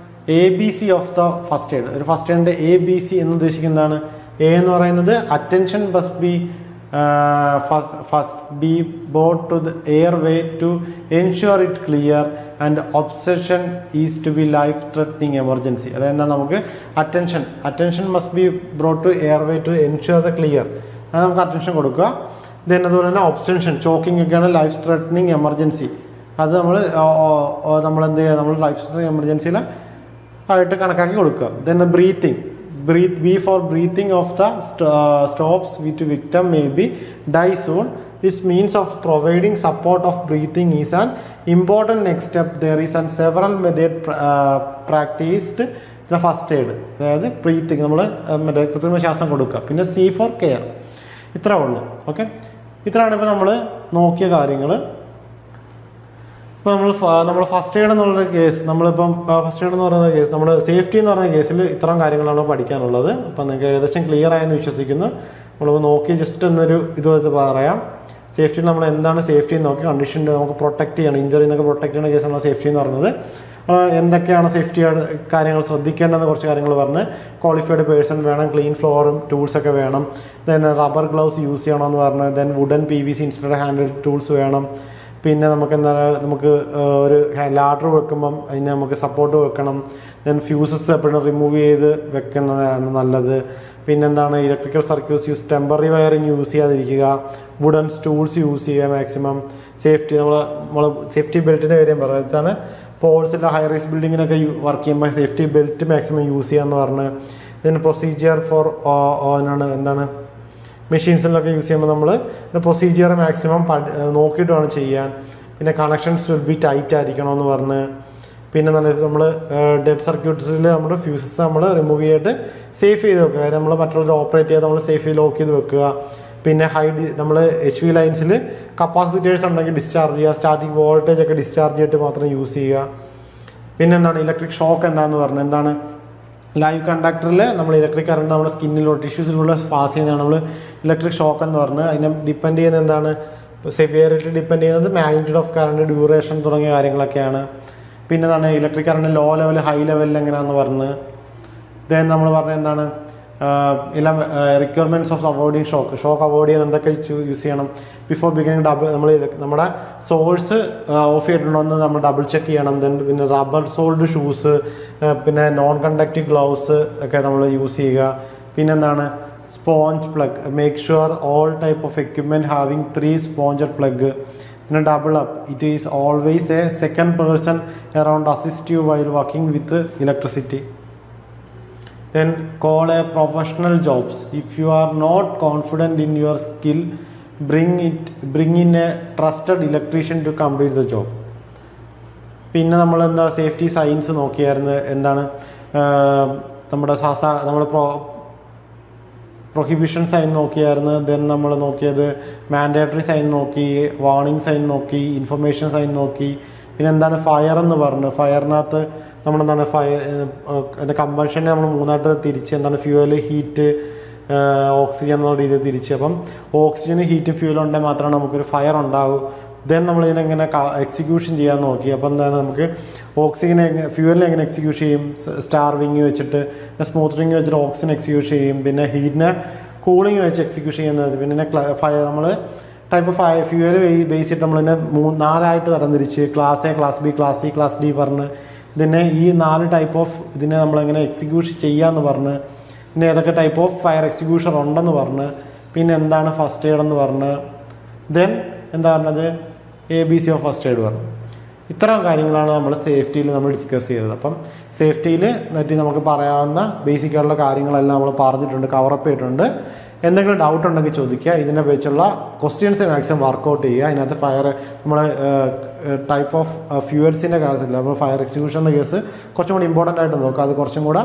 ABC of the first aid. ഒരു ഫസ്റ്റ് എയ്ഡിൻ്റെ ABC എന്ന് ഉദ്ദേശിക്കുന്നതാണ്, എ എന്ന് പറയുന്നത് attention must be first be brought to the airway to ensure it clear and ഒബ്സഷൻ is to be life threatening emergency. അതെന്താണ്? നമുക്ക് attention must be brought to airway to ensure the clear, അത് നമുക്ക് attention കൊടുക്കുക. Then അതുപോലെ തന്നെ obstruction, choking ഒക്കെയാണ് life threatening emergency. അത് നമ്മൾ എന്ത് ചെയ്യുക, നമ്മൾ ലൈഫ് ത്രെറ്റനിങ് എമർജൻസിയിൽ ആയിട്ട് കണക്കാക്കി കൊടുക്കുക. Then breathing, B for breathing of the stops with victim may be die soon. This means of providing support of breathing is an important next step. There is an several method practiced the first aid. അതായത് breathing നമ്മൾ കൃത്രിമ ശ്വാസം കൊടുക്കുക. പിന്നെ C for care. ഇത്രേ ഉള്ളൂ. Okay, ഇത്രയാണ് ഇപ്പോൾ നമ്മൾ നോക്കിയ കാര്യങ്ങൾ. ഇപ്പോൾ നമ്മൾ ഫസ്റ്റ് എയ്ഡ് എന്നുള്ള കേസ്, നമ്മളിപ്പം ഫസ്റ്റ് എയ്ഡ് എന്ന് പറയുന്ന കേസ്, നമ്മൾ സേഫ്റ്റി എന്ന് പറയുന്ന കേസിൽ ഇത്തരം കാര്യങ്ങളാണ് പഠിക്കാനുള്ളത്. അപ്പം നിങ്ങൾക്ക് ഏകദേശം ക്ലിയർ ആയെന്ന് വിശ്വസിക്കുന്നു. നമ്മളിപ്പോൾ നോക്കി ജസ്റ്റ് എന്നൊരു ഇത് പറയാം. സേഫ്റ്റിയിൽ നമ്മൾ എന്താണ് സേഫ്റ്റി എന്ന് നോക്കി, കണ്ടീഷൻ നമുക്ക് പ്രൊട്ടക്ട് ചെയ്യണം, ഇഞ്ചറി എന്നൊക്കെ പ്രൊട്ടക്ട് ചെയ്യുന്ന കേസാണ് സേഫ്റ്റി എന്ന് പറയുന്നത്. എന്തൊക്കെയാണ് സേഫ്റ്റി കാര്യങ്ങൾ ശ്രദ്ധിക്കേണ്ടെന്ന് കുറച്ച് കാര്യങ്ങൾ പറഞ്ഞ്, ക്വാളിഫൈഡ് പേഴ്സൺ വേണം, ക്ലീൻ ഫ്ലോറും ടൂൾസൊക്കെ വേണം, ദെൻ റബ്ബർ ഗ്ലൗസ് യൂസ് ചെയ്യണമെന്ന് പറഞ്ഞ്, then wooden PVC insulated handle tools വേണം. പിന്നെ നമുക്ക് ഒരു ലാഡർ വെക്കുമ്പം അതിന് നമുക്ക് സപ്പോർട്ട് വെക്കണം. ദെൻ ഫ്യൂസസ് എപ്പോഴും റിമൂവ് ചെയ്ത് വെക്കുന്നതാണ് നല്ലത്. പിന്നെന്താണ്, electrical circuits use, temporary wiring use ചെയ്യാതിരിക്കുക, വുഡൻ ടൂൾസ് യൂസ് ചെയ്യുക മാക്സിമം. സേഫ്റ്റി നമ്മൾ സേഫ്റ്റി ബെൽറ്റിൻ്റെ കാര്യം പറയുന്നതാണ്. പോൾസിലെ ഹൈ റൈസ് ബിൽഡിങ്ങിനൊക്കെ വർക്ക് ചെയ്യുമ്പോൾ സേഫ്റ്റി ബെൽറ്റ് മാക്സിമം യൂസ് ചെയ്യാമെന്ന് പറഞ്ഞ്, ഇതിന് പ്രൊസീജിയർ ഫോർ എന്താണ് മെഷീൻസിലൊക്കെ യൂസ് ചെയ്യുമ്പോൾ നമ്മൾ പ്രൊസീജിയർ മാക്സിമം നോക്കിയിട്ട് വേണം ചെയ്യാൻ. പിന്നെ കണക്ഷൻസ് വിൽ ബി ടൈറ്റ് ആയിരിക്കണമെന്ന് പറഞ്ഞ്, പിന്നെ നമ്മൾ ഡെഡ് സർക്യൂട്ട്സിൽ നമ്മുടെ ഫ്യൂസസ് നമ്മൾ റിമൂവ് ചെയ്തിട്ട് സേഫ് ചെയ്ത് വെക്കുക. കാര്യം നമ്മൾ മറ്റുള്ളവർ ഓപ്പറേറ്റ് ചെയ്ത് നമ്മൾ സേഫ് ലോക്ക് ചെയ്ത് വെക്കുക. പിന്നെ നമ്മൾ HV ലൈൻസിൽ കപ്പാസിറ്റേഴ്സ് ഉണ്ടെങ്കിൽ ഡിസ്ചാർജ് ചെയ്യുക, സ്റ്റാറ്റിക് വോൾട്ടേജ് ഒക്കെ ഡിസ്ചാർജ് ചെയ്തിട്ട് മാത്രം യൂസ് ചെയ്യുക. പിന്നെ എന്താണ് ഇലക്ട്രിക് ഷോക്ക് എന്താണെന്ന് പറഞ്ഞാൽ, എന്താണ് ലൈവ് കണ്ടക്ടറിൽ നമ്മൾ ഇലക്ട്രിക് കറണ്ട് നമ്മുടെ സ്കിന്നിലോ ടിഷ്യൂസിലൂടെ പാസ് ചെയ്യുന്നതാണ് നമ്മൾ ഇലക്ട്രിക് ഷോക്ക് എന്ന് പറഞ്ഞ്. അതിനെ ഡിപ്പെൻഡ് ചെയ്യുന്നത് എന്താണ്, സെവിയറിറ്റി ഡിപ്പെൻഡ് ചെയ്യുന്നത് മാഗ്നിറ്റ്യൂഡ് ഓഫ് കറണ്ട്, ഡ്യൂറേഷൻ തുടങ്ങിയ കാര്യങ്ങളൊക്കെയാണ്. പിന്നെ എന്താണ് electric current low level high ലെവലിൽ എങ്ങനെയാണെന്ന് പറഞ്ഞ്. ദെൻ നമ്മൾ പറഞ്ഞ എന്താണ് എല്ലാം requirements of avoiding shock avoid ചെയ്യാൻ എന്തൊക്കെ യൂസ് ചെയ്യണം. ബിഫോർ ബിഗിനിങ് നമ്മുടെ സോഴ്സ് ഓഫ് ചെയ്തിട്ടുണ്ടോ എന്ന് നമ്മൾ ഡബിൾ ചെക്ക് ചെയ്യണം. ദെൻ പിന്നെ റബ്ബർ സോൾഡ് ഷൂസ്, പിന്നെ നോൺ കണ്ടക്റ്റീവ് ഗ്ലൗസ് ഒക്കെ നമ്മൾ യൂസ് ചെയ്യുക. പിന്നെന്താണ് sponge plug, make sure all type of equipment having 3 sponger plug. പിന്നെ double up, it is always a second person around assist you while working with electricity. Then call a professional jobs. If you are not confident in your skill, bring in a trusted electrician to complete the job. പിന്നെ നമ്മൾ എന്താ safety signs നോക്കിയായിരുന്നു. എന്താണ് നമ്മുടെ prohibition sign നോക്കിയായിരുന്നു. Then നമ്മൾ നോക്കിയത് mandatory sign നോക്കി, വാർണിംഗ് സൈൻ നോക്കി, ഇൻഫർമേഷൻ സൈൻ നോക്കി. പിന്നെ എന്താണ് ഫയർ എന്ന് പറഞ്ഞു. ഫയറിനകത്ത് നമ്മളെന്താണ് അതിൻ്റെ കമ്പൻഷനെ നമ്മൾ 3ആയിട്ട് തിരിച്ച്, എന്താണ് ഫ്യൂവൽ, ഹീറ്റ്, ഓക്സിജൻ എന്നുള്ള രീതിയിൽ തിരിച്ച്. അപ്പം ഓക്സിജന് ഹീറ്റും ഫ്യൂവലും ഉണ്ടെങ്കിൽ മാത്രമാണ് നമുക്കൊരു ഫയർ ഉണ്ടാവും. ദെൻ നമ്മളിതിനെങ്ങനെ എക്സിക്യൂഷൻ ചെയ്യാൻ നോക്കി. അപ്പോൾ എന്താണ് നമുക്ക് ഓക്സിജനെ ഫ്യൂവലിനെ എങ്ങനെ എക്സിക്യൂട്ട് ചെയ്യും, സ്റ്റാർ വിങ് വെച്ചിട്ട്, പിന്നെ സ്മൂത്ത് റിങ് വെച്ചിട്ട് ഓക്സിജൻ എക്സിക്യൂട്ട് ചെയ്യും. പിന്നെ ഹീറ്റിനെ കൂളിങ് വെച്ച് എക്സിക്യൂട്ട് ചെയ്യുന്നത്. പിന്നെ നമ്മൾ ടൈപ്പ് ഓഫ് ഫ്യൂവൽ ബേസ് ചെയ്തിട്ട് നമ്മളിതിനെ 4ആയിട്ട് തരംതിരിച്ച് class A, class B, class C, class D പറഞ്ഞ് ഇതിനെ ഈ 4 ടൈപ്പ് ഓഫ് ഇതിനെ നമ്മളെങ്ങനെ എക്സിക്യൂട്ട് ചെയ്യാമെന്ന് പറഞ്ഞ്, പിന്നെ ഏതൊക്കെ ടൈപ്പ് ഓഫ് ഫയർ എക്സിക്യൂഷൻ ഉണ്ടെന്ന് പറഞ്ഞ്, പിന്നെ എന്താണ് ഫസ്റ്റ് എയ്ഡ് എന്ന് പറഞ്ഞ്, ദെൻ എന്താ പറഞ്ഞത് ABC ഓഫ് ഫസ്റ്റ് എയ്ഡ് പറഞ്ഞു. ഇത്തരം കാര്യങ്ങളാണ് നമ്മൾ സേഫ്റ്റിയിൽ നമ്മൾ ഡിസ്കസ് ചെയ്തത്. അപ്പം സേഫ്റ്റിയിൽ നമുക്ക് പറയാവുന്ന ബേസിക്കായിട്ടുള്ള കാര്യങ്ങളെല്ലാം നമ്മൾ പറഞ്ഞിട്ടുണ്ട്, കവറപ്പ് ചെയ്തിട്ടുണ്ട്. എന്തെങ്കിലും ഡൗട്ട് ഉണ്ടെങ്കിൽ ചോദിക്കുക. ഇതിനെ വെച്ചുള്ള ക്വസ്റ്റ്യൻസ് മാക്സിമം വർക്കൗട്ട് ചെയ്യുക. അതിനകത്ത് ഫയർ നമ്മൾ ടൈപ്പ് ഓഫ് ഫ്യൂവൽസിൻ്റെ കേസില്ല, അപ്പോൾ ഫയർ എക്സിക്യൂഷൻ്റെ കേസ് കുറച്ചും കൂടി ഇമ്പോർട്ടൻ്റ് ആയിട്ട് നോക്കുക. അത് കുറച്ചും കൂടെ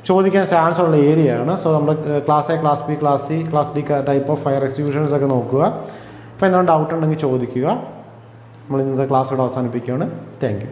ചോദിക്കാൻ ചാൻസ് ഉള്ള ഏരിയയാണ്. സോ നമ്മൾ class A, class B, class C, class D type of fire executions ഒക്കെ നോക്കുക. അപ്പോൾ എന്തെങ്കിലും ഡൗട്ട് ഉണ്ടെങ്കിൽ ചോദിക്കുക. നമ്മൾ ഇന്നത്തെ ക്ലാസ് ഇവിടെ അവസാനിപ്പിക്കുകയാണ്. Thank you.